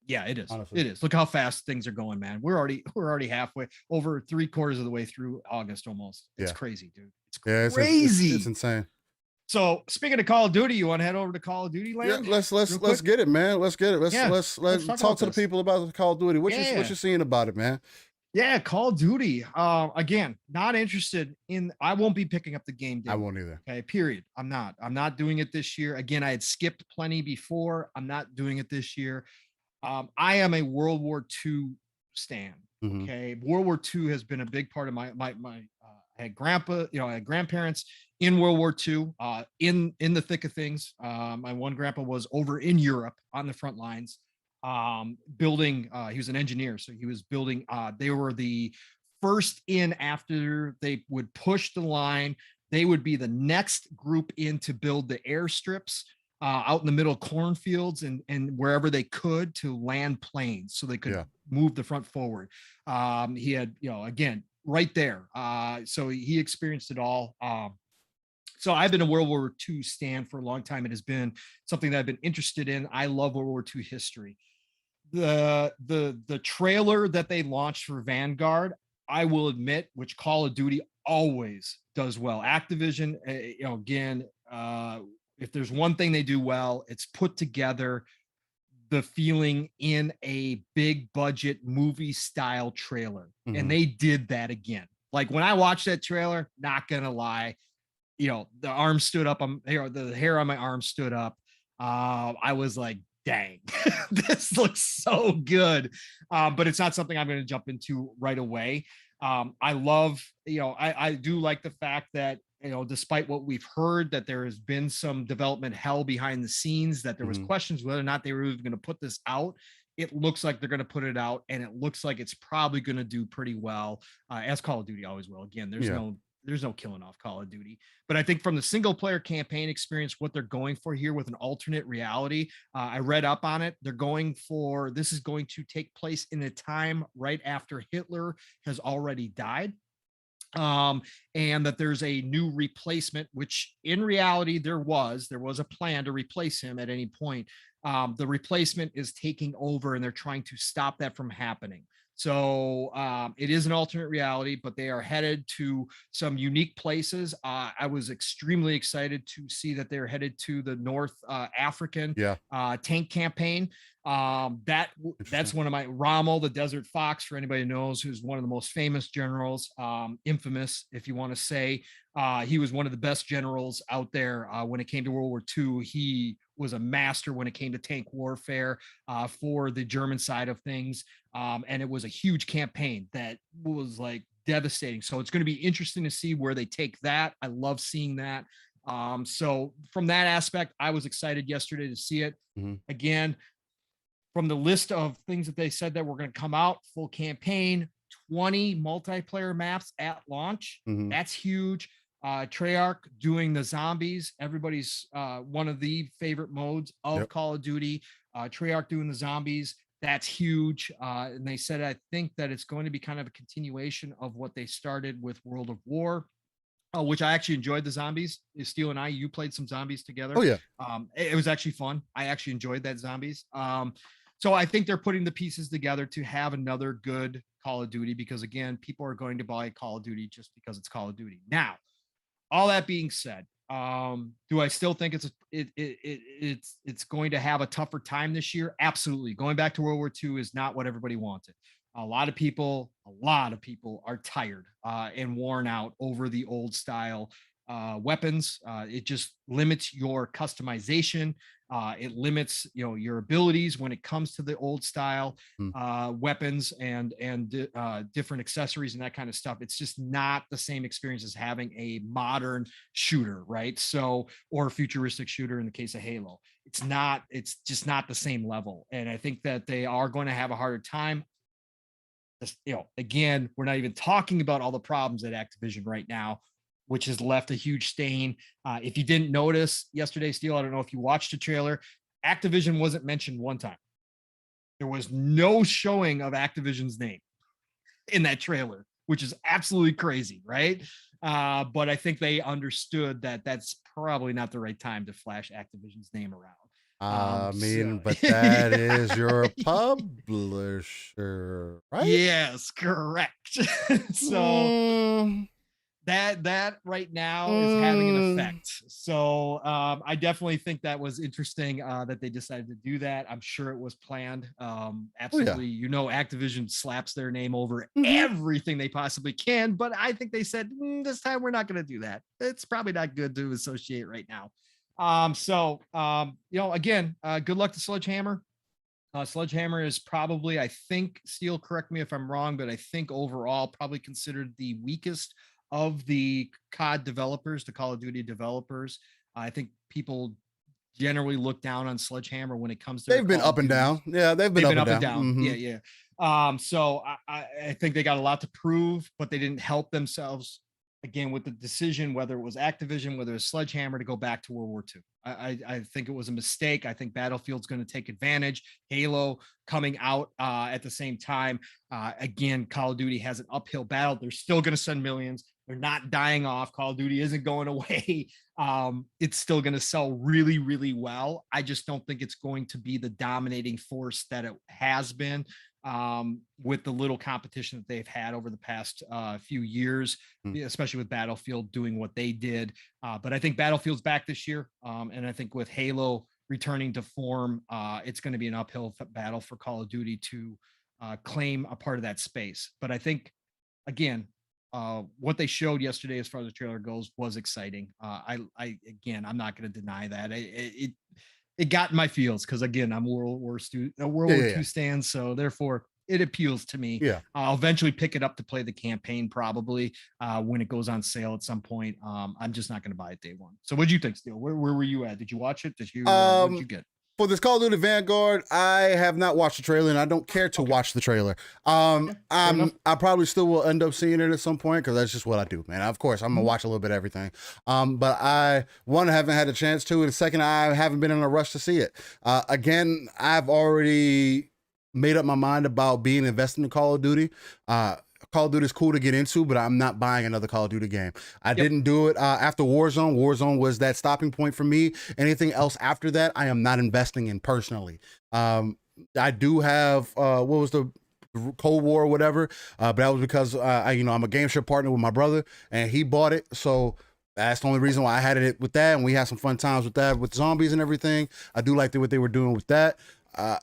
Yeah, it is. Honestly. It is. Look how fast things are going, man. We're already halfway, over 3/4 of the way through August almost. It's crazy, dude. It's crazy. It's insane. So speaking of Call of Duty, you want to head over to Call of Duty land? Yeah, let's get it, man. Let's get it. Let's talk to the people about the Call of Duty. What you seeing about it, man? Yeah, Call of Duty. Again, not interested in. I won't be picking up the game. I won't either. Okay, period. I'm not doing it this year. Again, I had skipped plenty before. I'm not doing it this year. I am a World War II stan. Okay, World War II has been a big part of my. I had I had grandparents in World War II, in the thick of things. My one grandpa was over in Europe on the front lines, building. He was an engineer, so he was building. They were the first in after they would push the line. They would be the next group in to build the airstrips. Out in the middle of cornfields and wherever they could to land planes so they could move the front forward. He had, again, right there. So he experienced it all. So I've been a World War II stan for a long time. It has been something that I've been interested in. I love World War II history. The trailer that they launched for Vanguard, I will admit, which Call of Duty always does well. Activision, again, if there's one thing they do well, it's put together the feeling in a big budget movie style trailer. And they did that again. Like when I watched that trailer, not gonna lie, the arm stood up. The hair on my arm stood up. I was like, dang, this looks so good. But it's not something I'm going to jump into right away. I love, I do like the fact that, despite what we've heard, that there has been some development hell behind the scenes, that there was questions whether or not they were even going to put this out. It looks like they're going to put it out, and it looks like it's probably going to do pretty well, as Call of Duty always will. Again, there's no killing off Call of Duty. But I think from the single player campaign experience, what they're going for here with an alternate reality, I read up on it. They're going for, this is going to take place in a time right after Hitler has already died. And that there's a new replacement, which in reality there was a plan to replace him at any point. The replacement is taking over and they're trying to stop that from happening. So it is an alternate reality, but they are headed to some unique places. I was extremely excited to see that they're headed to the North African tank campaign. That's one of my Rommel, the Desert Fox, for anybody who knows, who's one of the most famous generals, infamous, if you want to say. He was one of the best generals out there when it came to World War II. He was a master when it came to tank warfare for the German side of things. And it was a huge campaign that was like devastating. So it's going to be interesting to see where they take that. I love seeing that. So from that aspect, I was excited yesterday to see it. Mhm. Again, from the list of things that they said that were going to come out, full campaign, 20 multiplayer maps at launch. Mhm. That's huge. Treyarch doing the zombies, everybody's one of the favorite modes of Yep. Call of Duty. Treyarch doing the zombies, that's huge. And they said, I think that it's going to be kind of a continuation of what they started with World of War. Which I actually enjoyed the zombies. Steel and I, you played some zombies together. Oh yeah. It was actually fun. I actually enjoyed that zombies. So I think they're putting the pieces together to have another good Call of Duty because again, people are going to buy Call of Duty just because it's Call of Duty. Now, all that being said, do I still think it's going to have a tougher time this year? Absolutely. Going back to World War II is not what everybody wanted. A lot of people are tired and worn out over the old style weapons. It just limits your customization. It limits your abilities when it comes to the old style Mm. weapons and different accessories and that kind of stuff. It's just not the same experience as having a modern shooter, right? So or futuristic shooter in the case of Halo. It's just not the same level. And I think that they are going to have a harder time. Again, we're not even talking about all the problems at Activision right now, which has left a huge stain. If you didn't notice yesterday, Steel, I don't know if you watched the trailer, Activision wasn't mentioned one time. There was no showing of Activision's name in that trailer, which is absolutely crazy, right? But I think they understood that that's probably not the right time to flash Activision's name around. But that is your publisher, right? Yes, correct. So Mm, that right now is having an effect. So I definitely think that was interesting that they decided to do that. I'm sure it was planned. Absolutely. Activision slaps their name over everything they possibly can, but I think they said this time we're not going to do that. It's probably not good to associate right now. Again, good luck to Sledgehammer. Sledgehammer is probably, I think, Steel, correct me if I'm wrong, but I think overall probably considered the weakest of the COD developers, the Call of Duty developers. I think people generally look down on Sledgehammer when it comes to they've been up and down. Yeah, they've been up and down. Yeah, yeah. So I think they got a lot to prove, but they didn't help themselves again with the decision, whether it was Activision, whether it was Sledgehammer, to go back to World War II. I think it was a mistake. I think Battlefield's going to take advantage. Halo coming out at the same time. Again, Call of Duty has an uphill battle. They're still going to send millions. They're not dying off. Call of Duty isn't going away. It's still going to sell really, really well. I just don't think it's going to be the dominating force that it has been with the little competition that they've had over the past few years, especially with Battlefield doing what they did. But I think Battlefield's back this year. And I think with Halo returning to form, it's going to be an uphill battle for Call of Duty to claim a part of that space. But I think, again, what they showed yesterday as far as the trailer goes was exciting. I'm not going to deny that. It got in my feels because again, I'm a World War II stan, so therefore it appeals to me. Yeah. I'll eventually pick it up to play the campaign probably when it goes on sale at some point. I'm just not going to buy it day one. So what'd you think, Steel? Where were you at? Did you watch it? What did you get? For this Call of Duty Vanguard, I have not watched the trailer, and I don't care to watch the trailer. I probably still will end up seeing it at some point because that's just what I do, man. Of course, I'm gonna watch a little bit of everything. But I haven't had a chance to, and second, I haven't been in a rush to see it. Again, I've already made up my mind about being invested in Call of Duty. Call of Duty is cool to get into, but I'm not buying another Call of Duty game. I didn't do it after Warzone. Warzone was that stopping point for me. Anything else after that, I am not investing in personally. I do have, what was the Cold War or whatever, but that was because I'm a game share partner with my brother, and he bought it, so that's the only reason why I had it with that, and we had some fun times with that, with zombies and everything. I do like what they were doing with that,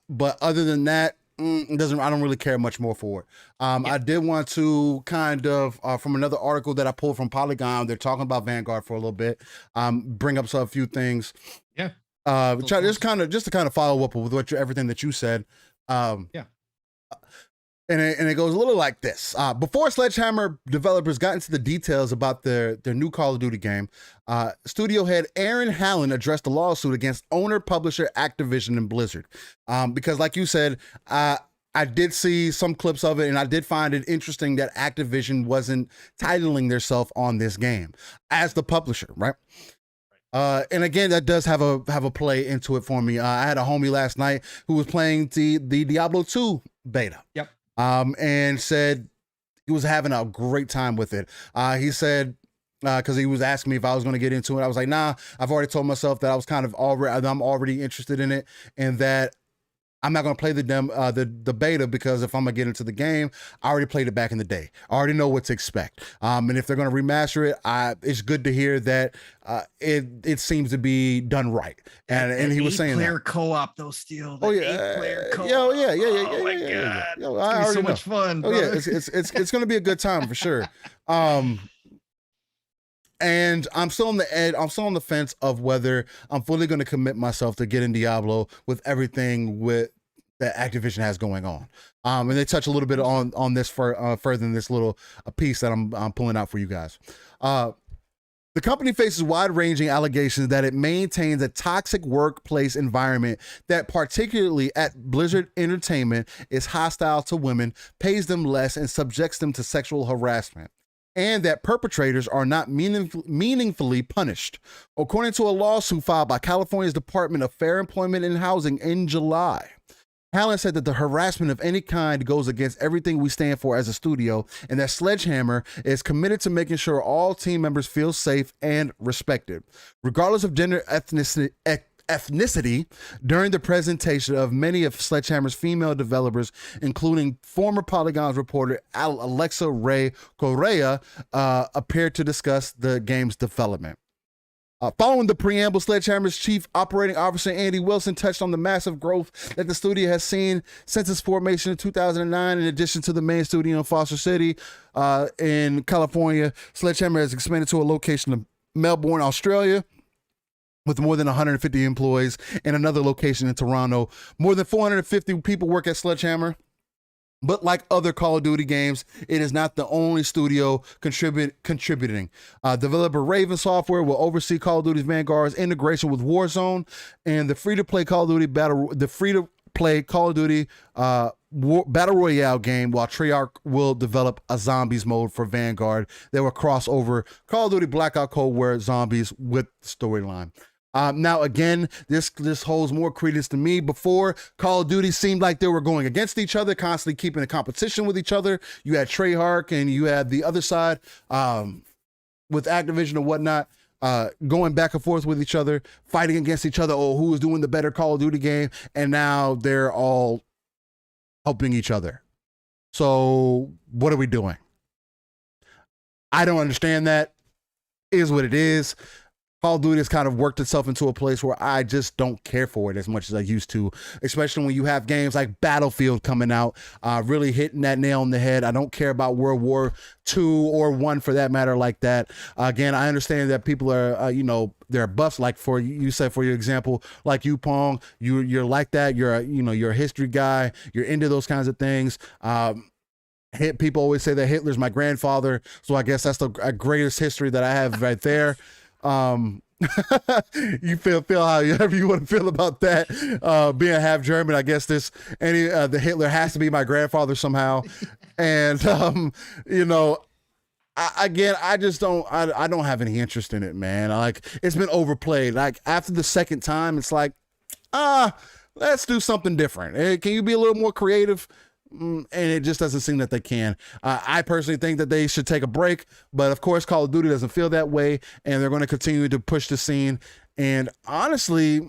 but other than that, I don't really care much more for it. I did want to kind of, from another article that I pulled from Polygon, they're talking about Vanguard for a little bit, bring up a few things. Yeah. Just to kind of follow up with everything that you said. And it goes a little like this. Before Sledgehammer developers got into the details about their new Call of Duty game, studio head Aaron Hallen addressed a lawsuit against owner-publisher Activision and Blizzard. Because like you said, I did see some clips of it, and I did find it interesting that Activision wasn't titling themselves on this game as the publisher, right? And again, that does have a play into it for me. I had a homie last night who was playing the Diablo 2 beta. Yep. And said he was having a great time with it. He said, because he was asking me if I was going to get into it. I was like, nah, I've already told myself that I'm already interested in it, and that I'm not going to play the beta, because if I'm going to get into the game, I already played it back in the day. I already know what to expect. And if they're going to remaster it, it's good to hear that it seems to be done right. And he was saying player that. co-op, though, Steel. Oh yeah, 8-player co-op. yeah. Oh my God. Yo, It's gonna be so much fun. Oh brother. yeah, it's going to be a good time for sure. And I'm still on the edge. I'm still on the fence of whether I'm fully going to commit myself to getting Diablo with everything that Activision has going on. And they touch a little bit on this further in this little piece that I'm pulling out for you guys. The company faces wide-ranging allegations that it maintains a toxic workplace environment that, particularly at Blizzard Entertainment, is hostile to women, pays them less, and subjects them to sexual harassment, and that perpetrators are not meaningfully punished. According to a lawsuit filed by California's Department of Fair Employment and Housing in July, Hallen said that the harassment of any kind goes against everything we stand for as a studio, and that Sledgehammer is committed to making sure all team members feel safe and respected, regardless of gender, ethnicity. During the presentation of many of Sledgehammer's female developers, including former Polygon's reporter Alexa Ray Correa, appeared to discuss the game's development. Following the preamble, Sledgehammer's chief operating officer, Andy Wilson, touched on the massive growth that the studio has seen since its formation in 2009. In addition to the main studio in Foster City in California, Sledgehammer has expanded to a location in Melbourne, Australia, with more than 150 employees, and another location in Toronto. More than 450 people work at Sledgehammer. But like other Call of Duty games, it is not the only studio contributing. Developer Raven Software will oversee Call of Duty's Vanguard's integration with Warzone, and the free-to-play Call of Duty Battle Royale game, while Treyarch will develop a zombies mode for Vanguard that will cross over Call of Duty Black Ops Cold War zombies with storyline. Now, again, this holds more credence to me. Before, Call of Duty seemed like they were going against each other, constantly keeping a competition with each other. You had Treyarch and you had the other side with Activision and whatnot, going back and forth with each other, fighting against each other. Oh, who was doing the better Call of Duty game? And now they're all helping each other. So what are we doing? I don't understand that. It is what it is. Call of Duty has kind of worked itself into a place where I just don't care for it as much as I used to, especially when you have games like Battlefield coming out, really hitting that nail on the head. I don't care about World War II or I for that matter like that. Again, I understand that people are, they're buffs. Like for you said, for your example, like you, Pong, you're like that. You're a history guy. You're into those kinds of things. People always say that Hitler's my grandfather, so I guess that's the greatest history that I have right there. You feel however you want to feel about that. Being half German, I guess the Hitler has to be my grandfather somehow. And I just don't have any interest in it, man. Like, it's been overplayed. Like, after the second time, it's like, let's do something different. Hey, can you be a little more creative? And it just doesn't seem that they can. I personally think that they should take a break, but of course Call of Duty doesn't feel that way, and they're going to continue to push the scene. And honestly,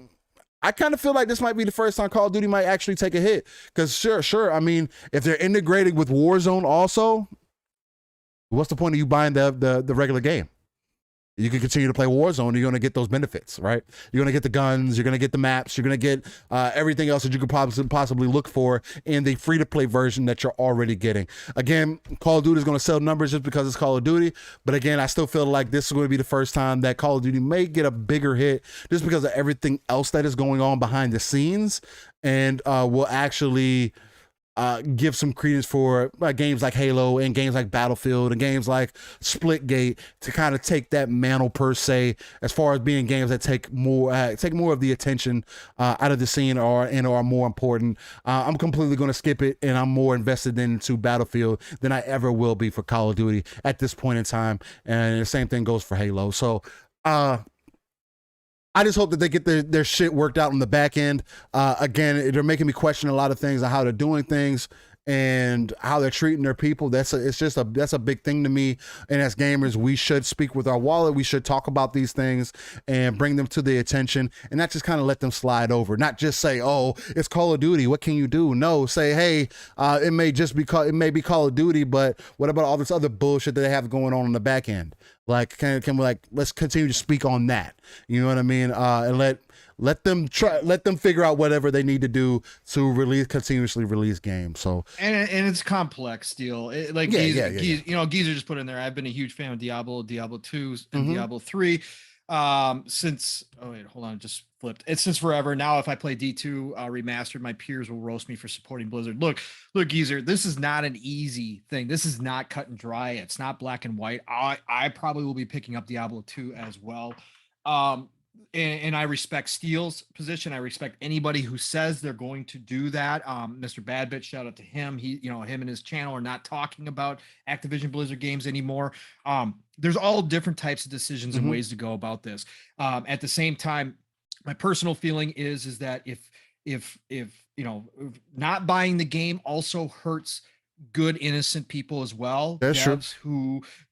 I kind of feel like this might be the first time Call of Duty might actually take a hit, because sure, I mean, if they're integrating with Warzone also, what's the point of you buying the regular game? You can continue to play Warzone. You're going to get those benefits, right? You're going to get the guns. You're going to get the maps. You're going to get everything else that you could possibly look for in the free-to-play version that you're already getting. Again, Call of Duty is going to sell numbers just because it's Call of Duty. But again, I still feel like this is going to be the first time that Call of Duty may get a bigger hit just because of everything else that is going on behind the scenes, and will actually give some credence for games like Halo and games like Battlefield and games like Splitgate to kind of take that mantle per se, as far as being games that take more of the attention out of the scene and are more important. I'm completely going to skip it, and I'm more invested into Battlefield than I ever will be for Call of Duty at this point in time, and the same thing goes for Halo. So I just hope that they get their shit worked out on the back end. Again, they're making me question a lot of things on how they're doing things and how they're treating their people. That's a big thing to me. And as gamers, we should speak with our wallet. We should talk about these things and bring them to the attention, and not just kind of let them slide over. Not just say, "Oh, it's Call of Duty. What can you do?" No, say, "Hey, it may be Call of Duty, but what about all this other bullshit that they have going on the back end? Like, can we let's continue to speak on that." You know what I mean? And let them figure out whatever they need to do to continuously release games. So and it's complex still. Geezer just put in there. I've been a huge fan of Diablo 2, and Diablo 3 since just flipped. It's since forever. Now if I play D2 remastered, my peers will roast me for supporting Blizzard. Look, Geezer, this is not an easy thing. This is not cut and dry. It's not black and white. I probably will be picking up Diablo 2 as well. And I respect Steel's position. I respect anybody who says they're going to do that. Mr. Badbit, shout out to him. Him and his channel are not talking about Activision Blizzard games anymore. There's all different types of decisions and ways to go about this. At the same time, my personal feeling is that if not buying the game also hurts good innocent people as well. That's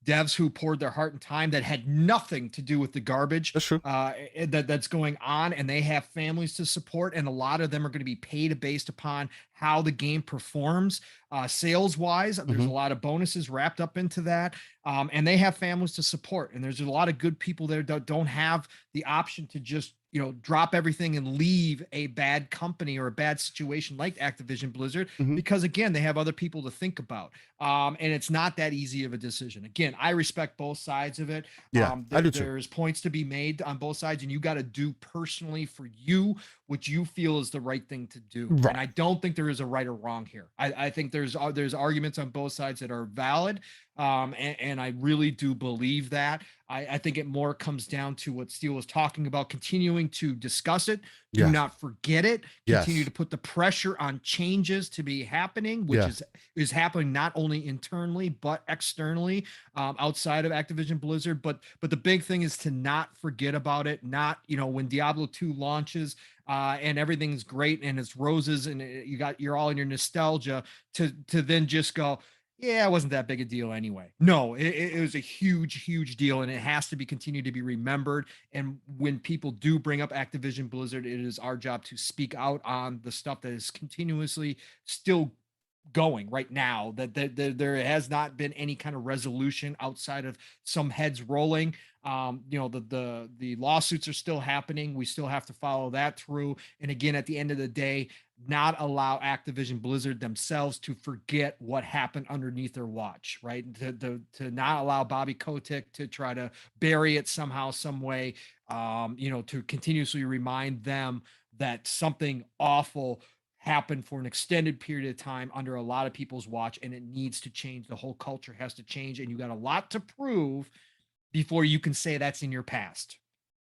devs who poured their heart and time that had nothing to do with the garbage that's going on, and they have families to support, and a lot of them are going to be paid based upon how the game performs sales wise. There's a lot of bonuses wrapped up into that, and they have families to support, and there's a lot of good people there that don't have the option to just drop everything and leave a bad company or a bad situation like Activision Blizzard, because again, they have other people to think about. And it's not that easy of a decision. Again, I respect both sides of it. Yeah, I do too. There's points to be made on both sides, and you got to do personally for you what you feel is the right thing to do. Right. And I don't think there is a right or wrong here. I think there's arguments on both sides that are valid. And I really do believe that. I think it more comes down to what Steel was talking about, continuing to discuss it, do not forget it, continue to put the pressure on changes to be happening, which is happening not only internally, but externally, outside of Activision Blizzard. But the big thing is to not forget about it. Not, when Diablo 2 launches, and everything's great and it's roses and you're all in your nostalgia, to then just go, yeah, it wasn't that big a deal anyway. No, it was a huge, huge deal, and it has to be continued to be remembered. And when people do bring up Activision Blizzard, it is our job to speak out on the stuff that is continuously still going right now, that there has not been any kind of resolution outside of some heads rolling. The lawsuits are still happening. We still have to follow that through. And again, at the end of the day, not allow Activision Blizzard themselves to forget what happened underneath their watch, right? To not allow Bobby Kotick to try to bury it somehow, some way, to continuously remind them that something awful happened for an extended period of time under a lot of people's watch, and it needs to change. The whole culture has to change, and you got a lot to prove before you can say that's in your past.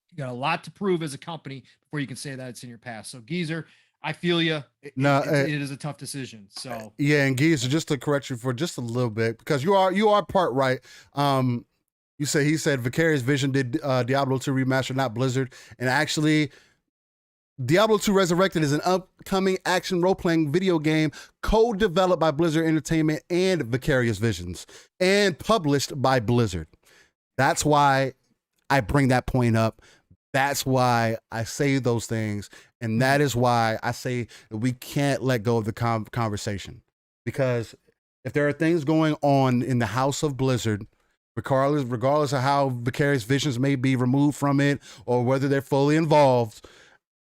You got a lot to prove as a company before you can say that it's in your past. So Geezer, I feel you. It is a tough decision. So and Geezer, just to correct you for just a little bit, because you are part right. He said Vicarious Vision did Diablo 2 remaster, not Blizzard, and actually, Diablo 2 Resurrected is an upcoming action role-playing video game co-developed by Blizzard Entertainment and Vicarious Visions and published by Blizzard. That's why I bring that point up. That's why I say those things. And that is why I say that we can't let go of the conversation. Because if there are things going on in the house of Blizzard, regardless of how Vicarious Visions may be removed from it or whether they're fully involved,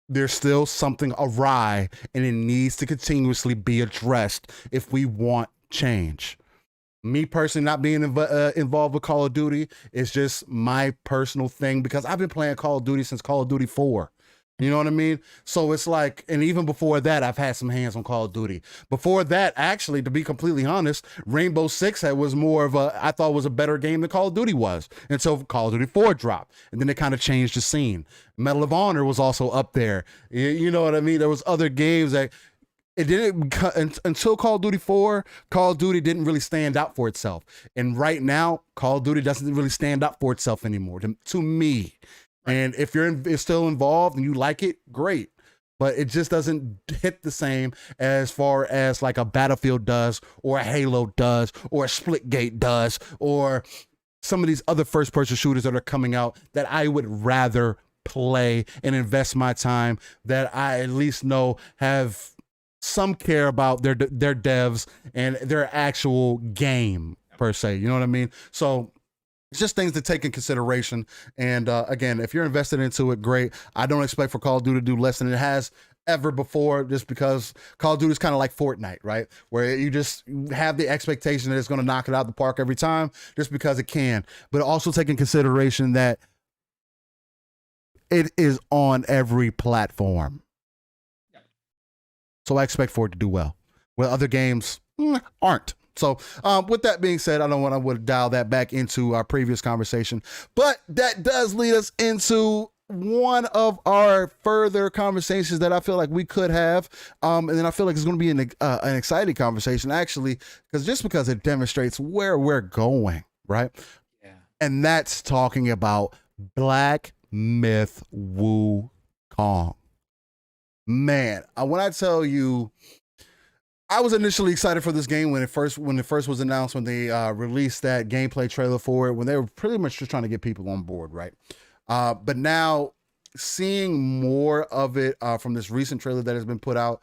there's still something awry, and it needs to continuously be addressed if we want change. Me personally, not being involved with Call of Duty is just my personal thing, because I've been playing Call of Duty since Call of Duty 4. You know what I mean? So it's like, and even before that, I've had some hands on Call of Duty. Before that, actually, to be completely honest, Rainbow Six was more of a, I thought was a better game than Call of Duty was until Call of Duty 4 dropped. And then it kind of changed the scene. Medal of Honor was also up there. You know what I mean? There was other games that it didn't, until Call of Duty 4, Call of Duty didn't really stand out for itself. And right now, Call of Duty doesn't really stand out for itself anymore, to me. And if you're still involved and you like it, great. But it just doesn't hit the same as far as like a Battlefield does, or a Halo does, or a Splitgate does, or some of these other first-person shooters that are coming out that I would rather play and invest my time, that I at least know have some care about their devs and their actual game per se. You know what I mean? So it's just things to take in consideration. And again, if you're invested into it, great. I don't expect for Call of Duty to do less than it has ever before, just because Call of Duty is kind of like Fortnite, right? Where you just have the expectation that it's going to knock it out the park every time just because it can. But also take in consideration that it is on every platform. So I expect for it to do well, where other games aren't. So with that being said, I don't want to dial that back into our previous conversation, but that does lead us into one of our further conversations that I feel like we could have. And then I feel like it's going to be an exciting conversation, actually, because it demonstrates where we're going, right? Yeah. And that's talking about Black Myth Wukong. Man, when I tell you, I was initially excited for this game when it first was announced, when they released that gameplay trailer for it, when they were pretty much just trying to get people on board, right? But now seeing more of it from this recent trailer that has been put out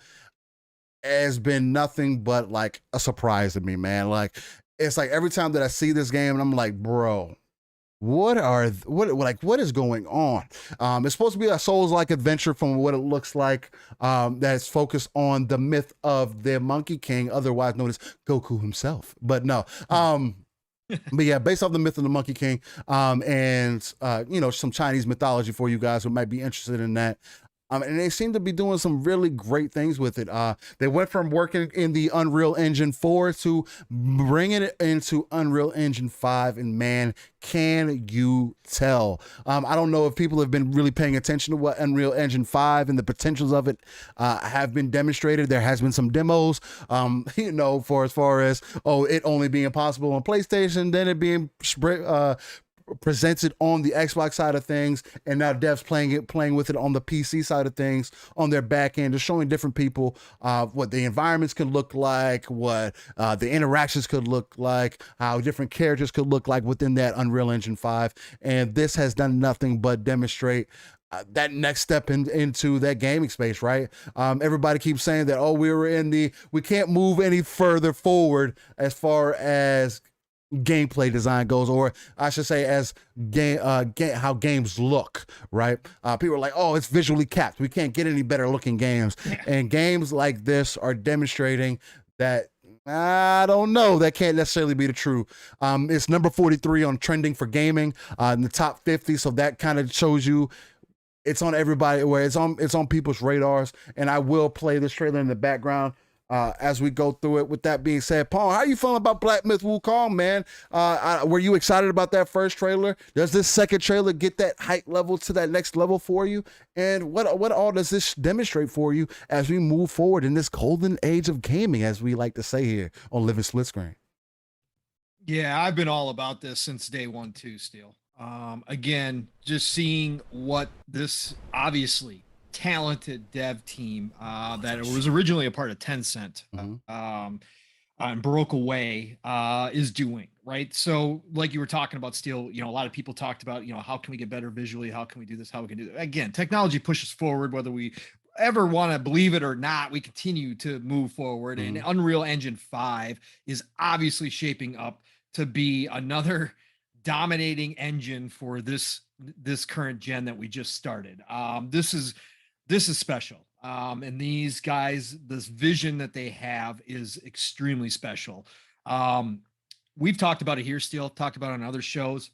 has been nothing but like a surprise to me, man. Like, it's like every time that I see this game and I'm like, bro, what is going on? It's supposed to be a Souls-like adventure from what it looks like, that's focused on the myth of the Monkey King, otherwise known as Goku himself. But no, but yeah, based off the myth of the Monkey King, and some Chinese mythology for you guys who might be interested in that. And they seem to be doing some really great things with it. They went from working in the Unreal Engine 4 to bringing it into Unreal Engine 5. And man, can you tell? I don't know if people have been really paying attention to what Unreal Engine 5 and the potentials of it have been demonstrated. There has been some demos, for as far as, it only being possible on PlayStation, then it being presented on the Xbox side of things, and now devs playing with it on the PC side of things on their back end, just showing different people what the environments could look like, what the interactions could look like, how different characters could look like within that Unreal Engine 5. And this has done nothing but demonstrate that next step into that gaming space, right? Everybody keeps saying that, we can't move any further forward as far as gameplay design goes, or I should say as how games look, right? People are like, it's visually capped, we can't get any better looking games. And games like this are demonstrating that, I don't know, that can't necessarily be the true. It's number 43 on trending for gaming, in the top 50, so that kind of shows you it's on everybody, where it's on people's radars. And I will play this trailer in the background as we go through it. With that being said, Paul, how are you feeling about Black Myth Wukong, man? Were you excited about that first trailer? Does this second trailer get that hype level to that next level for you? And what all does this demonstrate for you as we move forward in this golden age of gaming, as we like to say here on Living SplitScreen? Yeah, I've been all about this since day one too, Steel. Again, just seeing what this obviously talented dev team that was originally a part of Tencent, and broke away, is doing, right? So like you were talking about, Steel, a lot of people talked about, how can we get better visually? How can we do this? How we can do that? Again, technology pushes forward, whether we ever want to believe it or not, we continue to move forward. And Unreal Engine 5 is obviously shaping up to be another dominating engine for this current gen that we just started. This is special. And these guys, this vision that they have is extremely special. We've talked about it here, Steel, talked about it on other shows.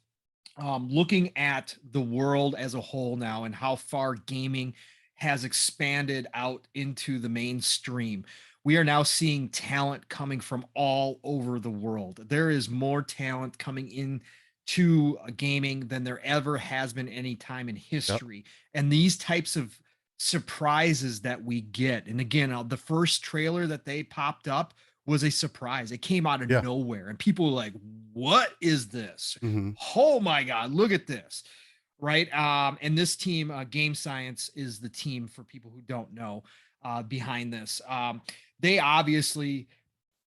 Looking at the world as a whole now and how far gaming has expanded out into the mainstream. We are now seeing talent coming from all over the world. There is more talent coming in to gaming than there ever has been any time in Yep. history. And these types of surprises that we get, and again, the first trailer that they popped up was a surprise. It came out of Yeah. nowhere, and people were like, "What is this? Hmm. Oh my god, look at this!" Right? And this team, Game Science, is the team for people who don't know behind this. They obviously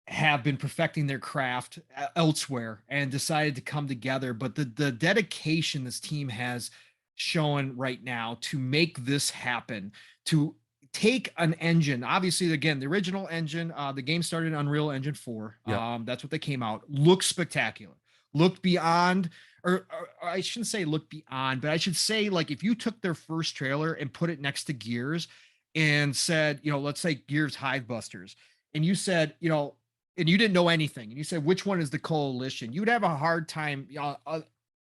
have been perfecting their craft elsewhere and decided to come together. But the dedication this team has shown right now to make this happen, to take an engine, obviously, again, the original engine, the game started in Unreal Engine 4. Yep. That's what they came out. Looked spectacular. Looked beyond, or I shouldn't say look beyond, but I should say, like, if you took their first trailer and put it next to Gears and said, let's say Gears Hive Busters, and you said, and you didn't know anything, and you said, which one is the coalition? You'd have a hard time,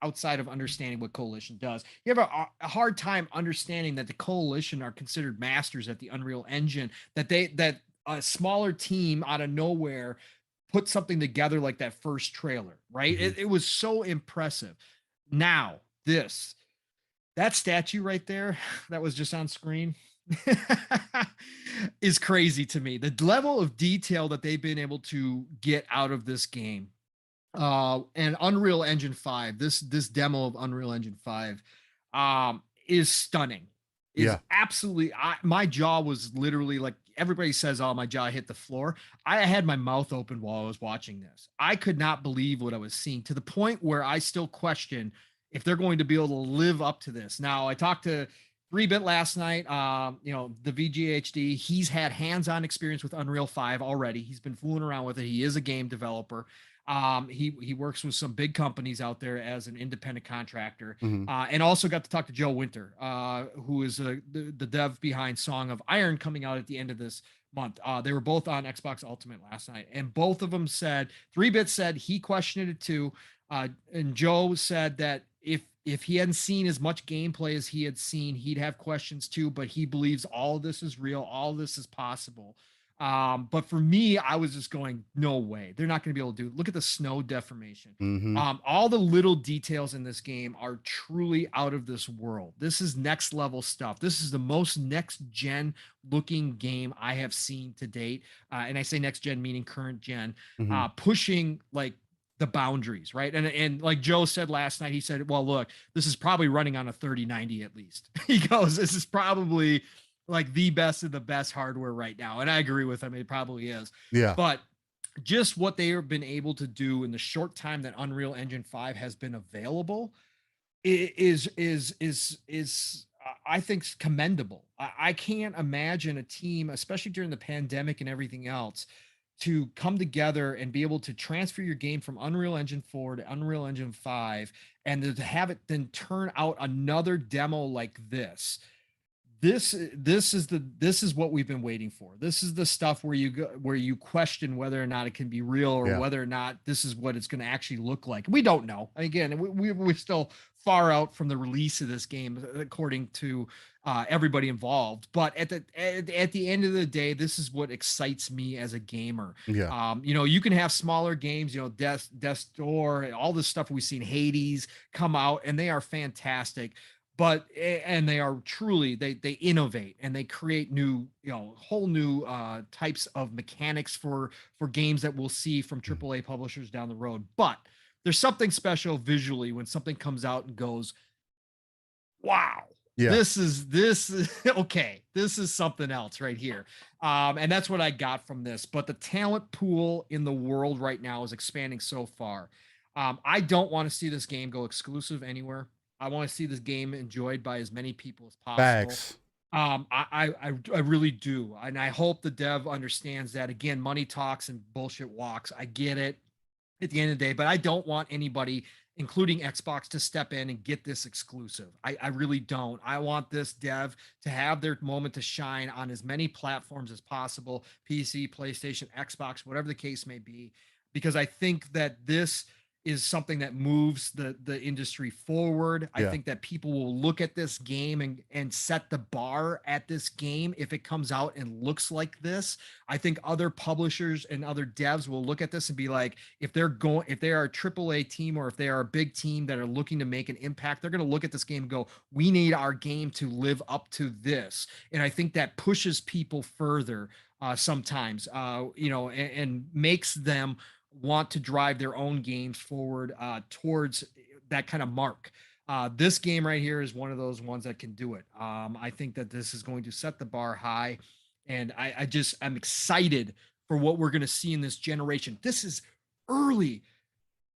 outside of understanding what coalition does. You have a hard time understanding that the coalition are considered masters at the Unreal Engine, that a smaller team out of nowhere put something together like that first trailer, right? Hmm. It was so impressive. Now, that statue right there that was just on screen is crazy to me. The level of detail that they've been able to get out of this game. And Unreal Engine 5, this demo of Unreal Engine 5 is stunning. Is Yeah. absolutely, my jaw was literally, like everybody says, oh, my jaw hit the floor. I had my mouth open while I was watching this. I could not believe what I was seeing, to the point where I still question if they're going to be able to live up to this. Now, I talked to 3-Bit last night, the VGHD. He's had hands-on experience with Unreal 5 already. He's been fooling around with it. He is a game developer. He works with some big companies out there as an independent contractor, Hmm. and also got to talk to Joe Winter, who is the dev behind Song of Iron, coming out at the end of this month. They were both on Xbox Ultimate last night, and both of them said, 3-Bit said he questioned it too, and Joe said that if he hadn't seen as much gameplay as he had seen, he'd have questions too. But he believes all this is real, all this is possible. But for me, I was just going, no way, they're not going to be able to do. Look at the snow deformation. Hmm. All the little details in this game are truly out of this world. This is next level stuff. This is the most next gen looking game I have seen to date. And I say next gen meaning current gen, Hmm. pushing like the boundaries, right? And like Joe said last night, he said, well, look, this is probably running on a 3090 at least. He goes, this is probably like the best of the best hardware right now. And I agree with him. It probably is. Yeah. But just what they have been able to do in the short time that Unreal Engine 5 has been available is I think commendable. I can't imagine a team, especially during the pandemic and everything else, to come together and be able to transfer your game from Unreal Engine 4 to Unreal Engine 5, and to have it then turn out another demo like this. This is what we've been waiting for. This is the stuff where you go, where you question whether or not it can be real, or Yeah. whether or not this is what it's going to actually look like. We don't know. Again, we're still far out from the release of this game, according to everybody involved. But at the end of the day, this is what excites me as a gamer. Yeah. You can have smaller games, Death's Door, all this stuff we've seen, Hades, come out, and they are fantastic. But and they are truly, they innovate and they create new, whole new types of mechanics for games that we'll see from AAA publishers down the road. But there's something special visually when something comes out and goes, wow, Yeah. this is okay, this is something else right here. And that's what I got from this. But the talent pool in the world right now is expanding so far. I don't want to see this game go exclusive anywhere. I want to see this game enjoyed by as many people as possible. Facts. I really do, and I hope the dev understands that. Again, money talks and bullshit walks. I get it at the end of the day, but I don't want anybody, including Xbox, to step in and get this exclusive. I really don't. I want this dev to have their moment to shine on as many platforms as possible: PC, PlayStation, Xbox, whatever the case may be, because I think that this is something that moves the industry forward. I Yeah. think that people will look at this game and set the bar at this game if it comes out and looks like this. I think other publishers and other devs will look at this and be like, if they are a AAA team or if they are a big team that are looking to make an impact, they're going to look at this game and go, we need our game to live up to this. And I think that pushes people further sometimes, and makes them want to drive their own games forward towards that kind of mark. This game right here is one of those ones that can do it. I think that this is going to set the bar high, and I'm excited for what we're going to see in this generation. This is early.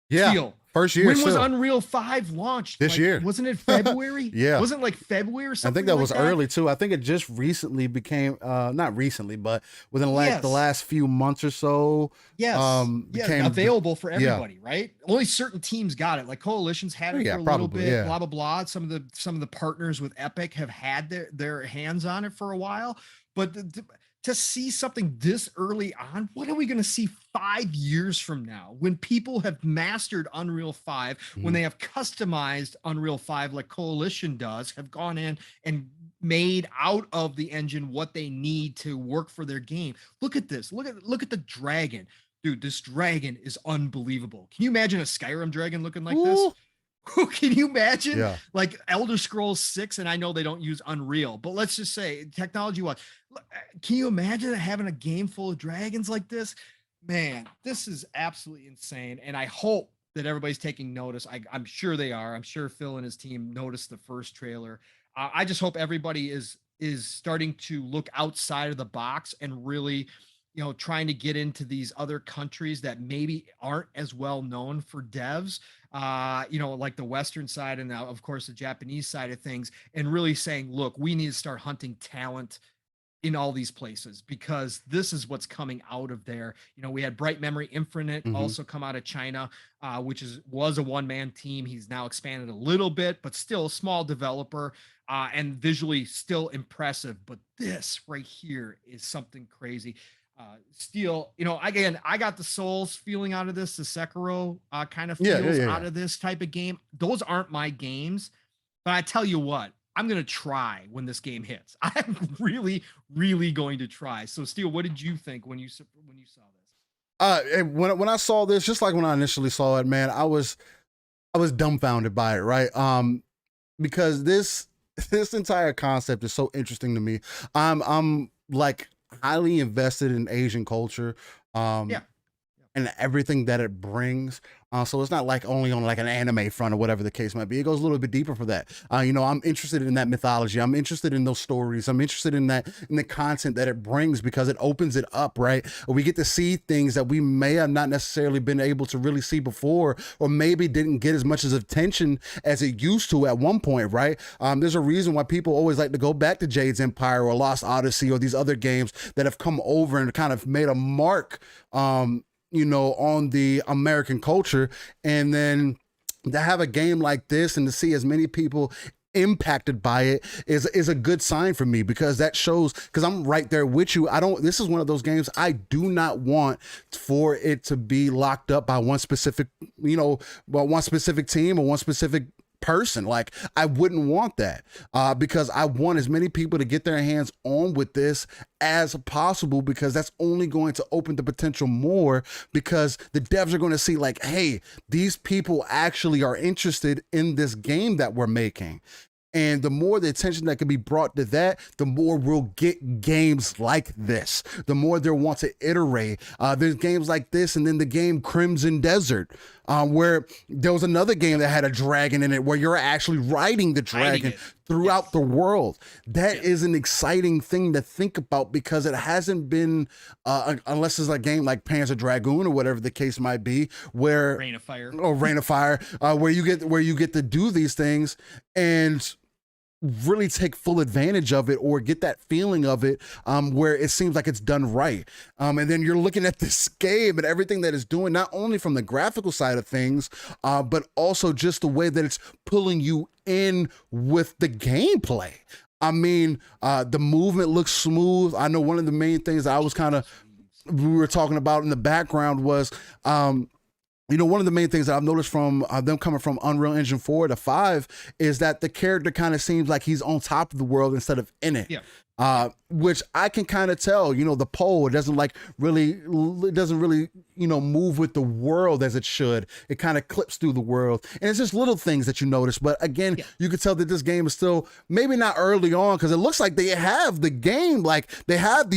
Yeah. Steel. First year. When was Unreal 5 launched? This year. Wasn't it February? Yeah. Wasn't it like February or something? I think that like was early too. I think it just recently became not recently, but within like the last few months or so. Yes. Became available for everybody, right? Only certain teams got it. Like Coalitions had it for a little bit, blah blah blah. Some of the partners with Epic have had their hands on it for a while, but to see something this early on, what are we going to see 5 years from now when people have mastered Unreal 5, when they have customized Unreal 5 like Coalition does, have gone in and made out of the engine what they need to work for their game? Look at this. Look at the dragon. Dude, this dragon is unbelievable. Can you imagine a Skyrim dragon looking like this? Can you imagine like Elder Scrolls 6? And I know they don't use Unreal, but let's just say technology wise, can you imagine having a game full of dragons like this? Man, this is absolutely insane. And I hope that everybody's taking notice. I'm sure they are. I'm sure Phil and his team noticed the first trailer. I just hope everybody is starting to look outside of the box and really, trying to get into these other countries that maybe aren't as well known for devs, like the Western side and now, of course, the Japanese side of things, and really saying, look, we need to start hunting talent in all these places because this is what's coming out of there. We had Bright Memory Infinite also come out of China, which was a one-man team. He's now expanded a little bit, but still a small developer, and visually still impressive. But this right here is something crazy. Steel, again, I got the Souls feeling out of this, the Sekiro kind of feels out of this type of game. Those aren't my games, but I tell you what, I'm going to try when this game hits. I'm really, really going to try. So Steel, what did you think when you saw this? When I saw this, just like when I initially saw it, man, I was dumbfounded by it, right? Because this entire concept is so interesting to me. I'm like highly invested in Asian culture, and everything that it brings. So it's not like only on like an anime front or whatever the case might be. It goes a little bit deeper for that. I'm interested in that mythology. I'm interested in those stories. I'm interested in the content that it brings because it opens it up, right? We get to see things that we may have not necessarily been able to really see before, or maybe didn't get as much as attention as it used to at one point, right? There's a reason why people always like to go back to Jade's Empire or Lost Odyssey or these other games that have come over and kind of made a mark, on the American culture. And then to have a game like this and to see as many people impacted by it is a good sign for me, because that shows, because I'm right there with you. This is one of those games I do not want for it to be locked up by one specific, one specific team or one specific person. Like, I wouldn't want that, because I want as many people to get their hands on with this as possible, because that's only going to open the potential more, because the devs are going to see like, hey, these people actually are interested in this game that we're making. And the more the attention that can be brought to that, the more we'll get games like this, the more they'll want to iterate. There's games like this, and then the game Crimson Desert, where there was another game that had a dragon in it, where you're actually riding the dragon throughout the world. That is an exciting thing to think about, because it hasn't been, unless it's a game like Panzer Dragoon or whatever the case might be, where Rain of Fire, where you get to do these things and really take full advantage of it, or get that feeling of it, where it seems like it's done right. And then you're looking at this game and everything that it's doing, not only from the graphical side of things, but also just the way that it's pulling you in with the gameplay. I mean, the movement looks smooth. I know one of the main things that we were talking about in the background was, one of the main things that I've noticed from them coming from Unreal Engine 4 to 5 is that the character kind of seems like he's on top of the world instead of in it. Yeah. Which I can kind of tell, the pole, it doesn't really, move with the world as it should. It kind of clips through the world. And it's just little things that you notice. But again, you can tell that this game is still maybe not early on, because it looks like they have the game, like they have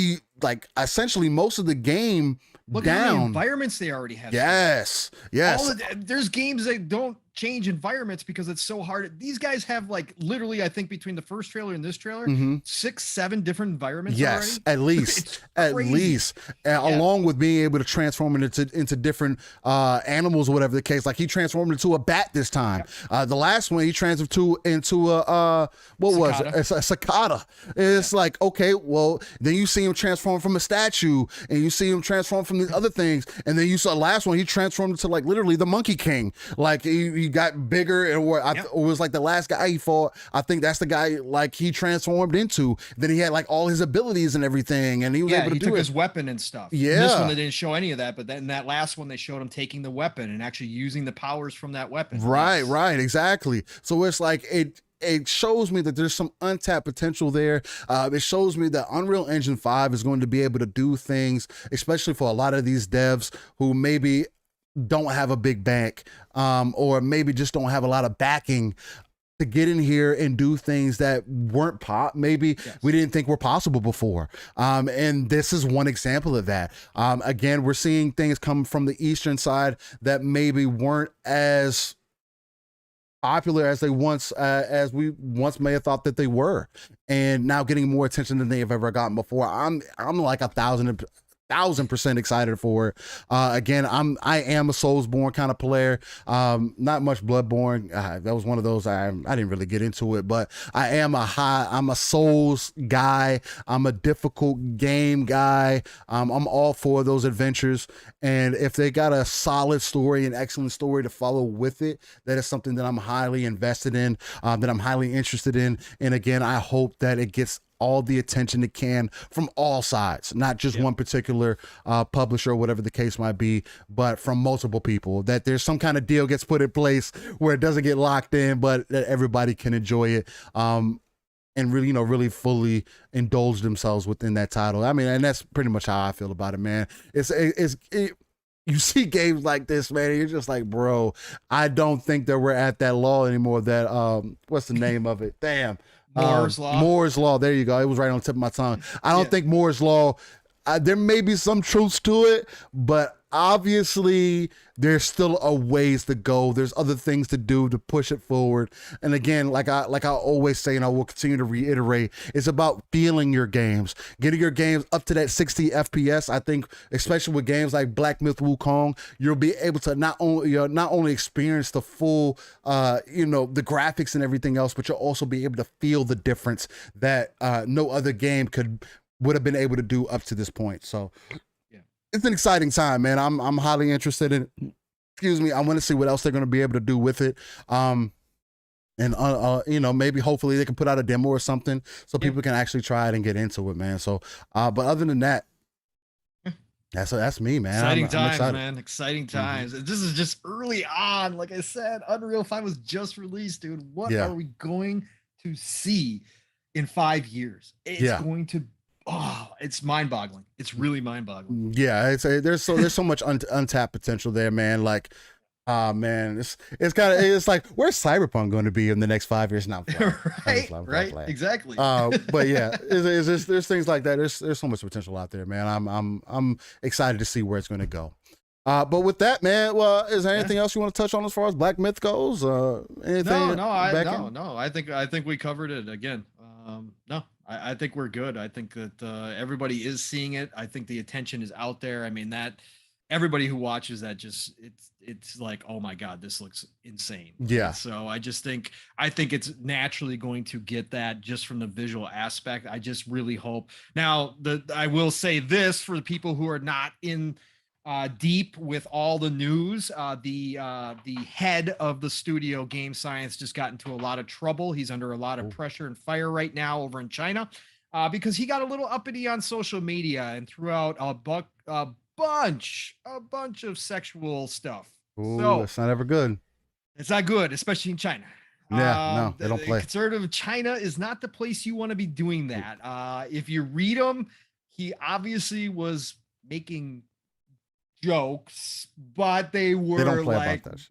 essentially most of the game Look down. at how many environments they already have. Yes. There's games that don't change environments because it's so hard. These guys have literally, I think between the first trailer and this trailer, 6-7 different environments. Yes, already. at least, along with being able to transform it into different animals or whatever the case. Like he transformed into a bat this time. The last one he transformed into a a cicada. It's like, okay, well then you see him transform from a statue, and you see him transform from these other things, and then you saw the last one he transformed into literally the Monkey King. Like he got bigger, and it was like the last guy he fought. I think that's the guy he transformed into. Then he had all his abilities and everything, and he was able to he do took it. his weapon and stuff. Yeah, this one they didn't show any of that, but then that last one they showed him taking the weapon and actually using the powers from that weapon. Right, exactly. So it's like it shows me that there's some untapped potential there. It shows me that Unreal Engine 5 is going to be able to do things, especially for a lot of these devs who maybe don't have a big bank, or maybe just don't have a lot of backing to get in here and do things that weren't maybe we didn't think were possible before. And this is one example of that. Again, we're seeing things come from the Eastern side that maybe weren't as popular as as we once may have thought that they were, and now getting more attention than they have ever gotten before. I'm like 1,000% excited for it. Again, I am a Soulsborne kind of player. Not much Bloodborne. That was one of those I didn't really get into it, but I'm a Souls guy. I'm a difficult game guy. I'm all for those adventures, and if they got a solid story, an excellent story to follow with it, that is something that I'm highly invested in, that I'm highly interested in. And again, I hope that it gets all the attention it can from all sides, not just one particular publisher or whatever the case might be, but from multiple people, that there's some kind of deal gets put in place where it doesn't get locked in, but that everybody can enjoy it, and really, really fully indulge themselves within that title. I mean, and that's pretty much how I feel about it, man. You see games like this, man, and you're just like, bro, I don't think that we're at that law anymore. That what's the name of it? Damn. Moore's Law. Moore's Law. There you go. It was right on the tip of my tongue. I don't think Moore's Law, there may be some truths to it, but obviously there's still a ways to go. There's other things to do to push it forward. And again, like I always say, and I will continue to reiterate, it's about feeling your games, getting your games up to that 60 FPS. I think, especially with games like Black Myth Wukong, you'll be able to not only experience the full, the graphics and everything else, but you'll also be able to feel the difference that no other game would have been able to do up to this point. So it's an exciting time, man. I'm highly interested in, I want to see what else they're going to be able to do with it. And maybe hopefully they can put out a demo or something so people can actually try it and get into it, man. So, but other than that, that's me, man. Exciting times, man. Exciting times. This is just early on. Like I said, Unreal 5 was just released, dude. What are we going to see in 5 years? It's going to it's mind-boggling. It's really mind-boggling. Yeah, there's so much untapped potential there, man. Like, man, it's like, where's Cyberpunk going to be in the next 5 years now? Right, exactly. But yeah, there's things like that. There's so much potential out there, man. I'm excited to see where it's going to go. But with that, man, well, is there anything else you want to touch on as far as Black Myth goes? Anything? No. I think we covered it again. No, I think we're good. I think that everybody is seeing it. I think the attention is out there. I mean, that everybody who watches that it's like, oh my God, this looks insane. Yeah. So I think it's naturally going to get that just from the visual aspect. I just really hope. Now, I will say this for the people who are not in deep with all the news, the head of the studio Game Science just got into a lot of trouble. He's under a lot of pressure and fire right now over in China, because he got a little uppity on social media and threw out a bunch of sexual stuff Ooh, So it's not ever good. it's not good, especially in China. Yeah, no, they don't play. Conservative China is not the place you want to be doing that. If you read him, he obviously was making jokes, but they They don't were play about like that shit.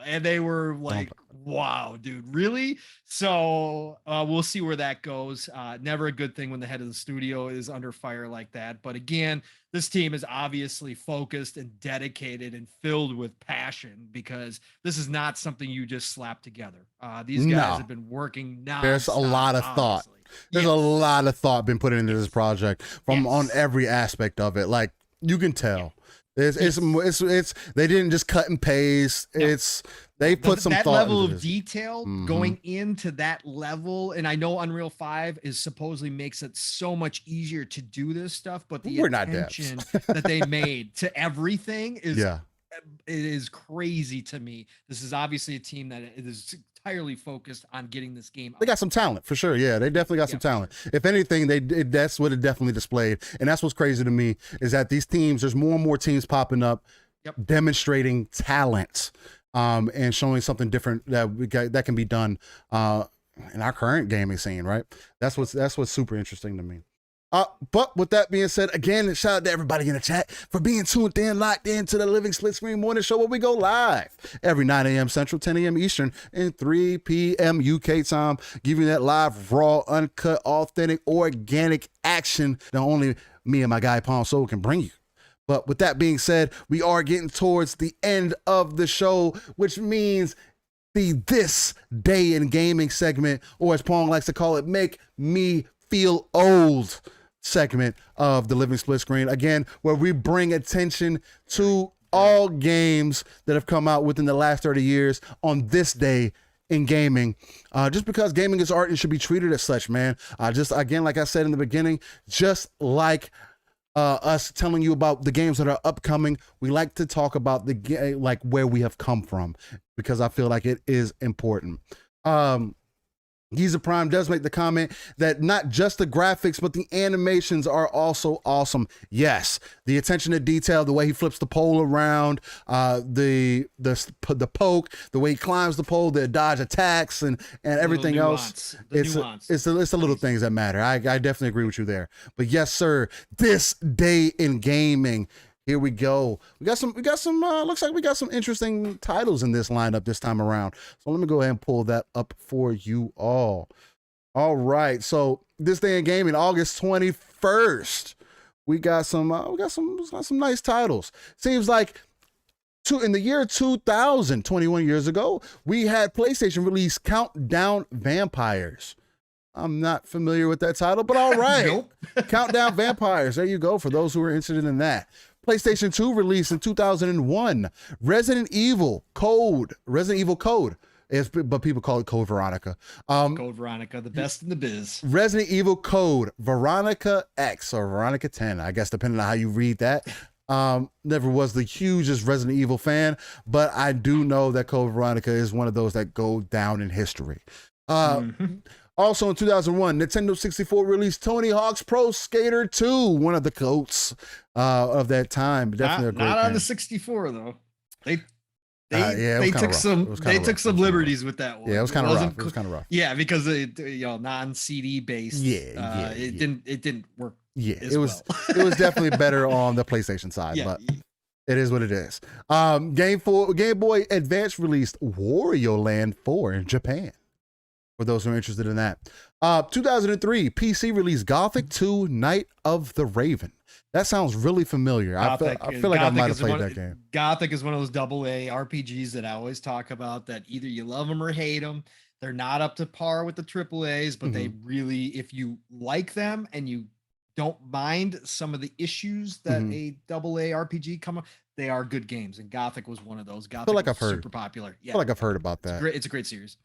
and they were They don't like, play. wow, dude, really? So we'll see where that goes. Never a good thing when the head of the studio is under fire like that. But again, this team is obviously focused and dedicated and filled with passion, because this is not something you just slap together. These guys No. have been working nonstop. There's a lot of thought. obviously. There's a lot of thought been put into this project from on Yes. every aspect of it. Like, you can tell. It's they didn't just cut and paste. No. They put some that thought level into of this. detail Mhm. going into that level. And I know Unreal 5 is supposedly makes it so much easier to do this stuff, but the We're not attention devs. that they made to everything is Yeah. it is crazy to me. This is obviously a team that is entirely focused on getting this game They got some talent for sure. Yeah, they definitely got some talent. If anything, that's what it definitely displayed. And that's what's crazy to me is that these teams, there's more and more teams popping up, demonstrating talent, and showing something different that can be done in our current gaming scene. Right. That's what's super interesting to me. But with that being said, again, shout out to everybody in the chat for being tuned in, locked into the Living Split Screen Morning Show, where we go live every 9 a.m. Central, 10 a.m. Eastern, and 3 p.m. UK time, giving you that live, raw, uncut, authentic, organic action that only me and my guy Pong Steel can bring you. But with that being said, we are getting towards the end of the show, which means the This Day in Gaming segment, or as Pong likes to call it, Make Me Feel Old segment of the Living Split Screen, again, where we bring attention to all games that have come out within the last 30 years on this day in gaming, just because gaming is art and should be treated as such, man. Just again, like I said in the beginning, just like us telling you about the games that are upcoming, we like to talk about like where we have come from, because I feel like it is important. Giza Prime does make the comment that not just the graphics, but the animations are also awesome. Yes, the attention to detail, the way he flips the pole around, the poke, the way he climbs the pole, the dodge attacks, and everything else. It's the little things that matter. I definitely agree with you there. But yes, sir, this day in gaming. Here we go. We got some, looks like we got some interesting titles in this lineup this time around. So let me go ahead and pull that up for you all. All right. So this day in gaming, August 21st, we got some nice titles. Seems like in the year 2000, 21 years ago, we had PlayStation release Countdown Vampires. I'm not familiar with that title, but all right. Nope. Countdown Vampires. There you go. For those who are interested in that. PlayStation 2 released in 2001. Resident Evil Code, but people call it Code Veronica. Code Veronica, the best in the biz. Resident Evil Code Veronica X, or Veronica 10, I guess, depending on how you read that. Never was the hugest Resident Evil fan, but I do know that Code Veronica is one of those that go down in history. Also in 2001, Nintendo 64 released Tony Hawk's Pro Skater 2, one of the goats of that time. Definitely a great not game. on the 64 though. They took some liberties with that one. Yeah, it was kind of rough. It was kind of rough. Yeah, because it non-CD based. It didn't work. Yeah, it was definitely better on the PlayStation side, but it is what it is. Game Boy Advance released Wario Land 4 in Japan, for those who are interested in that. 2003, PC released Gothic 2 Night of the Raven. That sounds really familiar. I feel like I might have played that game. Gothic is one of those AA RPGs that I always talk about, that either you love them or hate them. They're not up to par with the AAAs, but they really, if you like them and you don't mind some of the issues that a AA RPG come up, they are good games. And Gothic was one of those. Gothic, I feel like I've heard. Super popular. Yeah, I feel like I've heard about that. It's a great series.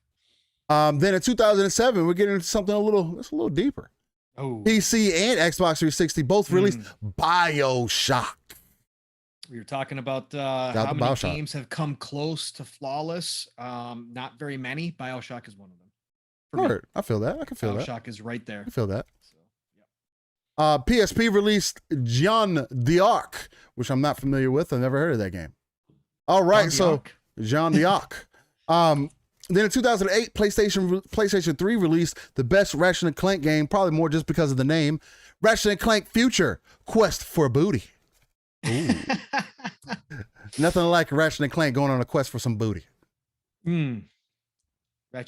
Then in 2007, we're getting into something a little deeper. Oh, PC and Xbox 360 both released BioShock. We were talking about how many games have come close to flawless. Not very many. BioShock is one of them. I feel that. I can feel that. BioShock is right there. I feel that. So, yeah. PSP released Jeanne d'Arc, which I'm not familiar with. I've never heard of that game. All right, Jean so d'Arc. Jean d'Arc. Then in 2008, PlayStation 3 released the best Ratchet and Clank game, probably more just because of the name, Ratchet and Clank Future Quest for Booty. Ooh. Nothing like Ratchet and Clank going on a quest for some booty. Ratchet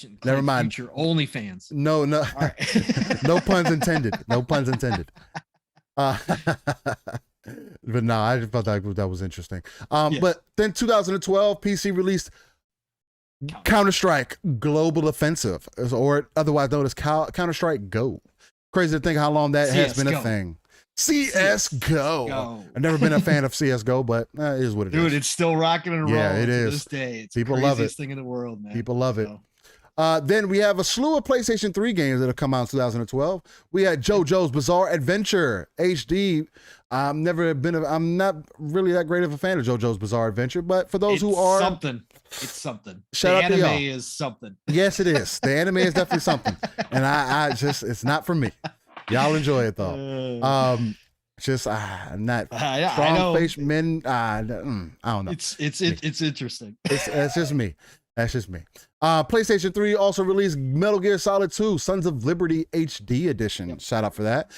and Clank Never mind. Future OnlyFans. No, All right. no puns intended. No puns intended. But no, I just thought that was interesting. Yeah. But then 2012, PC released Counter-Strike Global Offensive, or otherwise known as Counter-Strike Go. Crazy to think how long that has been a thing. CSGO. I've never been a fan of CSGO, but it is what it is. Dude, it's still rocking and rolling. Yeah, it to is. this day. It's People the love craziest it. thing in the world, man. People love it. So, Then we have a slew of PlayStation 3 games that have come out in 2012. We had JoJo's Bizarre Adventure HD. I'm not really that great of a fan of JoJo's Bizarre Adventure, but for those who are, it's something. Shout out to the y'all. anime is something. Yes, it is. The anime is definitely something, and I just it's not for me. Y'all enjoy it though. Not strong face men. I don't know. It's interesting. It's just me. That's just me. PlayStation 3 also released Metal Gear Solid 2 Sons of Liberty HD Edition. Yep. Shout out for that.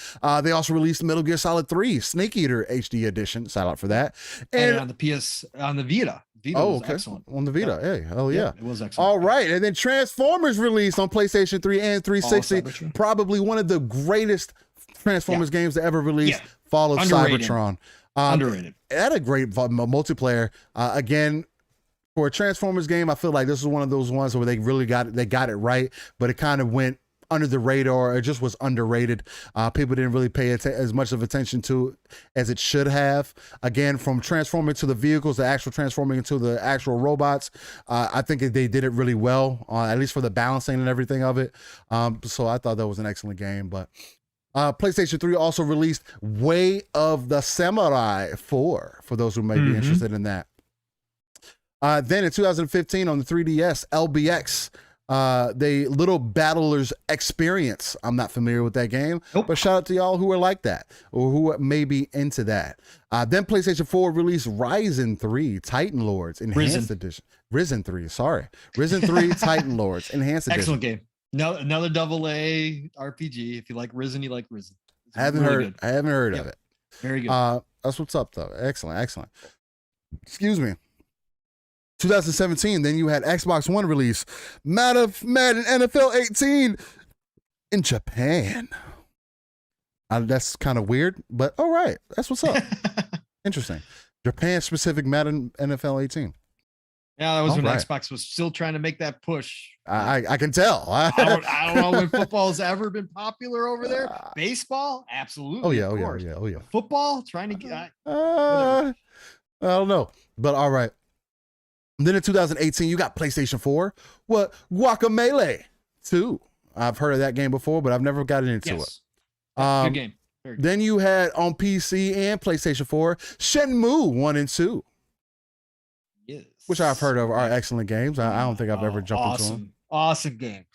They also released Metal Gear Solid 3 Snake Eater HD Edition. Shout out for that. And on the Vita. Vita was okay. Excellent. On the Vita. Yeah. Hey, hell yeah. It was excellent. All right. And then Transformers released on PlayStation 3 and 360. Probably one of the greatest Transformers games to ever release. Yeah. Fall of Underrated. Cybertron. Underrated. It had a great multiplayer. Again, for a Transformers game, I feel like this is one of those ones where they really got it right, but it kind of went under the radar. It just was underrated. People didn't really pay as much of attention to as it should have. Again, from transforming to the vehicles, the actual transforming into the actual robots, I think they did it really well, at least for the balancing and everything of it. So I thought that was an excellent game. But PlayStation 3 also released Way of the Samurai 4, for those who may be interested in that. Then in 2015 on the 3DS, LBX, the Little Battlers Experience. I'm not familiar with that game, but shout out to y'all who are like that or who may be into that. Then PlayStation 4 released Ryzen 3 Titan Lords Enhanced Edition. Risen 3, sorry. Risen 3 Titan Lords Enhanced Edition. Excellent game. No, another AA RPG. If you like Risen, you like Risen. I haven't heard of it. Very good. That's what's up though. Excellent. Excuse me. 2017, then you had Xbox One release Madden NFL 18 in Japan. That's kind of weird, but all right. That's what's up. Interesting. Japan specific Madden NFL 18. Yeah, that was when Xbox was still trying to make that push. I can tell. I don't know when football's ever been popular over there. Baseball, absolutely. Oh yeah. Football, trying to get. I don't know, but all right. Then in 2018, you got PlayStation 4. What? Guacamelee 2. I've heard of that game before, but I've never gotten into it. Good game. Very good. Then you had on PC and PlayStation 4, Shenmue 1 and 2. Yes. Which I've heard of are excellent games. I don't think I've ever jumped into them. Awesome games.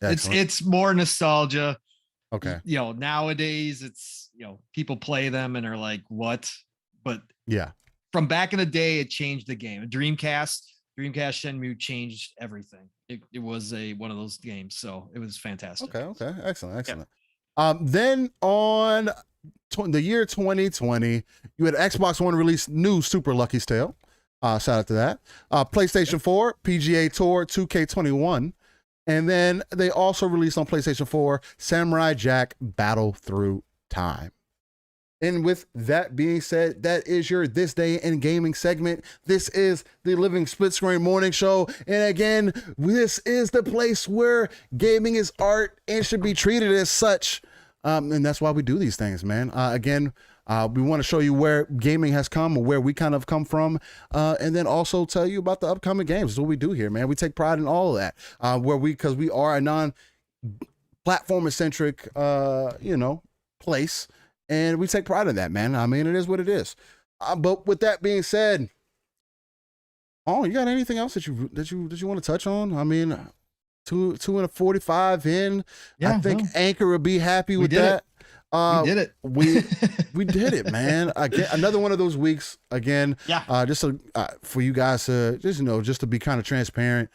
Excellent. It's more nostalgia. Okay. Nowadays it's, people play them and are like, what? But yeah. From back in the day, it changed the game. Dreamcast Shenmue changed everything. It was one of those games, so it was fantastic. Okay, excellent. Yeah. Then on the year 2020, you had Xbox One release new Super Lucky's Tale. Shout out to that. PlayStation 4, PGA Tour 2K21, and then they also released on PlayStation 4 Samurai Jack Battle Through Time. And with that being said, that is your This Day in Gaming segment. This is the Living Split Screen Morning Show. And again, this is the place where gaming is art and should be treated as such. And that's why we do these things, man. Again, we want to show you where gaming has come, or where we kind of come from, and then also tell you about the upcoming games. That's what we do here, man. We take pride in all of that, because we are a non-platform-centric, place. And we take pride in that, man. I mean, it is what it is. But with that being said, you got anything else that you want to touch on? I mean, 2 and a 45 in. Yeah, I think Anchor will be happy with that. We did it. We did it, man. Again, another one of those weeks. Again, Yeah. just for you guys to just to be kind of transparent.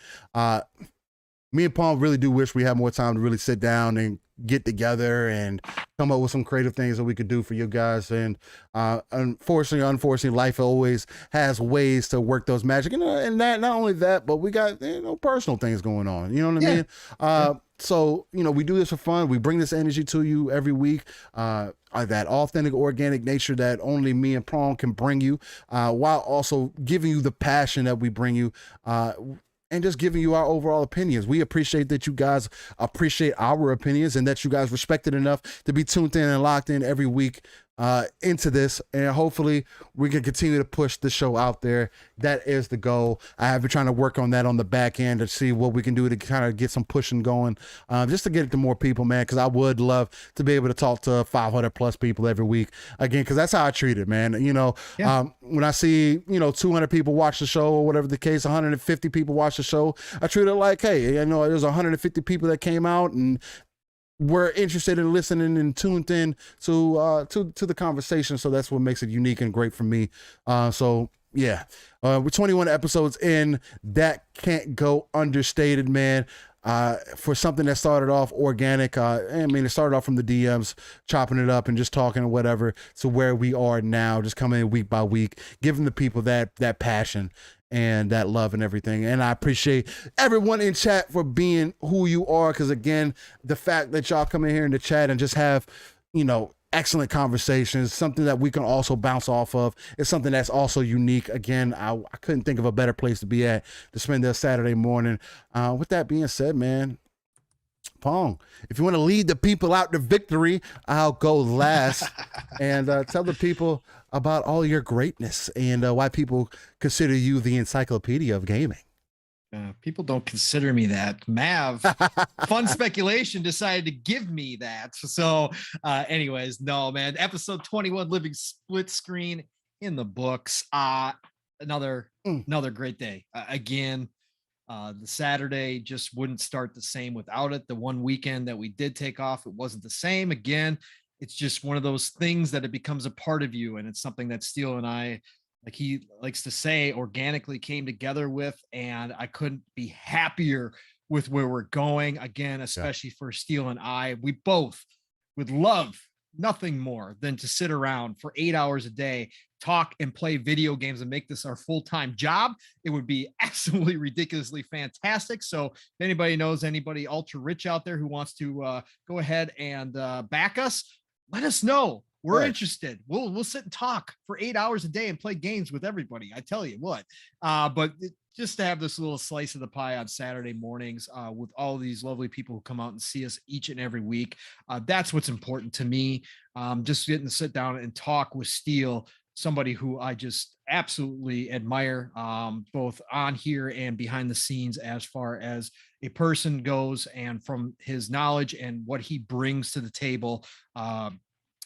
Me and Pong really do wish we had more time to really sit down and get together and come up with some creative things that we could do for you guys. And unfortunately, life always has ways to work those magic. And that not only that, but we got personal things going on. You know what I mean? So, we do this for fun. We bring this energy to you every week. That authentic, organic nature that only me and Pong can bring you, while also giving you the passion that we bring you. And just giving you our overall opinions. We appreciate that you guys appreciate our opinions and that you guys respect it enough to be tuned in and locked in every week into this. And hopefully we can continue to push the show out there. That is the goal. I have been trying to work on that on the back end to see what we can do to kind of get some pushing going, just to get it to more people, man, because I would love to be able to talk to 500 plus people every week again, because that's how I treat it, man. When I see 200 people watch the show or whatever the case, 150 people watch the show, I treat it like, hey, there's 150 people that came out and we're interested in listening and tuned in to the conversation. So that's what makes it unique and great for me. We're 21 episodes in. That can't go understated, man. For something that started off organic, it started off from the DMs, chopping it up and just talking or whatever, to where we are now, just coming in week by week, giving the people that passion and that love and everything. And I appreciate everyone in chat for being who you are, because again, the fact that y'all come in here in the chat and just have, excellent conversations, something that we can also bounce off of, is something that's also unique. Again, I couldn't think of a better place to be at to spend their Saturday morning. With that being said, man, Pong, if you want to lead the people out to victory, I'll go last. And tell the people about all your greatness and why people consider you the encyclopedia of gaming. People don't consider me that. Mav, Fun Speculation, decided to give me that. So anyways, no, man. Episode 21, Living Split Screen, in the books. Another great day. Again, the Saturday just wouldn't start the same without it. The one weekend that we did take off, it wasn't the same. Again, it's just one of those things that it becomes a part of you. And it's something that Steele and I, like he likes to say, organically came together with. And I couldn't be happier with where we're going. Again, especially for Steele and I, we both would love nothing more than to sit around for 8 hours a day, talk and play video games and make this our full-time job. It would be absolutely ridiculously fantastic. So if anybody knows anybody ultra rich out there who wants to go ahead and back us, let us know. We're interested. We'll sit and talk for 8 hours a day and play games with everybody. I tell you what. But just to have this little slice of the pie on Saturday mornings with all these lovely people who come out and see us each and every week, that's what's important to me. Just getting to sit down and talk with Steele, somebody who I just absolutely admire, both on here and behind the scenes, as far as a person goes, and from his knowledge and what he brings to the table.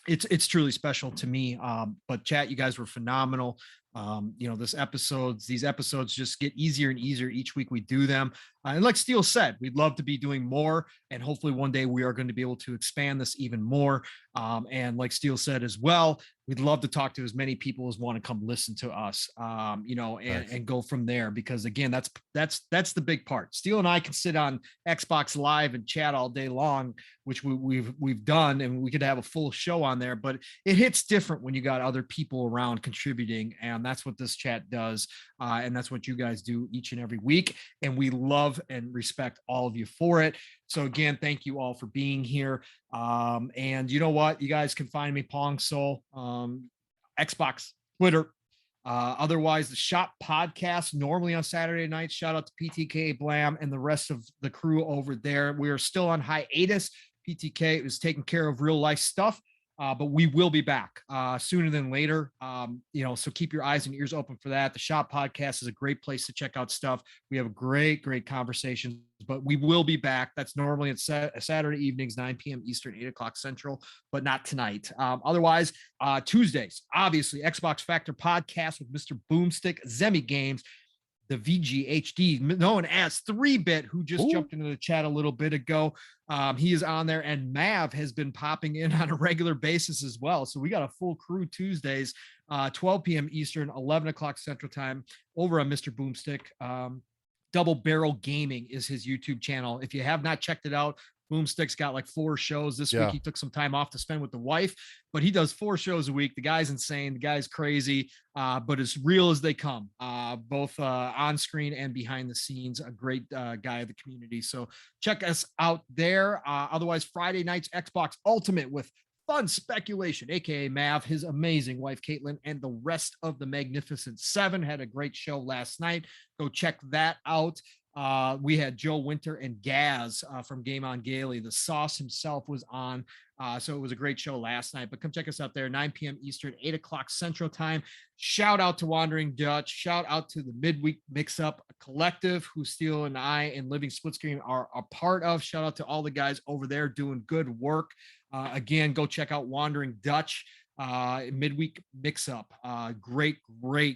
It's truly special to me. But chat, you guys were phenomenal. These episodes just get easier and easier each week we do them. And like Steele said, we'd love to be doing more, and hopefully one day we are going to be able to expand this even more. And like Steele said as well, we'd love to talk to as many people as want to come listen to us, and go from there. Because again, that's the big part. Steele and I can sit on Xbox Live and chat all day long, which we've done, and we could have a full show on there, but it hits different when you got other people around contributing. And that's what this chat does. And that's what you guys do each and every week. And we love and respect all of you for it. So again, thank you all for being here. And you know what? You guys can find me, Pong Soul, Xbox, Twitter. Otherwise, the Shop Podcast, normally on Saturday nights. Shout out to PTK, Blam, and the rest of the crew over there. We are still on hiatus. PTK is taking care of real life stuff. But we will be back sooner than later. So keep your eyes and ears open for that. The Shop Podcast is a great place to check out stuff. We have great conversations, but we will be back. That's normally at Saturday evenings, 9 p.m. Eastern, 8 o'clock Central, but not tonight. Otherwise, Tuesdays, obviously, Xbox Factor Podcast with Mr. Boomstick, Zemi Games. the VGHD, known as 3-Bit, who just Ooh. jumped into the chat a little bit ago. He is on there, and Mav has been popping in on a regular basis as well. So we got a full crew Tuesdays, 12 p.m. Eastern, 11 o'clock Central Time, over on Mr. Boomstick. Double Barrel Gaming is his YouTube channel. If you have not checked it out, Boomstick's got like 4 shows this week. He took some time off to spend with the wife, but he does 4 shows a week. The guy's insane. The guy's crazy, but as real as they come, both on screen and behind the scenes. A great guy of the community. So check us out there. Otherwise, Friday nights, Xbox Ultimate with Fun Speculation, aka Mav, his amazing wife Caitlin, and the rest of the Magnificent Seven had a great show last night. Go check that out. We had Joe Winter and Gaz from Game On Gaily. The Sauce himself was on. So it was a great show last night. But come check us out there, 9 p.m. Eastern, 8 o'clock Central Time. Shout out to Wandering Dutch. Shout out to the Midweek Mix-Up Collective, who Steel and I and Living Splitscreen are a part of. Shout out to all the guys over there doing good work. Again, go check out Wandering Dutch. Midweek Mix-Up. Great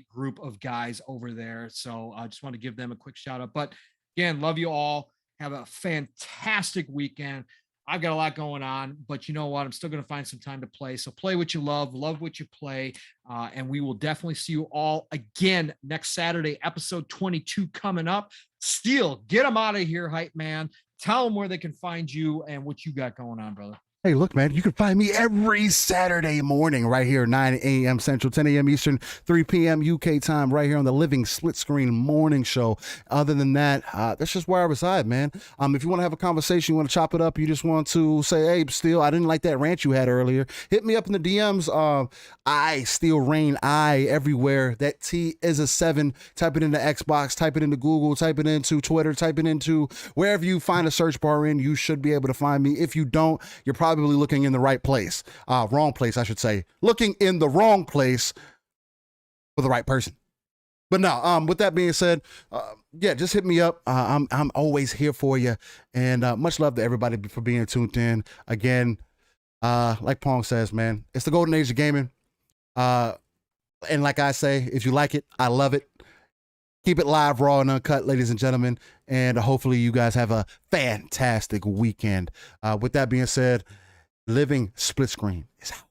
group of guys over there. So I just want to give them a quick shout out. But again, love you all. Have a fantastic weekend. I've got a lot going on, but you know what? I'm still going to find some time to play. So play what you love what you play. And we will definitely see you all again next Saturday, episode 22 coming up. Steel, get them out of here, hype man. Tell them where they can find you and what you got going on, brother. Hey, look, man, you can find me every Saturday morning right here, 9 a.m. Central, 10 a.m. Eastern, 3 p.m. UK time, right here on the Living Split-Screen Morning Show. Other than that, that's just where I reside, man. If you want to have a conversation, you want to chop it up, you just want to say, hey, Steel, I didn't like that rant you had earlier, hit me up in the DMs. I, Steel Rain, I, everywhere. That T is a 7. Type it into Xbox, type it into Google, type it into Twitter, type it into wherever you find a search bar in, you should be able to find me. If you don't, you're probably looking in the right place. Wrong place, I should say. Looking in the wrong place for the right person. But no, with that being said, yeah, just hit me up. I'm always here for you. And much love to everybody for being tuned in. Again, like Pong says, man, it's the golden age of gaming. And like I say, if you like it, I love it. Keep it live, raw, and uncut, ladies and gentlemen. And hopefully you guys have a fantastic weekend. With that being said, Living Split Screen is out.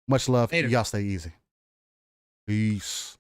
Much love. Later. Y'all stay easy. Peace.